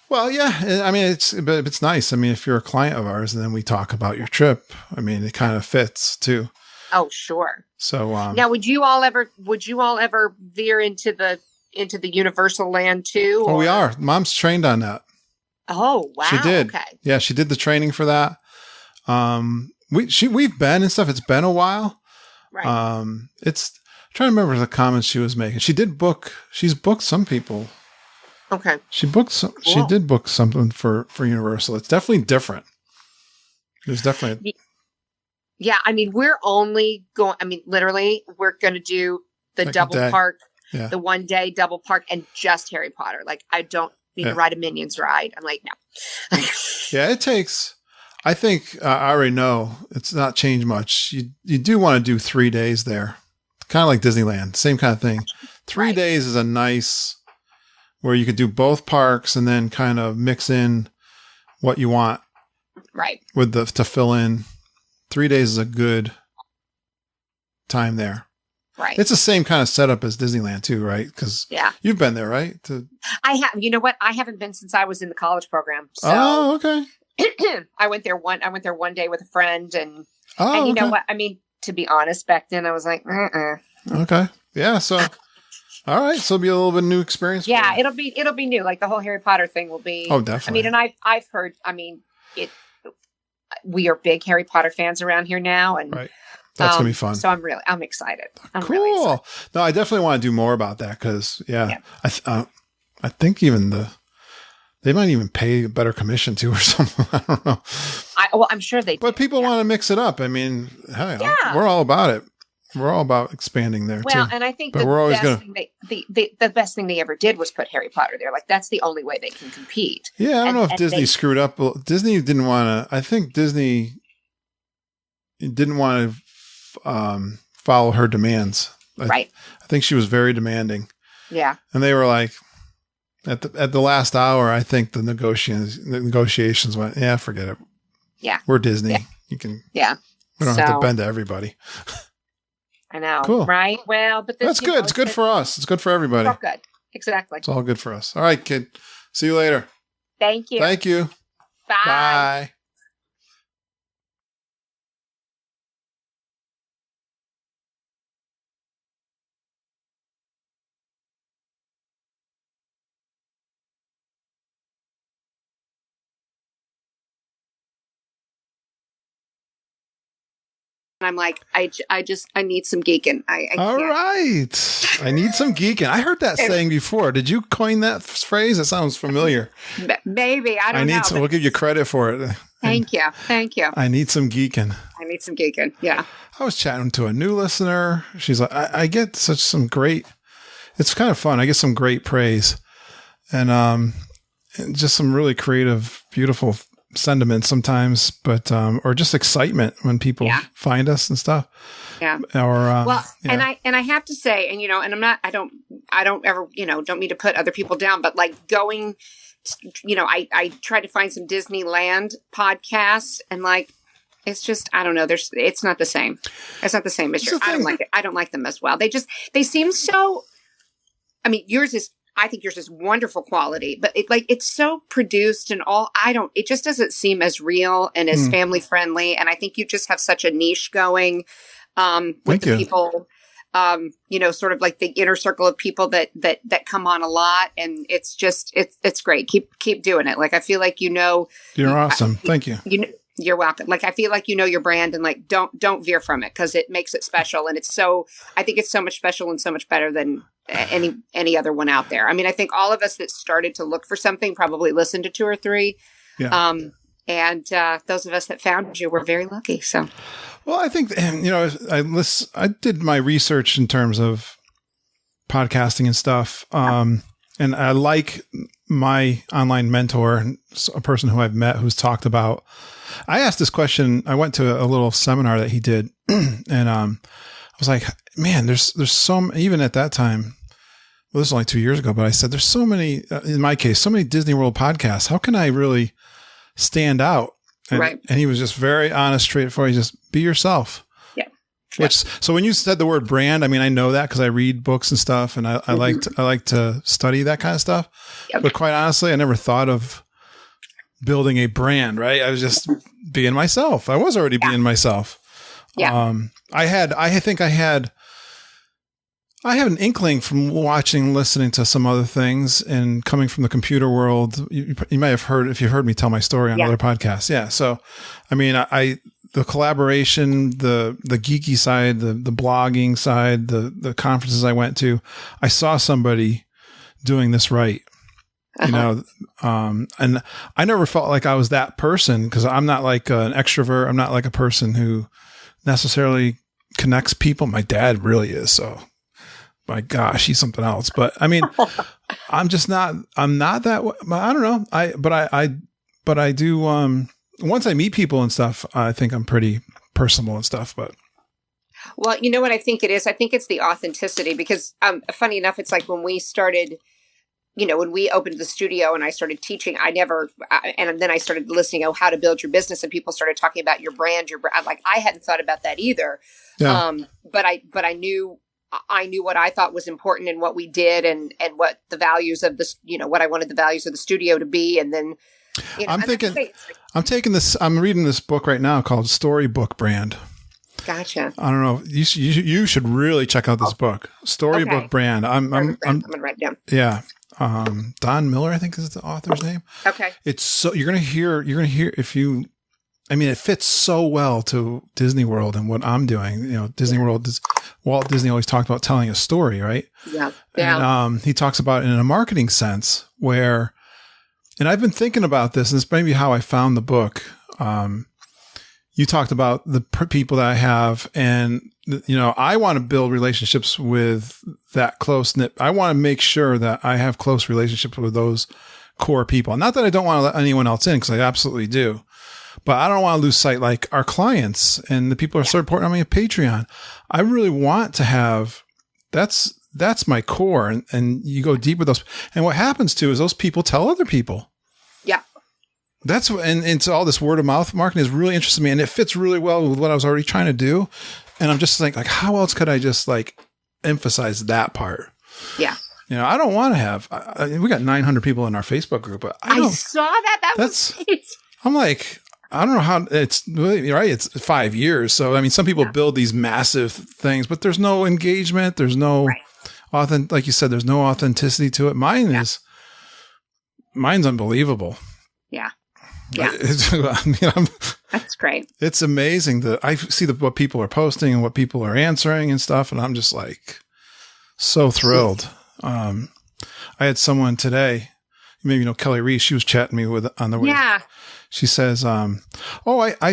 Well, yeah. I mean, it's nice. I mean, if you're a client of ours, and then we talk about your trip, I mean, it kind of fits too. Oh, sure. So now, would you all ever veer into the Universal Land too? Or? Oh, we are. Mom's trained on that. Oh, wow. She did. Okay. Yeah, she did the training for that. We've been and stuff. It's been a while. Right. I'm trying to remember the comments she was making. She's booked some people. Okay. She did book something for Universal. It's definitely different. There's definitely. Yeah. I mean, literally, we're going to do the double park, the 1 day double park, and just Harry Potter. Like, I don't need to ride a Minions ride. I'm like, no. Yeah, it takes. I think I already know it's not changed much. You do want to do 3 days there, kind of like Disneyland, same kind of thing. 3 days is a nice where you could do both parks and then kind of mix in what you want, right? To fill in. 3 days is a good time there. Right. It's the same kind of setup as Disneyland too, right? Because you've been there, right? I have. You know what? I haven't been since I was in the college program. So. Oh, okay. I went there one day with a friend, and you know what? I mean, to be honest, back then I was like, Okay. Yeah. So, all right. So it'll be a little bit new experience. Yeah, it'll be new. Like the whole Harry Potter thing will be. Oh, definitely. I mean, and I've heard. I mean, we are big Harry Potter fans around here now, and right. That's gonna be fun. So I'm excited. Cool. Really excited. No, I definitely want to do more about that because I think even they might even pay a better commission too or something. I don't know. I'm sure they do. But people want to mix it up. I mean, hey, we're all about it. We're all about expanding there too. Well, and I think the best thing they ever did was put Harry Potter there. Like that's the only way they can compete. Yeah, I don't know if Disney screwed up. Disney didn't want to. I think Disney didn't want to follow her demands. Right. I think she was very demanding. Yeah. And they were like, at the last hour, I think the negotiations went, forget it. Yeah. We're Disney. Yeah. You can. Yeah. We don't have to bend to everybody. I know. Cool. Right. Well, but that's good. It's good for us. It's good for everybody. It's all good. Exactly. It's all good for us. All right, kid. See you later. Thank you. Thank you. Bye. Bye. I'm like, I need some geeking. All right. I need some geeking. I heard that saying before. Did you coin that phrase? It sounds familiar. Maybe. I don't know. We'll give you credit for it. Thank you. I need some geeking. Yeah. I was chatting to a new listener. She's like, I get some great, it's kind of fun. I get some great praise and just some really creative, beautiful sentiments sometimes, but or just excitement when people find us and stuff. Yeah. Or and I have to say, and and I'm not, I don't ever, don't mean to put other people down, but like going, I tried to find some Disneyland podcasts and like, it's just, I don't know. It's not the same. It's not the same as yours. I don't like it. I don't like them as well. They seem so, I mean, I think yours is wonderful quality, but it's so produced and all. It just doesn't seem as real and as family friendly. And I think you just have such a niche going with the people, sort of like the inner circle of people that come on a lot. And it's just, it's great. Keep doing it. Like, I feel like, you're awesome. Thank you. You're welcome. Like, I feel like your brand and like, don't veer from it because it makes it special. And I think it's so much special and so much better than any other one out there. I mean, I think all of us that started to look for something probably listened to 2 or 3. Yeah. And those of us that found you were very lucky. So, well, I think, I did my research in terms of podcasting and stuff. And I like my online mentor, a person who I've met who's talked about, I asked this question. I went to a little seminar that he did and I was like, man, there's even at that time, well, this was only 2 years ago, but I said, there's so many, in my case, so many Disney World podcasts. How can I really stand out? And, right. And he was just very honest, straightforward. He just be yourself. Yeah. So when you said the word brand, I mean, I know that because I read books and stuff, and I like to study that kind of stuff. Yep. But quite honestly, I never thought of building a brand, right? I was just being myself. I was already being myself. Yeah. I have an inkling from listening to some other things and coming from the computer world. You might have heard, if you've heard me tell my story on other podcasts. Yeah. So, I mean, the collaboration, the geeky side, the blogging side, the conferences I went to, I saw somebody doing this right. You know, and I never felt like I was that person because I'm not like an extrovert. I'm not like a person who necessarily connects people. My dad really is. So my gosh, he's something else. But I mean, I'm not that way. I don't know. But I do, once I meet people and stuff, I think I'm pretty personable and stuff, but. Well, you know what I think it is? I think it's the authenticity because, funny enough, it's like when we started, when we opened the studio and I started teaching, and then I started listening, how to build your business, and people started talking about your brand. Like I hadn't thought about that either. Yeah. But I knew what I thought was important and what we did and what the values of this, what I wanted the values of the studio to be. And then, I'm reading this book right now called Storybook Brand. Gotcha. I don't know. You should really check out this book, Storybook Brand. I'm going to write it down. Yeah. Don Miller, I think is the author's name. Okay. It's so you're going to hear it fits so well to Disney World and what I'm doing. Disney World is, Walt Disney always talked about telling a story, right? Yeah. Yeah. And he talks about it in a marketing sense and I've been thinking about this, and it's maybe how I found the book. You talked about the people that I have, and I want to build relationships with that close knit. I want to make sure that I have close relationships with those core people. Not that I don't want to let anyone else in, because I absolutely do, but I don't want to lose sight, like our clients and the people who are supporting me on Patreon. I really want to have that's my core, and you go deep with those. And what happens too is those people tell other people. Yeah. And so all this word of mouth marketing is really interesting to me, and it fits really well with what I was already trying to do. And I'm just like how else could I just emphasize that part? Yeah. I don't want to have, we got 900 people in our Facebook group, but I saw that. I'm like, I don't know how it's really right. It's 5 years. So, I mean, some people build these massive things, but there's no engagement. There's no like you said, there's no authenticity to it. Mine's unbelievable. Yeah. Yeah. That's great. It's amazing that I see what people are posting and what people are answering and stuff. And I'm just so thrilled. I had someone today, maybe Kelly Reese, she was chatting me with on the way. Yeah. She says, I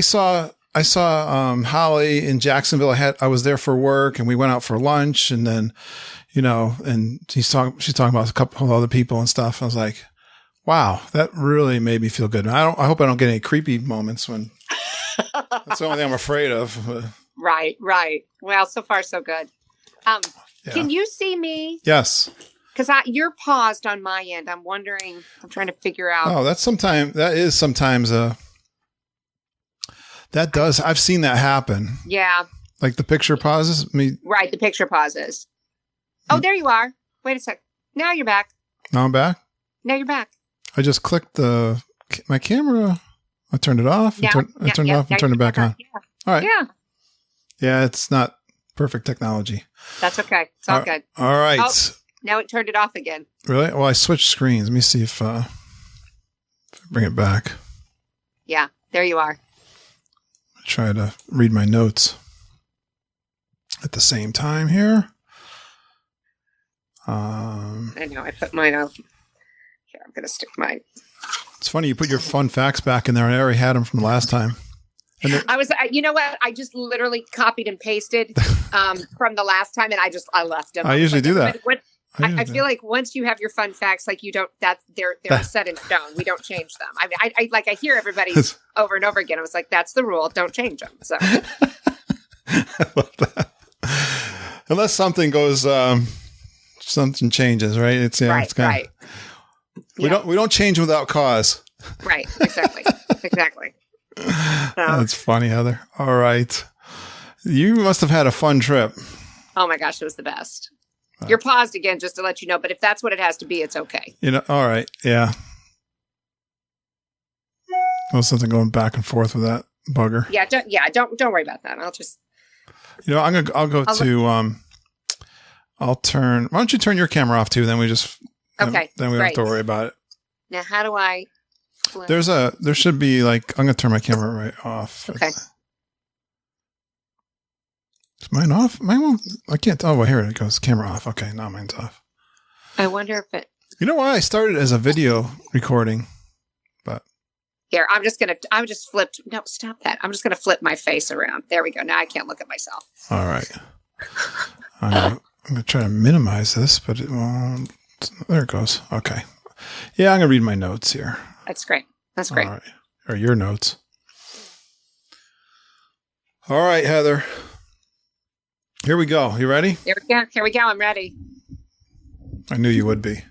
saw Holly in Jacksonville. I was there for work and we went out for lunch, and then, and she's talking about a couple of other people and stuff. I was like, wow, that really made me feel good. I hope I don't get any creepy moments when that's the only thing I'm afraid of. Right. Well, so far so good. Can you see me? Yes. Because you're paused on my end. I'm wondering. I'm trying to figure out. Oh, that is sometimes that does. I've seen that happen. Yeah. Like the picture pauses. Right. The picture pauses. Oh, there you are. Wait a sec. Now you're back. Now I'm back. Now you're back. I just clicked my camera. I turned it off. I turned it off and turned it back on. Yeah. All right. Yeah. Yeah. It's not perfect technology. That's okay. It's all good. All right. Oh, now it turned it off again. Really? Well, I switched screens. Let me see if I bring it back. Yeah. There you are. I try to read my notes at the same time here. I know. I put mine out. Here, I'm going to stick mine. It's funny. You put your fun facts back in there. I already had them from the last time. I was, you know what? I just literally copied and pasted from the last time, and I left them. I usually do that. I feel like once you have your fun facts, you don't. They're set in stone. We don't change them. I mean, I hear everybody over and over again. I was like, that's the rule. Don't change them. So. I love that. Unless something goes, something changes, right? It's right. It's kind of, we don't change without cause. Right. Exactly. Exactly. That's funny, Heather. All right. You must have had a fun trip. Oh my gosh, it was the best. You're paused again just to let you know, but if that's what it has to be, it's okay. All right. Yeah. Well, something going back and forth with that bugger. Don't worry about that. I'll just. I'll turn. Why don't you turn your camera off too? Then we just. Okay. Then we don't have to worry about it. Now, how do I? There should be like, I'm going to turn my camera right off. Okay. Is mine off? Mine won't. I can't. Oh, well, here it goes. Camera off. Okay, now mine's off. I wonder if it. You know why I started as a video recording, but. Here, I'm just flipped. No, stop that. I'm just going to flip my face around. There we go. Now I can't look at myself. All right. I'm going to try to minimize this, but it won't. There it goes. Okay. Yeah, I'm going to read my notes here. That's great. All right. Or your notes. All right, Heather. Here we go. You ready? Here we go. I'm ready. I knew you would be.